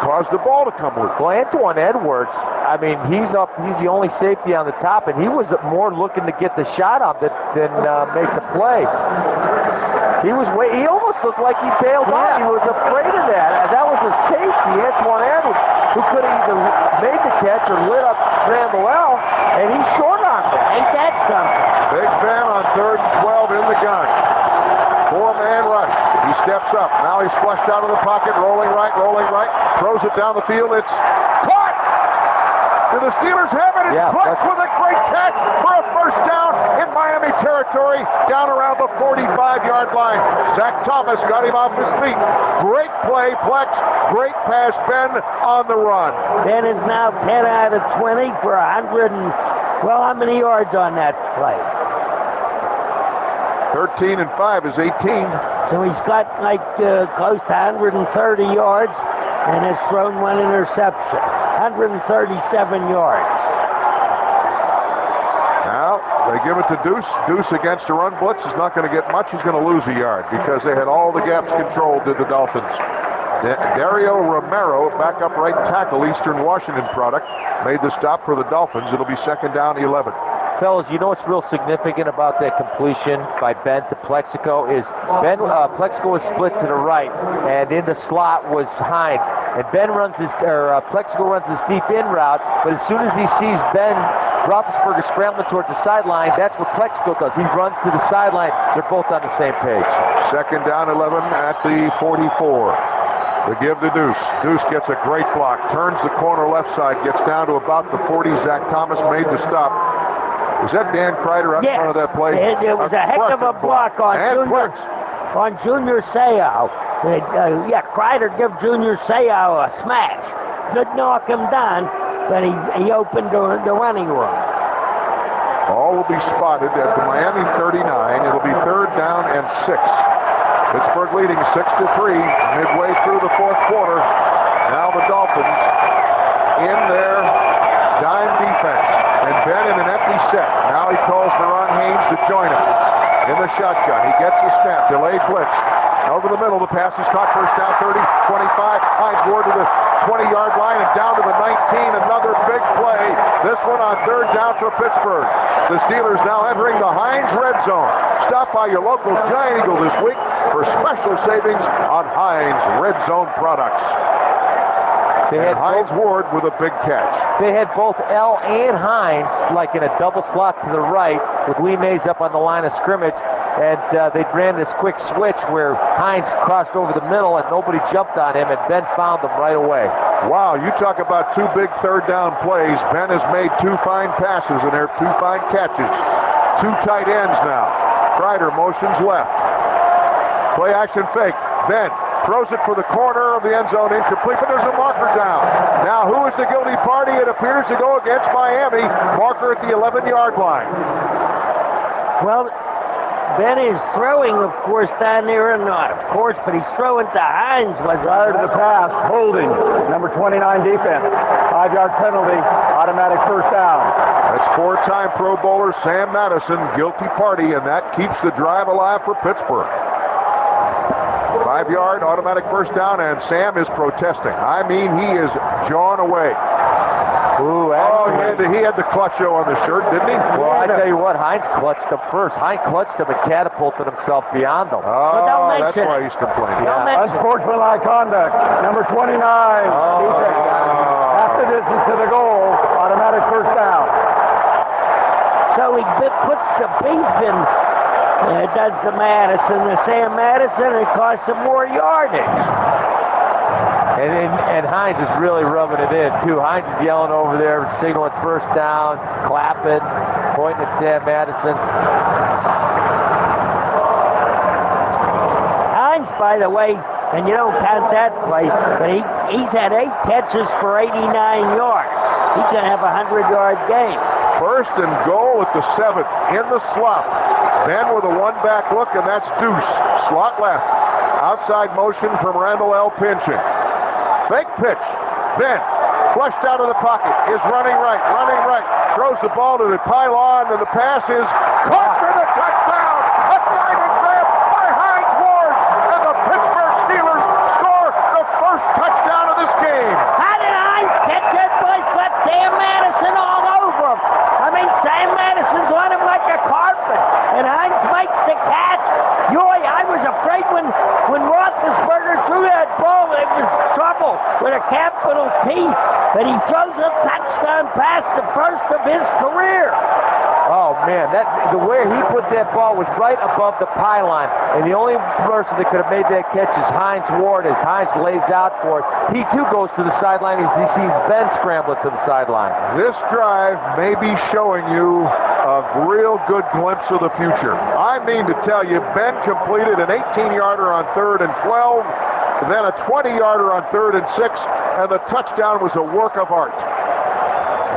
caused the ball to come loose. Well, Antoine Edwards, I mean, he's the only safety on the top, and he was more looking to get the shot up than make the play. He almost almost looked like he bailed out. He was afraid of that. That was a safety, Antoine Edwards, who could have either made the catch or lit up Randall L., and he's short on that. Ain't that something? Big Ben on 3rd and 12 in the gun. 4-man rush. He steps up. Now he's flushed out of the pocket, rolling right, throws it down the field. It's caught! Do the Steelers have it? And Clutch with a great catch for a first down in Miami territory, down around the 45-yard line. Zach Thomas got him off his feet. Great play, Plex. Great pass, Ben on the run. Ben is now 10 out of 20 for 100 and, well, how many yards on that play? 13 and 5 is 18. So he's got like close to 130 yards and has thrown one interception. 137 yards. Now they give it to Deuce. Deuce against a run blitz is not going to get much. He's going to lose a yard because they had all the gaps controlled, did the Dolphins. Dario Romero, backup right tackle, Eastern Washington product, made the stop for the Dolphins. It'll be 2nd down, 11. Fellas, you know what's real significant about that completion by Ben to Plexico is Plexico was split to the right, and in the slot was Hines. And Plexico runs this deep in route, but as soon as he sees Ben Roethlisberger scrambling towards the sideline, that's what Plexico does. He runs to the sideline. They're both on the same page. 2nd down, 11 at the 44. The give to Deuce. Deuce gets a great block, turns the corner left side, gets down to about the 40. Zach Thomas made the stop. Was that Dan Kreider out in front of that play? It was a heck of a block on Junior Seau. Kreider gave Junior Seau a smash. Could knock him down, but he opened the running room. Ball will be spotted at the Miami 39. It'll be 3rd down and 6. Pittsburgh leading 6-3 midway through the 4th quarter. Now the Dolphins in their dime defense. And Ben in an empty set. Now he calls for Ron Haynes to join him in the shotgun. He gets the snap. Delayed blitz. Over the middle. The pass is caught. First down, 30, 25. Hines Ward to the 20-yard line and down to the 19. Another big play. This one on 3rd down for Pittsburgh. The Steelers now entering the Hines red zone. Stop by your local Giant Eagle this week for special savings on Hines red zone products. They had Hines Ward with a big catch. They had both L and Hines like in a double slot to the right with Lee Mays up on the line of scrimmage, and they ran this quick switch where Hines crossed over the middle and nobody jumped on him, and Ben found them right away. Wow, you talk about 2 big 3rd down plays. Ben has made 2 fine passes and there are 2 fine catches. 2 tight ends now. Kreider motions left. Play action fake. Ben throws it for the corner of the end zone, incomplete, but there's a marker down. Now, who is the guilty party? It appears to go against Miami. Marker at the 11-yard line. Well, Ben is throwing, of course, down there, and not, of course, but he's throwing to Hines. Was Prior to the pass, holding, number 29 defense. 5-yard penalty, automatic first down. That's 4-time Pro Bowler Sam Madison, guilty party, and that keeps the drive alive for Pittsburgh. 5-yard automatic first down, and Sam is protesting. I mean, he is jawing away. Ooh, he had the clutcho on the shirt, didn't he? Well, I tell you what, Hines clutched him first. Hines clutched him and catapulted himself beyond them. Oh, that's why he's complaining. Unsportsmanlike conduct, number 29. After distance to the goal, automatic first down. So he puts the beef in, does the Sam Madison, and it costs him more yardage. And Hines is really rubbing it in, too. Hines is yelling over there, signaling first down, clapping, pointing at Sam Madison. Hines, by the way, and you don't count that play, but he's had 8 catches for 89 yards. He's going to have a 100-yard game. 1st and goal at the 7th, in the slot. Ben with a 1-back look, and that's Deuce. Slot left. Outside motion from Randall L. pinching. Fake pitch. Ben, flushed out of the pocket, is running right. Throws the ball to the pylon, and the pass is caught for the touchdown. A diving grab by Hines Ward, and the Pittsburgh Steelers score the first touchdown of this game. How did Hines catch that place? Got Sam Madison all over him. I mean, Sam Madison's on him like a carpet, and Hines makes the catch. Yoy, I was afraid when Roethlisberger threw that ball. It was trouble with a capital T. But he throws a touchdown pass, the first of his career. Oh, man, the way he put that ball was right above the pylon, and the only person that could have made that catch is Hines Ward. As Hines lays out for it, he too goes to the sideline as he sees Ben scrambling to the sideline. This drive may be showing you a real good glimpse of the future. I mean to tell you, Ben completed an 18-yarder on 3rd and 12, then a 20-yarder on 3rd and 6, and the touchdown was a work of art.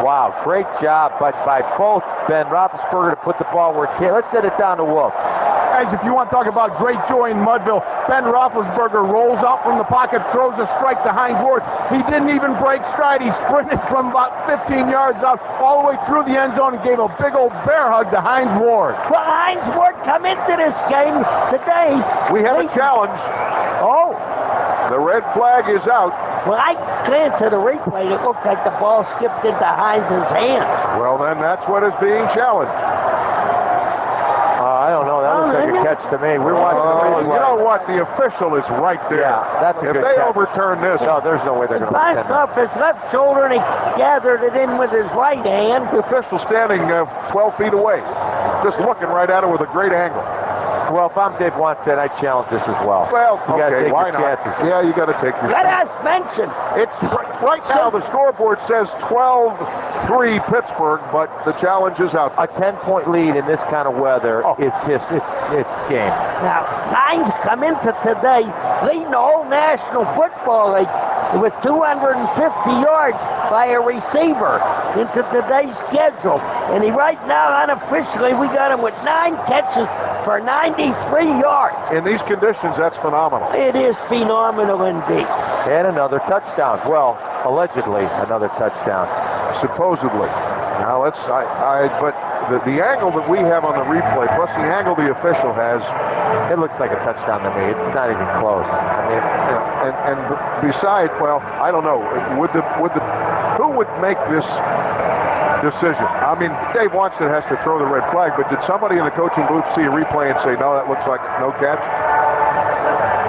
Wow, great job by both Ben Roethlisberger to put the ball where it came. Let's set it down to Wolf. Guys, if you want to talk about great joy in Mudville, Ben Roethlisberger rolls out from the pocket, throws a strike to Hines Ward. He didn't even break stride. He sprinted from about 15 yards out all the way through the end zone and gave a big old bear hug to Hines Ward. Well, Hines Ward come into this game today. We have a challenge. Oh. The red flag is out. Well, I glanced at the replay. It looked like the ball skipped into Hines' hands. Well, then that's what is being challenged. I don't know. That looks like a catch to me. We're watching the replay. You know what? The official is right there. Yeah, that's a good If they catch. overturn this, No, there's no way they're going to Bounced overturn off his left shoulder and he gathered it in with his right hand. the official standing 12 feet away, just looking right at it with a great angle. Well, if I'm Dave Wannstedt, I challenge this as well. Well, you gotta okay, take why your not? chances. Yeah, you got to take your Let chances. us mention, It's right now the scoreboard says 12-3 Pittsburgh, but the challenge is out. A 10-point lead in this kind of weather, it's game. now, Hines come into today leading the whole National Football League with 250 yards by a receiver into today's schedule. And right now, unofficially, we got him with 9 catches for 93 yards. In these conditions, that's phenomenal. It is phenomenal indeed. And another touchdown. Well, allegedly, another touchdown. Supposedly. Now but the angle that we have on the replay, plus the angle the official has, It looks like a touchdown to me. It's not even close. I mean, and besides, well, I don't know. Who would make this decision? I mean, Dave Wannstedt has to throw the red flag, but did somebody in the coaching booth see a replay and say, no, that looks like no catch?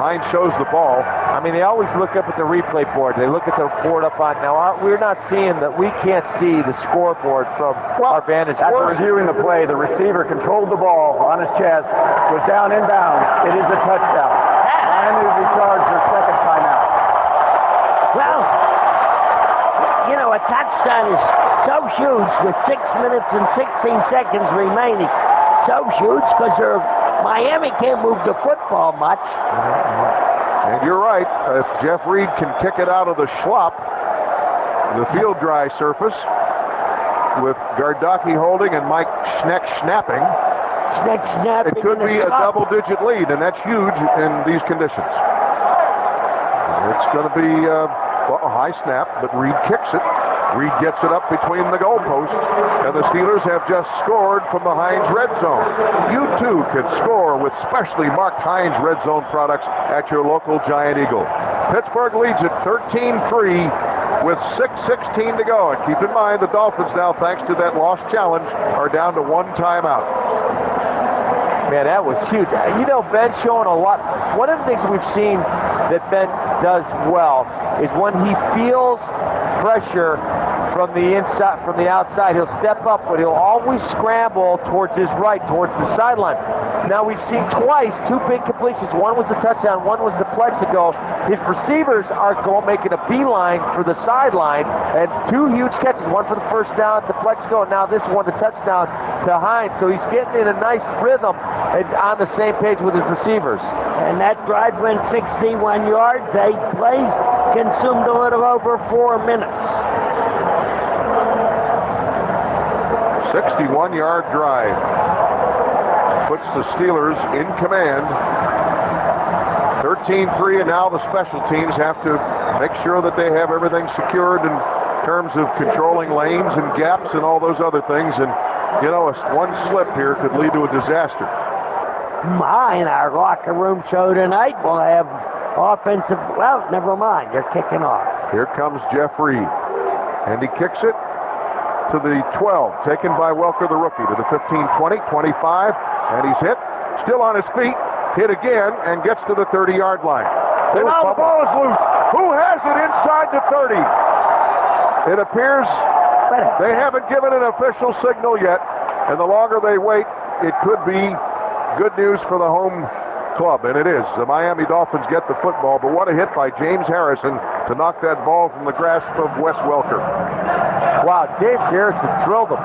Hines shows the ball. I mean, they always look up at the replay board. They look at the board up on. Now, we're not seeing that. We can't see the scoreboard from our vantage After point. reviewing the play, the receiver controlled the ball on his chest, was down in bounds. It is a touchdown. Miami will be charged their second timeout. Well, you know, a touchdown is so huge with 6 minutes and 16 seconds remaining. So huge because Miami can't move the football much. And you're right. If Jeff Reed can kick it out of the schlop, the field dry surface, with Gardocki holding and Mike Schneck snapping, it could be a double-digit lead, and that's huge in these conditions. It's going to be a high snap, but Reed kicks it. Reed gets it up between the goalposts, and the Steelers have just scored from the Heinz Red Zone. You too can score with specially marked Heinz Red Zone products at your local Giant Eagle. Pittsburgh leads at 13-3 with 6:16 to go. And keep in mind, the Dolphins now, thanks to that lost challenge, are down to 1 timeout. Man, that was huge. You know, Ben's showing a lot. One of the things we've seen that Ben does well is when he feels pressure from the inside, from the outside, he'll step up, but he'll always scramble towards his right, towards the sideline. Now we've seen twice 2 big completions. One was the touchdown, one was the Plexico. His receivers are making a beeline for the sideline, and 2 huge catches. One for the first down to Plexico, and now this one, the touchdown to Hines. So he's getting in a nice rhythm and on the same page with his receivers. And that drive went 61 yards, 8 plays, consumed a little over 4 minutes. 61-yard drive puts the Steelers in command. 13-3, and now the special teams have to make sure that they have everything secured in terms of controlling lanes and gaps and all those other things. And, you know, one slip here could lead to a disaster. In our locker room show tonight, we'll have offensive, well, never mind, they're kicking off. Here comes Jeff Reed, and he kicks it to the 12, taken by Welker, the rookie, to the 15, 20, 25, and he's hit, still on his feet, hit again, and gets to the 30-yard line. And now the ball is loose. Who has it inside the 30? It appears they haven't given an official signal yet. And the longer they wait, it could be good news for the home club, and it is. The Miami Dolphins get the football, but what a hit by James Harrison to knock that ball from the grasp of Wes Welker. Wow, James Harrison drilled him.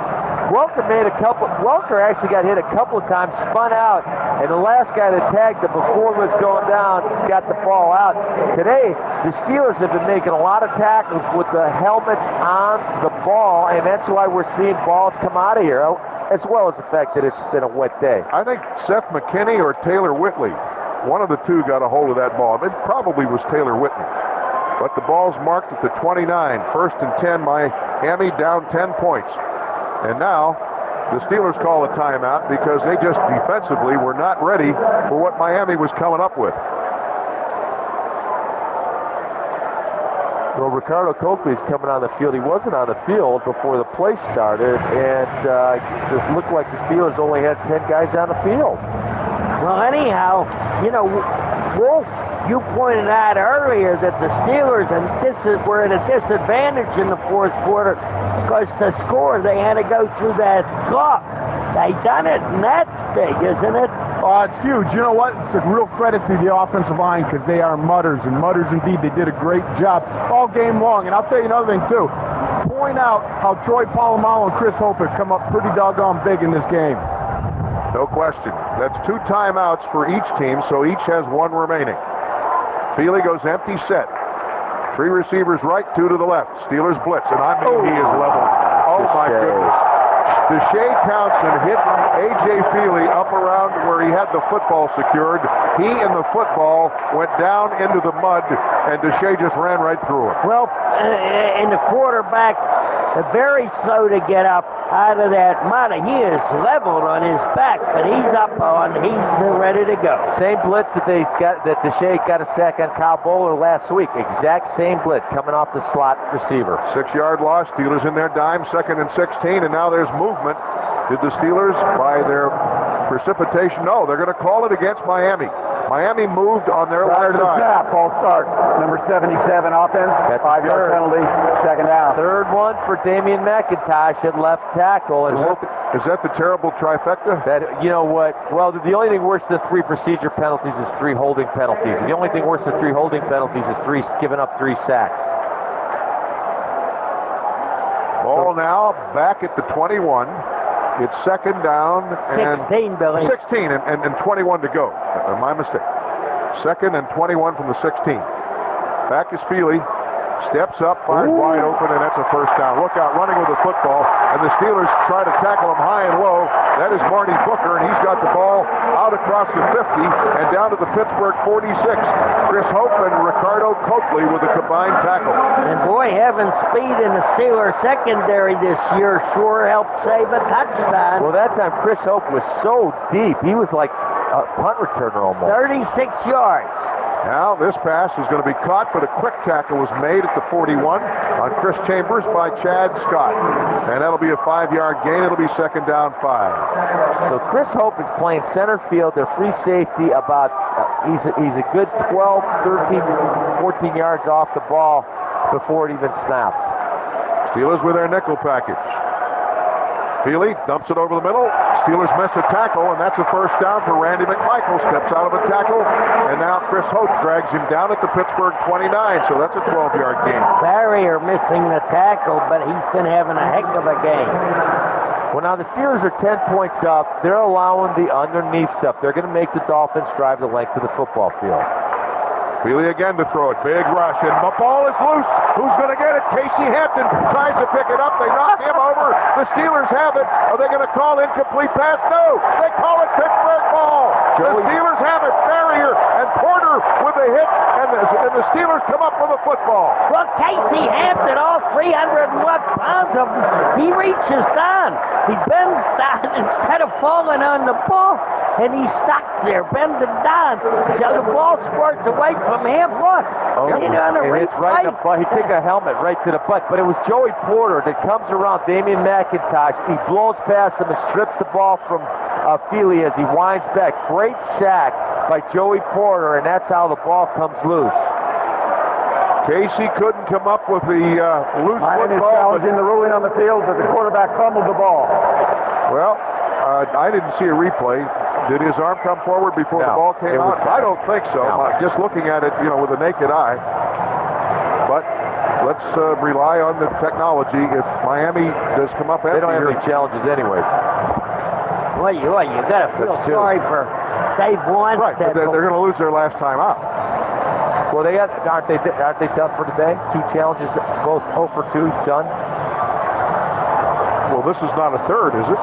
Welker actually got hit a couple of times, spun out, and the last guy that tagged him before he was going down got the ball out. Today, the Steelers have been making a lot of tackles with the helmets on the ball, and that's why we're seeing balls come out of here, as well as the fact that it's been a wet day. I think Seth McKinney or Taylor Whitley, one of the two got a hold of that ball. It probably was Taylor Whitley. But the ball's marked at the 29, 1st and 10, Miami down 10 points. And now the Steelers call a timeout because they just defensively were not ready for what Miami was coming up with. Well, Ricardo Coakley's coming on the field. He wasn't on the field before the play started, and it looked like the Steelers only had 10 guys on the field. Well, anyhow, Wolf, you pointed out earlier that the Steelers were at a disadvantage in the fourth quarter because to score they had to go through that slump. They done it, and that's big, isn't it? It's huge. You know what? It's a real credit to the offensive line because they are mutters, and mutters indeed. They did a great job all game long. And I'll tell you another thing, too. Point out how Troy Polamalu and Chris Hope have come up pretty doggone big in this game. No question. That's 2 timeouts for each team, so each has 1 remaining. Feely goes empty set. 3 receivers right, 2 to the left. Steelers blitz, and he is leveled. Oh, my goodness. Deshae Townsend hit A.J. Feely up around where he had the football secured. He and the football went down into the mud, and Deshae just ran right through it. Well, and the quarterback, very slow to get up out of that mud. He is leveled on his back, but he's up he's ready to go. Same blitz that Deshae got a sack on Kyle Bowler last week. Exact same blitz coming off the slot receiver. 6-yard loss. Steelers in their dime, 2nd and 16, and now there's movement. Did the Steelers, by their precipitation? No, they're going to call it against Miami. Miami moved on their Prior left to the side. snap, false start. Number 77 offense, That's 5-yard penalty, 2nd down. 3rd one for Damian McIntosh at left tackle. And Is that the terrible trifecta? you know what? Well, the only thing worse than 3 procedure penalties is 3 holding penalties. The only thing worse than 3 holding penalties is giving up 3 sacks. Ball now back at the 21. It's 2nd down and 16, Billy. 16 and 21 to go. My mistake. 2nd and 21 from the 16. Back is Feely. Steps up, fires wide open, and that's a 1st down. Look out, running with the football, and the Steelers try to tackle him high and low. That is Marty Booker, and he's got the ball out across the 50 and down to the Pittsburgh 46. Chris Hope and Ricardo Coakley with a combined tackle. And boy, having speed in the Steelers secondary this year sure helped save a touchdown. Well, that time Chris Hope was so deep. He was like a punt returner almost. 36 yards. Now this pass is going to be caught, but a quick tackle was made at the 41 on Chris Chambers by Chad Scott. And that'll be a 5-yard gain. It'll be 2nd down 5. So Chris Hope is playing center field. Their free safety about, he's a good 12, 13, 14 yards off the ball before it even snaps. Steelers with their nickel package. Feely dumps it over the middle. Steelers miss a tackle, and that's a 1st down for Randy McMichael. Steps out of a tackle, and now Chris Hope drags him down at the Pittsburgh 29, so that's a 12-yard gain. Barrier missing the tackle, but he's been having a heck of a game. Well, now the Steelers are 10 points up. They're allowing the underneath stuff. They're going to make the Dolphins drive the length of the football field. Feely again to throw it. Big rush, and the ball is loose. Who's going to get it? Casey Hampton tries to pick it up. They knock him over. The Steelers have it. Are they going to call incomplete pass? No. They call it Pittsburgh ball. The Steelers have it. Barrier and Porter with a hit, and the Steelers come up with a football. Well, Casey Hampton, all 301 pounds of him, he reaches down. He bends down instead of falling on the ball, and he's stuck there, bending down. So the ball squirts away from him. Look. Oh, See it on the and it's right in the butt. He took a helmet right to the butt. But it was Joey Porter that comes around Damian McIntosh. He blows past him and strips the ball from Feely as he winds back. Great sack by Joey Porter, and that's how the ball comes loose. Casey couldn't come up with the loose Miami football. challenging the ruling on the field that the quarterback fumbled the ball. Well, I didn't see a replay. Did his arm come forward before the ball came out? I don't think so. No. Just looking at it, with a naked eye. But let's rely on the technology. If Miami does come up They after don't have here, any challenges anyways. Well, you got to feel That's true. sorry for Dave Weinstein. right? But they're going to lose their last time out. Well, aren't they done for today? 2 challenges, both 0 for 2 done. Well, this is not a third, is it?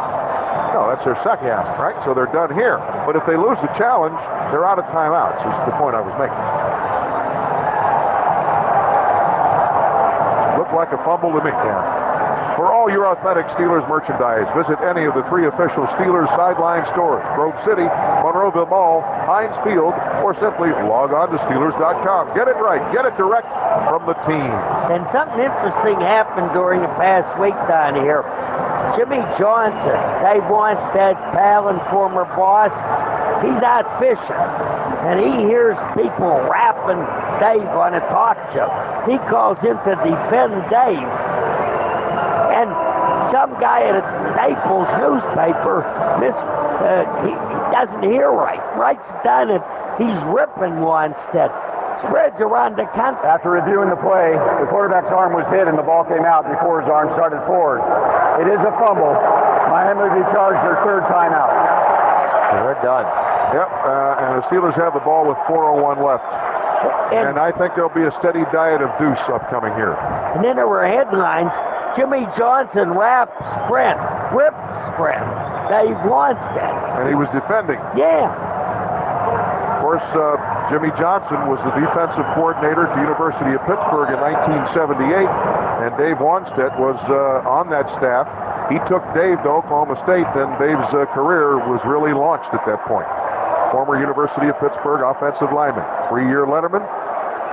No, that's their second, right? So they're done here. But if they lose the challenge, they're out of timeouts, is the point I was making. Looked like a fumble to me. For all your authentic Steelers merchandise, visit any of the 3 official Steelers sideline stores: Grove City, Monroeville Mall, Heinz Field, or simply log on to Steelers.com. Get it right. Get it direct from the team. And something interesting happened during the past week down here. Jimmy Johnson, Dave Weinstein's pal and former boss, he's out fishing. And he hears people rapping Dave on a talk show. He calls in to defend Dave. And some guy at a Naples newspaper, he doesn't hear right, writes down that he's ripping Weinstein. Spreads around the country. After reviewing the play, the quarterback's arm was hit and the ball came out before his arm started forward. It is a fumble. Miami will be charged their 3rd timeout. They're done. Yep, and the Steelers have the ball with 4:01 left. And I think there'll be a steady diet of deuce upcoming here. And then there were headlines. Jimmy Johnson rip sprint. Dave Weinstein. And he was defending. Yeah. Of course, Jimmy Johnson was the defensive coordinator at the University of Pittsburgh in 1978, and Dave Wannstedt was on that staff. He took Dave to Oklahoma State, then Dave's career was really launched at that point. Former University of Pittsburgh offensive lineman, 3-year Letterman,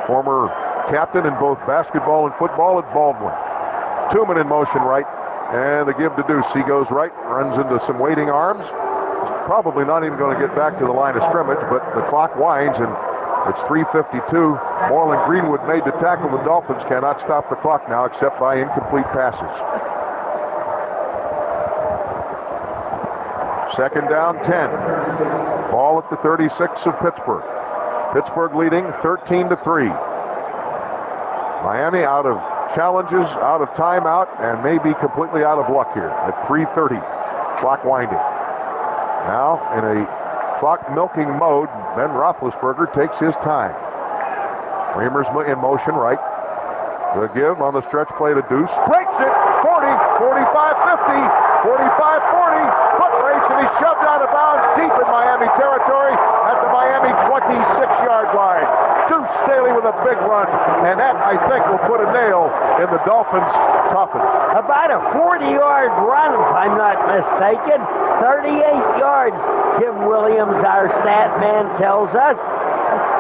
former captain in both basketball and football at Baldwin. Tooman in motion right, and the give to Deuce. He goes right, runs into some waiting arms. Probably not even going to get back to the line of scrimmage, but the clock winds, and it's 3:52. Moreland Greenwood made the tackle. The Dolphins cannot stop the clock now except by incomplete passes. 2nd down, 10. Ball at the 36 of Pittsburgh. Pittsburgh leading 13-3. Miami out of challenges, out of timeout, and maybe completely out of luck here at 3:30. Clock winding. Now, in a clock-milking mode, Ben Roethlisberger takes his time. Reamer's in motion right. The give on the stretch play to Deuce. Breaks it! 40, 45, 50, 45, 40. Foot race, and he's shoved out of bounds deep in Miami territory at the Miami 26-yard line. Deuce Staley with a big run, and that, I think, will put a nail in the Dolphins' coffin. About a 40-yard run, if I'm not mistaken. 38 yards, Tim Williams, our stat man, tells us.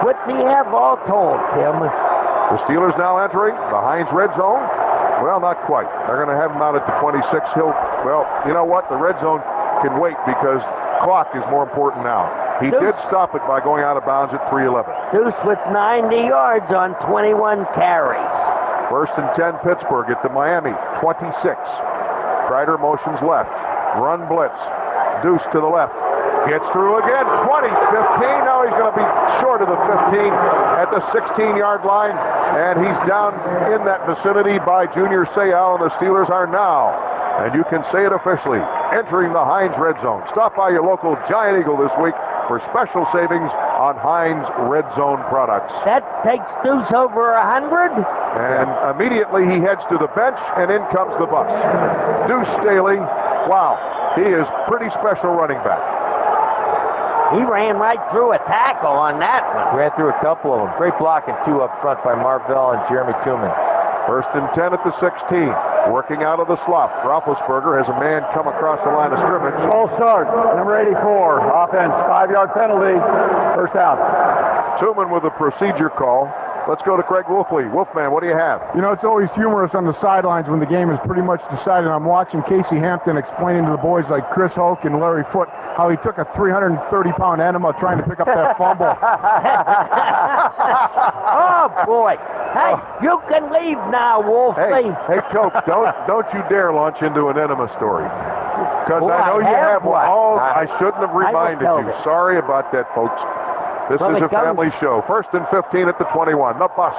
What's he have all told, Tim? The Steelers now entering the Heinz red zone. Well, not quite. They're going to have him out at the 26. Well, you know what? The red zone can wait because clock is more important now. He did stop it by going out of bounds at 3:11. Deuce with 90 yards on 21 carries. 1st and 10 Pittsburgh at the Miami 26. Kreider motions left. Run blitz. Deuce to the left. Gets through again. 20, 15. Now he's going to be short of the 15 at the 16-yard line. And he's down in that vicinity by Junior Seau. And the Steelers are now, and you can say it officially, entering the Heinz red zone. Stop by your local Giant Eagle this week for special savings on Heinz red zone products. That takes Deuce over 100. And immediately he heads to the bench, and in comes the bus. Deuce Staley, wow, he is pretty special running back. He ran right through a tackle on that one. Ran through a couple of them. Great blocking, 2 up front by Marvell and Jeremy Tooman. 1st and 10 at the 16. Working out of the slot. Roethlisberger has a man come across the line of scrimmage. False start, number 84. Offense, 5-yard penalty. 1st down. Suman with a procedure call. Let's go to Craig Wolfley. Wolfman, what do you have? You know, it's always humorous on the sidelines when the game is pretty much decided. I'm watching Casey Hampton explaining to the boys like Chris Hoke and Larry Foote how he took a 330-pound enema trying to pick up that fumble. Oh, boy. Hey, you can leave now, Wolfley. Hey, Coach, don't you dare launch into an enema story. Because Well, I know I you have have one. one. Oh, I shouldn't have reminded tell you. you. Sorry about that, folks. This Well, is it a family show. 1st and 15 at the 21. The bus.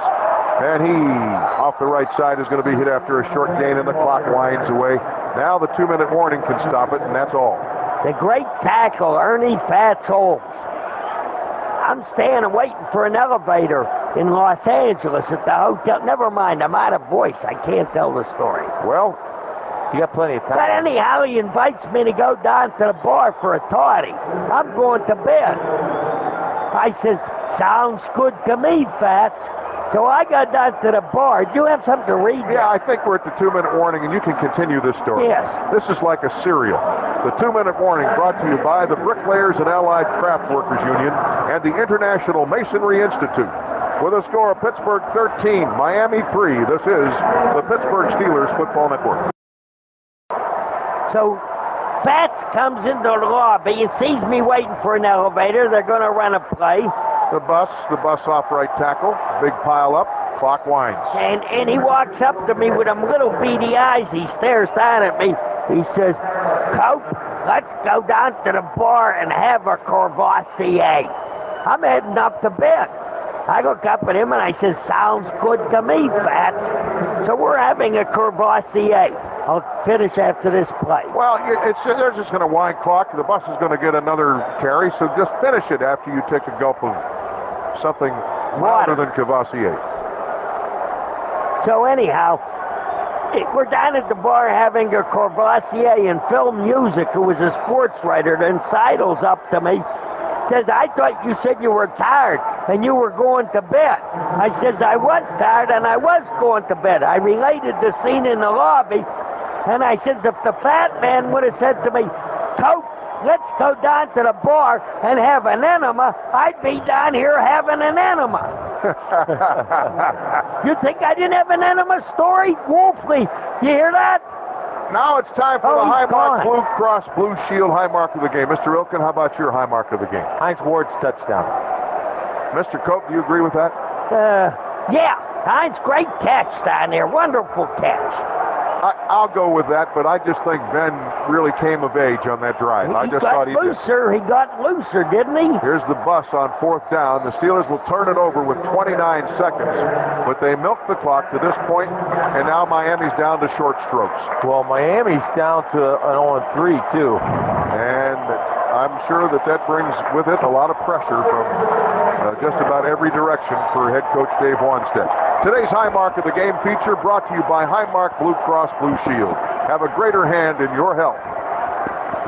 And he, off the right side, is going to be hit after a short gain, and the clock winds away. Now the 2-minute warning can stop it, and that's all. The great tackle, Ernie Fats Holmes. I'm staying and waiting for an elevator in Los Angeles at the hotel. Never mind, I'm out of voice. I can't tell the story. Well, You got plenty of time. But anyhow, he invites me to go down to the bar for a toddy. I'm going to bed. I says, sounds good to me, Fats. So I got down to the bar. Do you have something to read? yeah, I think we're at the 2-minute warning, and you can continue this story. Yes. This is like a serial. The 2-minute warning brought to you by the Bricklayers and Allied Craft Workers Union and the International Masonry Institute. With a score of Pittsburgh 13, Miami 3, this is the Pittsburgh Steelers Football Network. So Fats comes into the lobby and sees me waiting for an elevator. They're going to run a play. The bus off right tackle, big pile up, clock winds. And he walks up to me with them little beady eyes. He stares down at me. He says, Cope, let's go down to the bar and have a Courvoisier. I'm heading up to bed. I look up at him and I says, sounds good to me, Fats. So we're having a Courvoisier. I'll finish after this play. Well, they're just going to wind clock. The bus is going to get another carry, so just finish it after you take a gulp of something Water. louder than Cavassier. So anyhow, we're down at the bar having a Courvoisier, and Phil Music, who was a sports writer, then sidles up to me, says, I thought you said you were tired and you were going to bed. I says, I was tired and I was going to bed. I related the scene in the lobby, and I says, if the fat man would have said to me, Cope, let's go down to the bar and have an enema, I'd be down here having an enema. You think I didn't have an enema story? Wolfley, you hear that? Now it's time for the he's high mark, gone. Blue Cross Blue Shield high mark of the game. Mr. Ilkin, how about your high mark of the game? Heinz Ward's touchdown. Mr. Cope, do you agree with that? Yeah, Heinz, great catch down there. Wonderful catch. I'll go with that, but I just think Ben really came of age on that drive. I just thought he did. He got looser, didn't he? Here's the bus on 4th down. The Steelers will turn it over with 29 seconds, but they milked the clock to this point, and now Miami's down to short strokes. Well, Miami's down to an 0-3, too. And I'm sure that brings with it a lot of pressure from just about every direction for head coach Dave Wanstead. Today's High Mark of the Game feature brought to you by High Mark Blue Cross Blue Shield. Have a greater hand in your health.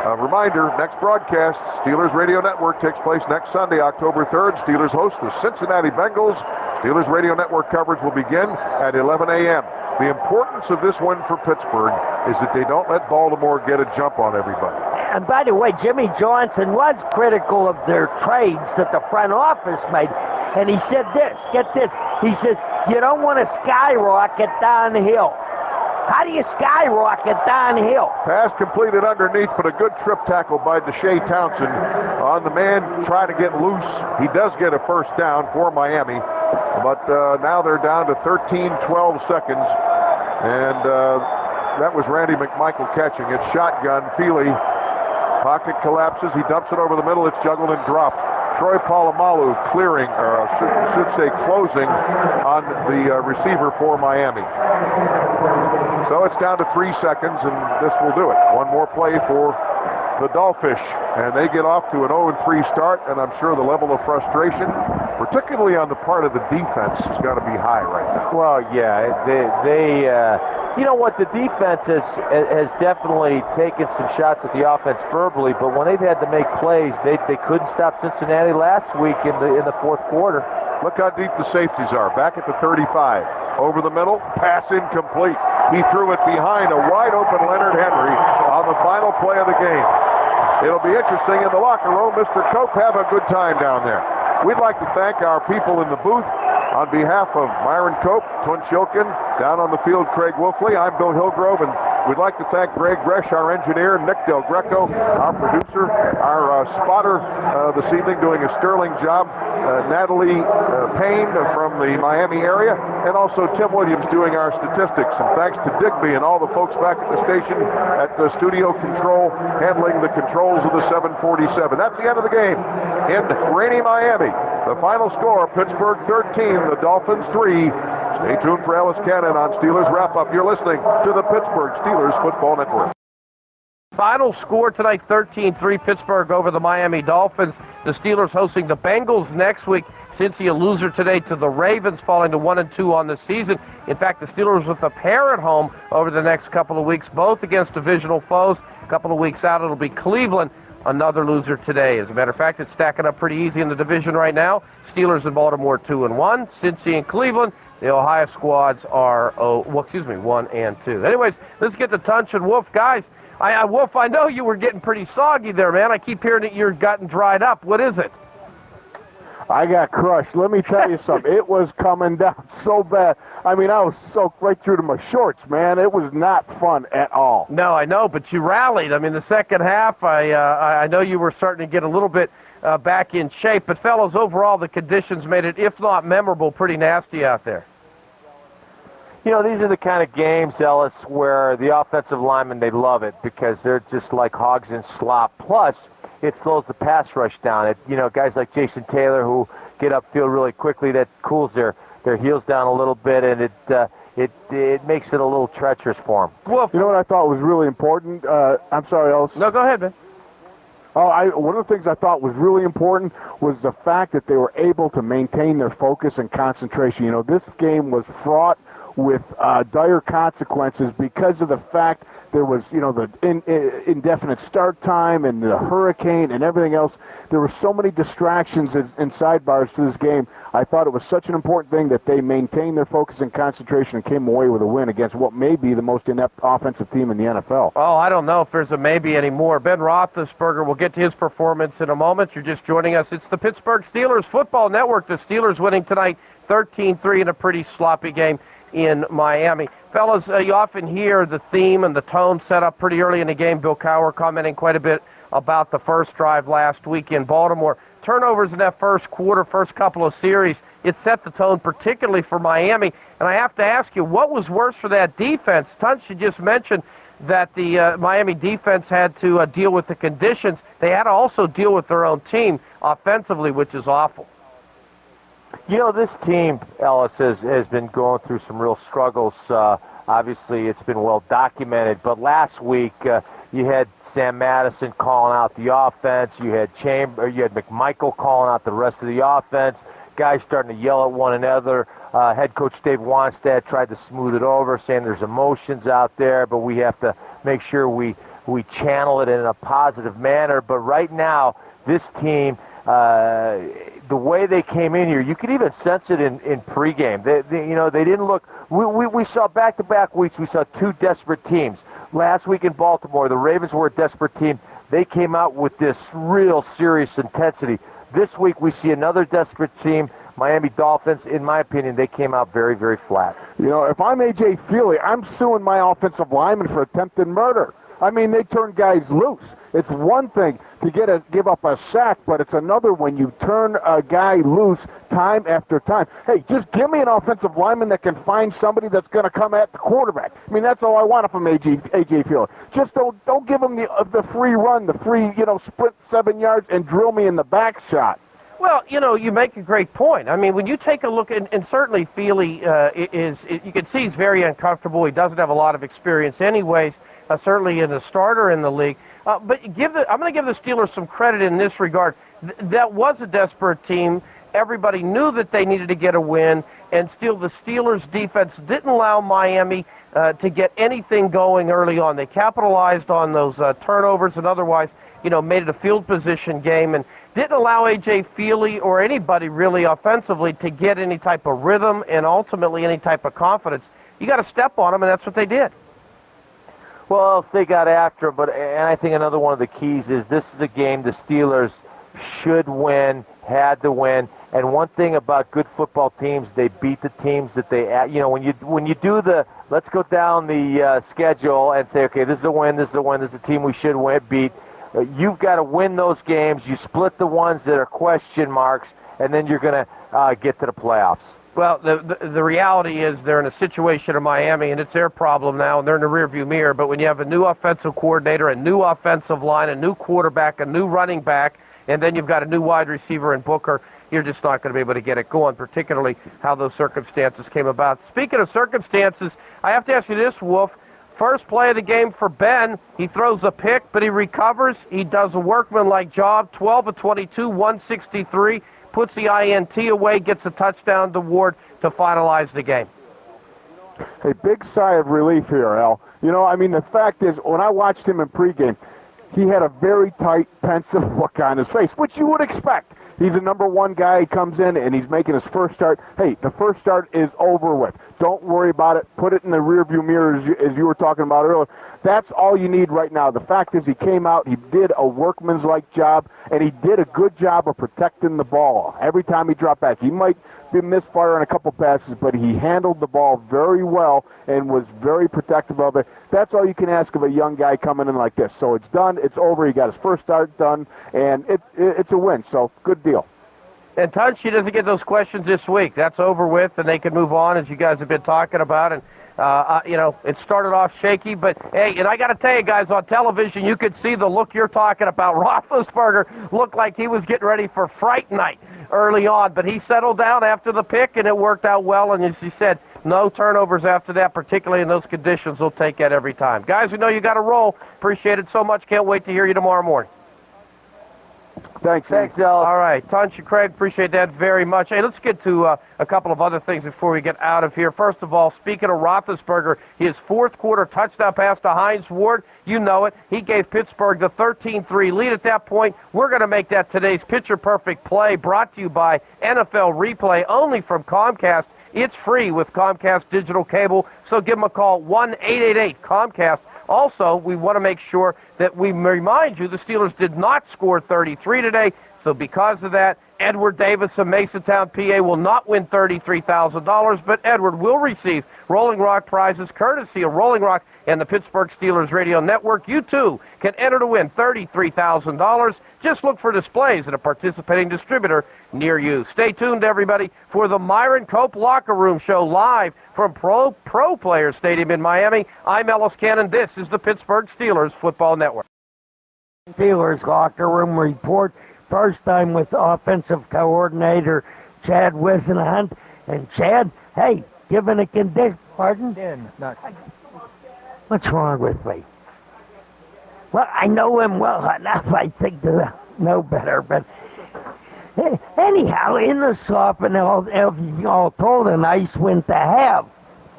A reminder, next broadcast, Steelers Radio Network takes place next Sunday, October 3rd. Steelers host the Cincinnati Bengals. Steelers Radio Network coverage will begin at 11 a.m. The importance of this win for Pittsburgh is that they don't let Baltimore get a jump on everybody. And by the way, Jimmy Johnson was critical of their trades that the front office made. And he said this, get this, he said, you don't want to skyrocket downhill. How do you skyrocket downhill? Pass completed underneath, but a good trip tackle by Deshae Townsend on the man trying to get loose. He does get a first down for Miami, but now they're down to 13-12 seconds, and that was Randy McMichael catching it. Shotgun, Feely, pocket collapses, he dumps it over the middle, it's juggled and dropped. Troy Polamalu clearing, or should say closing, on the receiver for Miami. So it's down to 3 seconds, and this will do it. One more play for the Dolphins, and they get off to an 0-3 start, and I'm sure the level of frustration, particularly on the part of the defense, is going to be high right now. Well, yeah, they you know what, the defense has definitely taken some shots at the offense verbally, but when they've had to make plays, they couldn't stop Cincinnati last week in the fourth quarter. Look how deep the safeties are. Back at the 35. Over the middle, pass incomplete. He threw it behind a wide-open Leonard Henry on the final play of the game. It'll be interesting in the locker room. Mr. Cope, have a good time down there. We'd like to thank our people in the booth. On behalf of Myron Cope, Twin Shilkin, down on the field, Craig Wolfley, I'm Bill Hillgrove, and we'd like to thank Greg Gresh, our engineer, Nick Del Greco, our producer, our spotter this evening doing a sterling job, Natalie Payne from the Miami area, and also Tim Williams doing our statistics. And thanks to Digby and all the folks back at the station at the studio control, handling the controls of the 747. That's the end of the game in rainy Miami. The final score, Pittsburgh 13, the Dolphins 3. Stay tuned for Ellis Cannon on Steelers Wrap-Up. You're listening to the Pittsburgh Steelers Football Network. Final score tonight, 13-3 Pittsburgh over the Miami Dolphins. The Steelers hosting the Bengals next week. Cincy a loser today to the Ravens, falling to 1-2 on the season. In fact, the Steelers with a pair at home over the next couple of weeks, both against divisional foes. A couple of weeks out, it'll be Cleveland. Another loser today. As a matter of fact, it's stacking up pretty easy in the division right now. Steelers and Baltimore 2-1. Cincy and Cleveland. The Ohio squads are 1-2. Anyways, let's get to Tunch and Wolf. Guys, Wolf, I know you were getting pretty soggy there, man. I keep hearing that you're gotten dried up. What is it? I got crushed. Let me tell you something. It was coming down so bad. I mean, I was soaked right through to my shorts, man. It was not fun at all. No, I know, but you rallied. I mean, the second half, I know you were starting to get a little bit back in shape. But, fellas, overall, the conditions made it, if not memorable, pretty nasty out there. You know, these are the kind of games, Ellis, where the offensive linemen, they love it because they're just like hogs in slop. Plus, it slows the pass rush down. Guys like Jason Taylor who get upfield really quickly, that cools their heels down a little bit, and it makes it a little treacherous for them. Wolf. You know what I thought was really important? I'm sorry, Ellis. No, go ahead, man. One of the things I thought was really important was the fact that they were able to maintain their focus and concentration. You know, this game was fraught with dire consequences because of the fact there was, the indefinite start time and the hurricane and everything else. There were so many distractions and sidebars to this game. I thought it was such an important thing that they maintained their focus and concentration and came away with a win against what may be the most inept offensive team in the NFL. Oh, I don't know if there's a maybe anymore. Ben Roethlisberger, we'll get to his performance in a moment. You're just joining us. It's the Pittsburgh Steelers Football Network. The Steelers winning tonight 13-3 in a pretty sloppy game in Miami. Fellas, you often hear the theme and the tone set up pretty early in the game. Bill Cowher commenting quite a bit about the first drive last week in Baltimore. Turnovers in that first quarter, first couple of series, it set the tone particularly for Miami. And I have to ask you, what was worse for that defense? Tunch, you just mentioned that the Miami defense had to deal with the conditions. They had to also deal with their own team offensively, which is awful. You know, this team, Ellis, has been going through some real struggles. Obviously, it's been well documented. But last week, you had Sam Madison calling out the offense. You had McMichael calling out the rest of the offense. Guys starting to yell at one another. Head coach Dave Wanstead tried to smooth it over, saying there's emotions out there, but we have to make sure we channel it in a positive manner. But right now, this team, the way they came in here, you could even sense it in pregame. They didn't look. We saw back-to-back weeks. We saw two desperate teams. Last week in Baltimore, the Ravens were a desperate team. They came out with this real serious intensity. This week we see another desperate team, Miami Dolphins. In my opinion, they came out very, very flat. You know, if I'm A.J. Feely, I'm suing my offensive lineman for attempted murder. I mean, they turn guys loose. It's one thing to give up a sack, but it's another when you turn a guy loose time after time. Hey, just give me an offensive lineman that can find somebody that's going to come at the quarterback. I mean, that's all I want from A.J. Feely. Just don't give him the free run, the free, sprint 7 yards and drill me in the back shot. Well, you make a great point. I mean, when you take a look, and certainly Feely you can see he's very uncomfortable. He doesn't have a lot of experience anyways, certainly in a starter in the league. But I'm going to give the Steelers some credit in this regard. That was a desperate team. Everybody knew that they needed to get a win, and still the Steelers' defense didn't allow Miami to get anything going early on. They capitalized on those turnovers and otherwise, made it a field position game and didn't allow A.J. Feely or anybody really offensively to get any type of rhythm and ultimately any type of confidence. You got to step on them, and that's what they did. Well, else they got after him, and I think another one of the keys is this is a game the Steelers should win, had to win. And one thing about good football teams, they beat the teams that they, when you do the, let's go down the schedule and say, okay, this is a win, this is a win, this is a team we should beat. You've got to win those games. You split the ones that are question marks, and then you're going to get to the playoffs. Well, the reality is they're in a situation in Miami, and it's their problem now, and they're in the rearview mirror. But when you have a new offensive coordinator, a new offensive line, a new quarterback, a new running back, and then you've got a new wide receiver in Booker, you're just not going to be able to get it going, particularly how those circumstances came about. Speaking of circumstances, I have to ask you this, Wolf. First play of the game for Ben, he throws a pick, but he recovers. He does a workmanlike job, 12 of 22, 163, puts the INT away, gets a touchdown to Ward to finalize the game. A big sigh of relief here, Al. The fact is, when I watched him in pregame, he had a very tight, pensive look on his face, which you would expect. He's a number one guy. He comes in, and he's making his first start. Hey, the first start is over with. Don't worry about it. Put it in the rearview mirror, as you were talking about earlier. That's all you need right now. The fact is, he came out, he did a workman's-like job, and he did a good job of protecting the ball. Every time he dropped back, he might be misfiring a couple passes, but he handled the ball very well and was very protective of it. That's all you can ask of a young guy coming in like this. So it's done. It's over. He got his first start done, and it's a win. So good deal. And Tunch, doesn't get those questions this week. That's over with, and they can move on, as you guys have been talking about. And it started off shaky, but hey, and I got to tell you guys, on television, you could see the look you're talking about. Roethlisberger looked like he was getting ready for Fright Night early on, but he settled down after the pick, and it worked out well. And as you said, no turnovers after that, particularly in those conditions. They'll take that every time. Guys, we know you got to roll. Appreciate it so much. Can't wait to hear you tomorrow morning. Thanks, Ellis. All right, Tunch and Craig, appreciate that very much. Hey, let's get to a couple of other things before we get out of here. First of all, speaking of Roethlisberger, his fourth quarter touchdown pass to Hines Ward, you know it. He gave Pittsburgh the 13-3 lead at that point. We're going to make that today's Picture Perfect play, brought to you by NFL Replay, only from Comcast. It's free with Comcast Digital Cable, so give them a call, 1-888-COMCAST. Also, we want to make sure that we remind you the Steelers did not score 33 today, so because of that, Edward Davis of Masontown, PA will not win $33,000, but Edward will receive Rolling Rock prizes courtesy of Rolling Rock and the Pittsburgh Steelers Radio Network. You, too, can enter to win $33,000. Just look for displays at a participating distributor near you. Stay tuned, everybody, for the Myron Cope Locker Room Show live from Pro Players Stadium in Miami. I'm Ellis Cannon. This is the Pittsburgh Steelers Football Network. Steelers locker room report. First time with offensive coordinator Chad Wisenhunt. And Chad, hey, given a condition, pardon? What's wrong with me? Well, I know him well enough, I think, to know better, but anyhow, in the soft and all told, a nice win to have.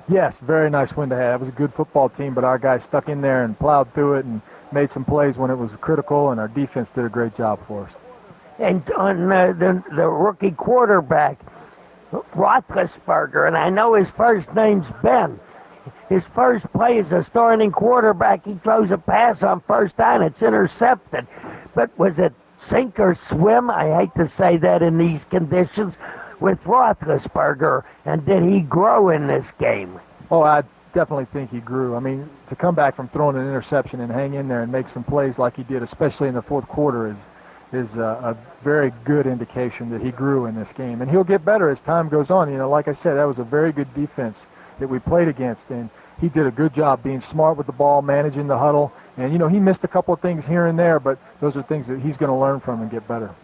Yes, very nice win to have. It was a good football team, but our guys stuck in there and plowed through it and made some plays when it was critical, and our defense did a great job for us. And on the rookie quarterback, Roethlisberger, and I know his first name's Ben. His first play as a starting quarterback, he throws a pass on first down. It's intercepted. But was it sink or swim? I hate to say that in these conditions with Roethlisberger. And did he grow in this game? Oh, I definitely think he grew. I mean, to come back from throwing an interception and hang in there and make some plays like he did, especially in the fourth quarter, is a very good indication that he grew in this game. And he'll get better as time goes on. You know, like I said, that was a very good defense that we played against, and he did a good job being smart with the ball, managing the huddle. And, you know, he missed a couple of things here and there, but those are things that he's going to learn from and get better.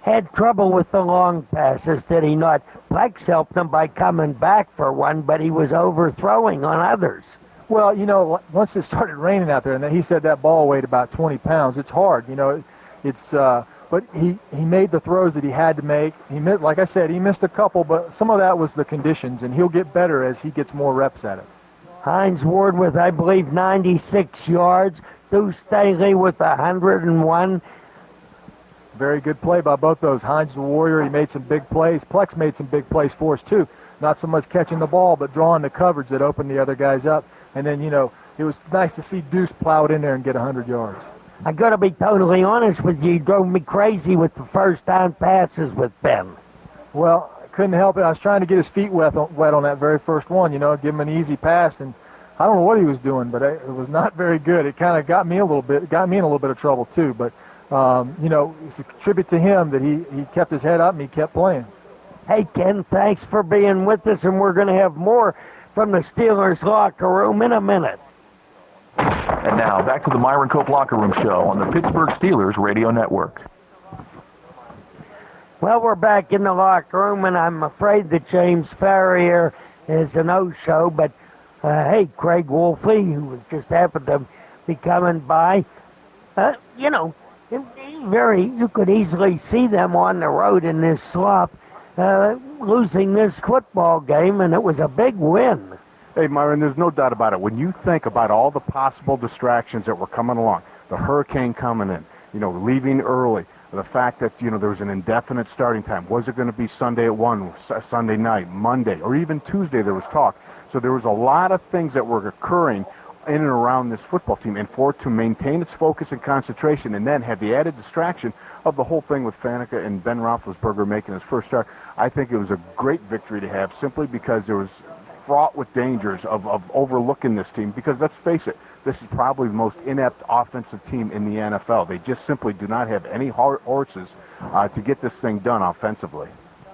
Had trouble with the long passes, did he not? Plex helped him by coming back for one, but he was overthrowing on others. Well, you know, once it started raining out there, and he said that ball weighed about 20 pounds, it's hard, you know. But he made the throws that he had to make. Like I said, he missed a couple, but some of that was the conditions, and he'll get better as he gets more reps at it. Hines Ward with, I believe, 96 yards. Deuce Staley with 101. Very good play by both those. Hines the Warrior, he made some big plays. Plex made some big plays for us, too. Not so much catching the ball, but drawing the coverage that opened the other guys up. And then, you know, it was nice to see Deuce plow it in there and get 100 yards. I got to be totally honest with you. He drove me crazy with the first down passes with Ben. Well, I couldn't help it. I was trying to get his feet wet on that very first one, give him an easy pass, and I don't know what he was doing, but it was not very good. It kind of got me in a little bit of trouble too. But it's a tribute to him that he kept his head up and he kept playing. Hey, Ken, thanks for being with us, and we're going to have more from the Steelers locker room in a minute. And now, back to the Myron Cope Locker Room Show on the Pittsburgh Steelers Radio Network. Well, we're back in the locker room, and I'm afraid that James Farrier is a no-show, but hey, Craig Wolfley, who just happened to be coming by, you could easily see them on the road in this slop, losing this football game, and it was a big win. Hey, Myron, there's no doubt about it. When you think about all the possible distractions that were coming along, the hurricane coming in, leaving early, the fact that, there was an indefinite starting time. Was it going to be Sunday at 1, Sunday night, Monday, or even Tuesday there was talk. So there was a lot of things that were occurring in and around this football team, and for it to maintain its focus and concentration and then have the added distraction of the whole thing with Faneca and Ben Roethlisberger making his first start, I think it was a great victory to have simply because there was fraught with dangers of overlooking this team, because let's face it, this is probably the most inept offensive team in the NFL. They just simply do not have any horses to get this thing done offensively.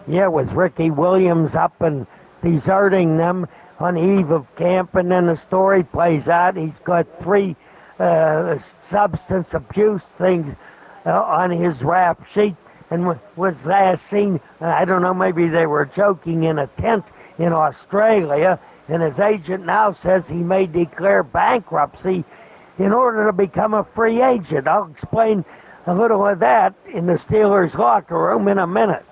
Yeah, with Ricky Williams up and deserting them on the eve of camp, and then the story plays out. He's got 3 substance abuse things on his rap sheet, and was last seen, I don't know, maybe they were joking, in a tent in Australia, and his agent now says he may declare bankruptcy in order to become a free agent. I'll explain a little of that in the Steelers locker room in a minute.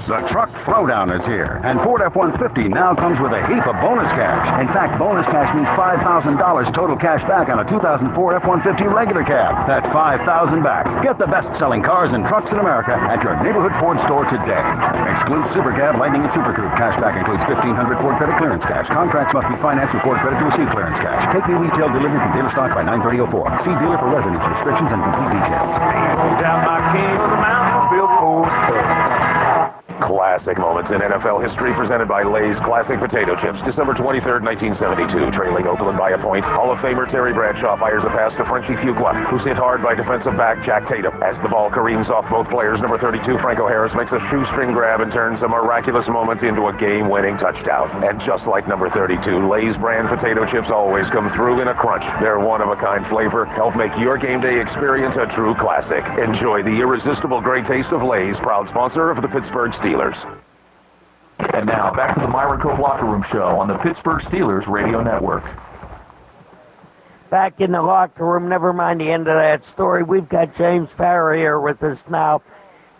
The truck throwdown is here, and Ford F-150 now comes with a heap of bonus cash. In fact, bonus cash means $5,000 total cash back on a 2004 F-150 regular cab. That's $5,000 back. Get the best-selling cars and trucks in America at your neighborhood Ford store today. Excludes Super Cab, Lightning, and Super Coupe. Cash back includes $1,500 Ford credit clearance cash. Contracts must be financed with Ford credit to receive clearance cash. Take new retail delivery from dealer stock by 9/30/04. See dealer for residence restrictions and complete details. Down my king of the mountains, built Ford. Classic moments in NFL history presented by Lay's Classic Potato Chips. December 23rd, 1972. Trailing Oakland by a point. Hall of Famer Terry Bradshaw fires a pass to Frenchie Fuqua, who's hit hard by defensive back Jack Tatum. As the ball careens off both players, number 32 Franco Harris makes a shoestring grab and turns a miraculous moment into a game-winning touchdown. And just like number 32, Lay's brand potato chips always come through in a crunch. Their one-of-a-kind flavor help make your game day experience a true classic. Enjoy the irresistible great taste of Lay's, proud sponsor of the Pittsburgh Steelers. And now, back to the Myron Cope Locker Room Show on the Pittsburgh Steelers Radio Network. Back in the locker room, never mind the end of that story. We've got James Farrier with us now.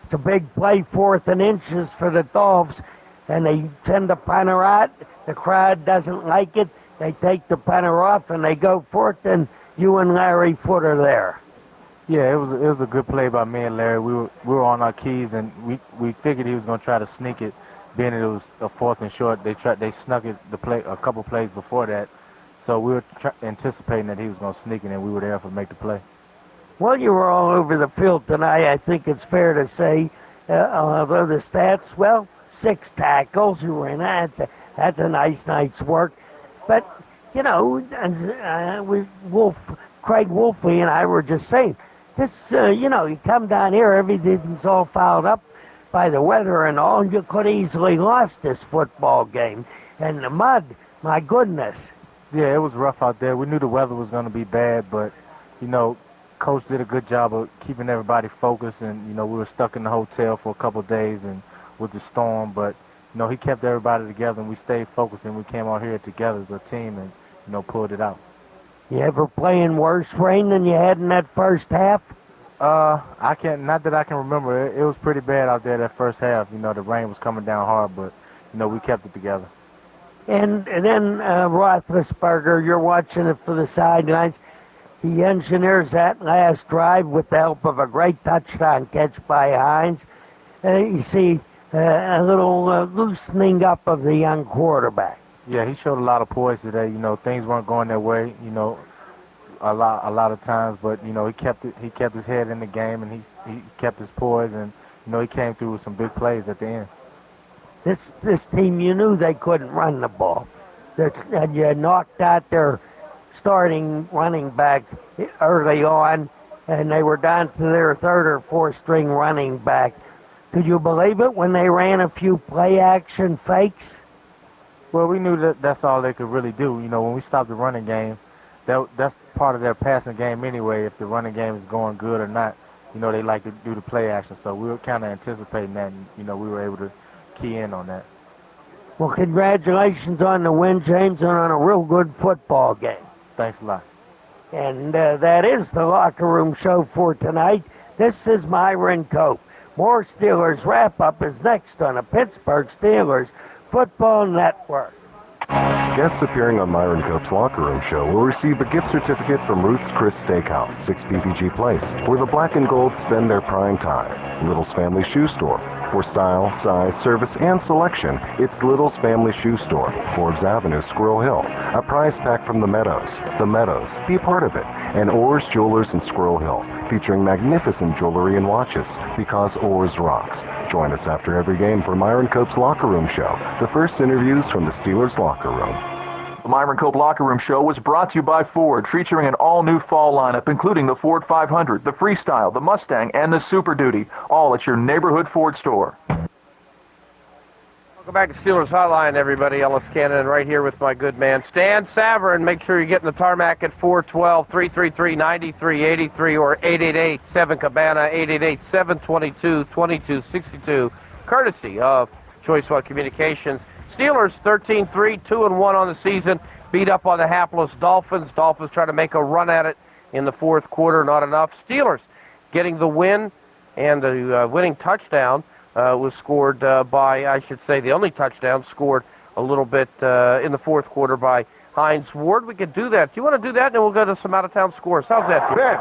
It's a big play, 4th and inches for the Dolphins, and they send the punter out. The crowd doesn't like it. They take the punter off, and they go for it, and you and Larry Foote are there. Yeah, it was a good play by me and Larry. We were on our keys, and we figured he was going to try to sneak it. Being that it was a 4th and short, they snuck it a couple plays before that. So we were anticipating that he was going to sneak it, and we were there to make the play. Well, you were all over the field tonight. I think it's fair to say, although the stats, 6 tackles. You were in. That's a nice night's work. But Craig Wolfley and I were just saying, this, you come down here, everything's all fouled up by the weather and all, and you could easily lost this football game. And the mud, my goodness. Yeah, it was rough out there. We knew the weather was going to be bad, but, Coach did a good job of keeping everybody focused, and, we were stuck in the hotel for a couple of days and with the storm, but, he kept everybody together, and we stayed focused, and we came out here together as a team and, pulled it out. You ever play in worse rain than you had in that first half? Not that I can remember. It was pretty bad out there that first half. The rain was coming down hard, but, we kept it together. And then Roethlisberger, you're watching it for the sidelines. He engineers that last drive with the help of a great touchdown catch by Hines. You see a little loosening up of the young quarterback. Yeah, he showed a lot of poise today. Things weren't going their way. a lot of times, but he kept his head in the game, and he kept his poise, and he came through with some big plays at the end. This team, you knew they couldn't run the ball. And you knocked out their starting running back early on, and they were down to their third or fourth string running back. Could you believe it when they ran a few play-action fakes? Well, we knew that's all they could really do. When we stopped the running game, that's part of their passing game anyway. If the running game is going good or not, they like to do the play action. So we were kind of anticipating that, and we were able to key in on that. Well, congratulations on the win, James, and on a real good football game. Thanks a lot. And that is the Locker Room Show for tonight. This is Myron Cope. More Steelers wrap-up is next on the Pittsburgh Steelers Football Network. Guests appearing on Myron Cope's Locker Room Show will receive a gift certificate from Ruth's Chris Steakhouse, 6 PPG Place, where the black and gold spend their prime time. Little's Family Shoe Store. For style, size, service, and selection, it's Little's Family Shoe Store, Forbes Avenue, Squirrel Hill. A prize pack from The Meadows. The Meadows, be part of it. And Orr's Jewelers in Squirrel Hill, featuring magnificent jewelry and watches, because Orr's rocks. Join us after every game for Myron Cope's Locker Room Show, the first interviews from the Steelers locker room. The Myron Cope Locker Room Show was brought to you by Ford, featuring an all-new fall lineup, including the Ford 500, the Freestyle, the Mustang, and the Super Duty, all at your neighborhood Ford store. Welcome back to Steelers Hotline, everybody. Ellis Cannon right here with my good man, Stan Savran. Make sure you're getting the tarmac at 412-333-9383 or 888-7-CABANA, 888-722-2262, courtesy of Choice One Communications. Steelers 13-3, 2-1 on the season, beat up on the hapless Dolphins. Dolphins try to make a run at it in the fourth quarter, not enough. Steelers getting the win, and the winning touchdown was scored by, I should say, the only touchdown scored a little bit in the fourth quarter by Hines Ward. We could do that. Do you want to do that? And then we'll go to some out-of-town scores. How's that? Ben,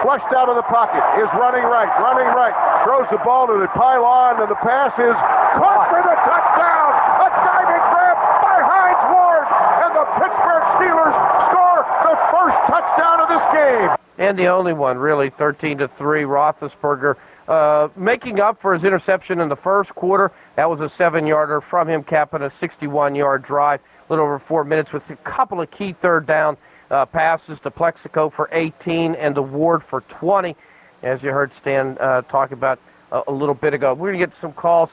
flushed out of the pocket, is running right, throws the ball to the pylon, and the pass is caught for the touchdown! A diving grab by Hines Ward, and the Pittsburgh Steelers score the first touchdown of this game. And the only one, really, 13-3. Roethlisberger making up for his interception in the first quarter. That was a 7-yarder from him, capping a 61-yard drive, a little over 4 minutes, with a couple of key third down passes to Plexico for 18 and to Ward for 20, as you heard Stan talk about a little bit ago. We're going to get some calls.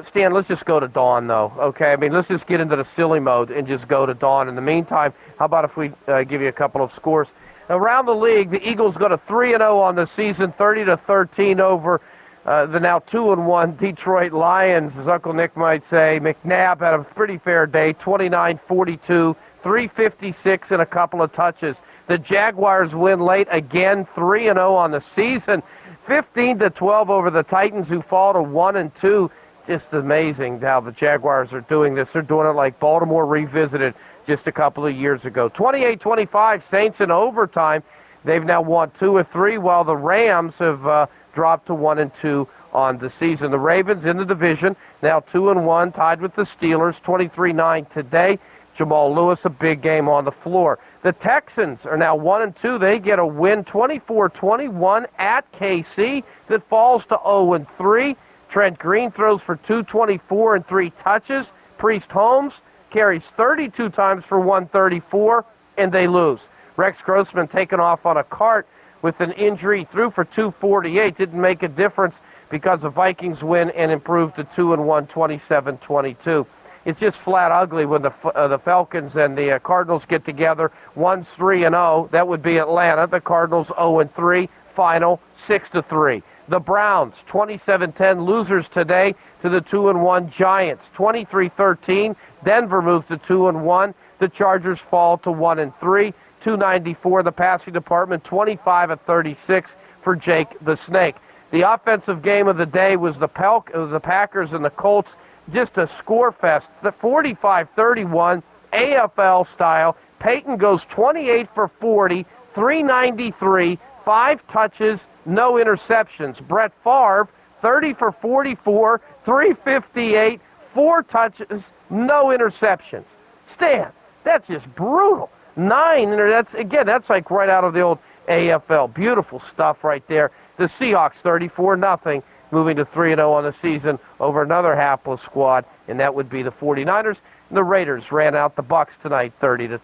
Stan, let's just go to Dawn, though, okay? I mean, let's just get into the silly mode and just go to Dawn. In the meantime, how about if we give you a couple of scores? Around the league, the Eagles go to 3-0 on the season, 30-13 over the now 2-1 Detroit Lions, as Uncle Nick might say. McNabb had a pretty fair day, 29-42, 356 and a couple of touches. The Jaguars win late again, 3-0 on the season, 15-12 over the Titans, who fall to 1-2. Just amazing how the Jaguars are doing this. They're doing it like Baltimore revisited just a couple of years ago. 28-25, Saints in overtime. They've now won 2 of 3, while the Rams have dropped to 1-2 on the season. The Ravens in the division, now 2-1, tied with the Steelers, 23-9 today. Jamal Lewis, a big game on the floor. The Texans are now 1-2. They get a win, 24-21 at KC, that falls to 0-3. Trent Green throws for 224 and 3 touches. Priest Holmes carries 32 times for 134, and they lose. Rex Grossman taken off on a cart with an injury, threw for 248. Didn't make a difference because the Vikings win and improve to 2-1, 27-22. It's just flat ugly when the Falcons and the Cardinals get together. One's 3-0. That would be Atlanta. The Cardinals 0-3. Final 6-3. The Browns, 27-10 losers today to the 2-1 Giants. 23-13. Denver moves to 2-1. The Chargers fall to 1-3. 294. The passing department, 25-36 for Jake the Snake. The offensive game of the day was the Packers and the Colts. Just a score fest. The 45-31 AFL style. Peyton goes 28 for 40, 393, 5 touches, no interceptions. Brett Favre, 30 for 44, 358, 4 touches, no interceptions. Stan, that's just brutal. 9, and that's like right out of the old AFL. Beautiful stuff right there. The Seahawks 34-0, moving to 3-0 on the season over another hapless squad, and that would be the 49ers. And the Raiders ran out the Bucs tonight 30-20.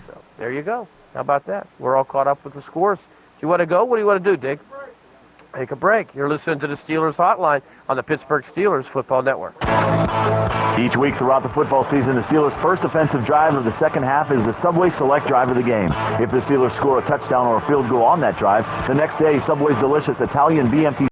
So there you go. How about that? We're all caught up with the scores. Do you want to go? What do you want to do, Dig? Take a break. You're listening to the Steelers Hotline on the Pittsburgh Steelers Football Network. Each week throughout the football season, the Steelers' first offensive drive of the second half is the Subway Select drive of the game. If the Steelers score a touchdown or a field goal on that drive, the next day, Subway's delicious Italian BMT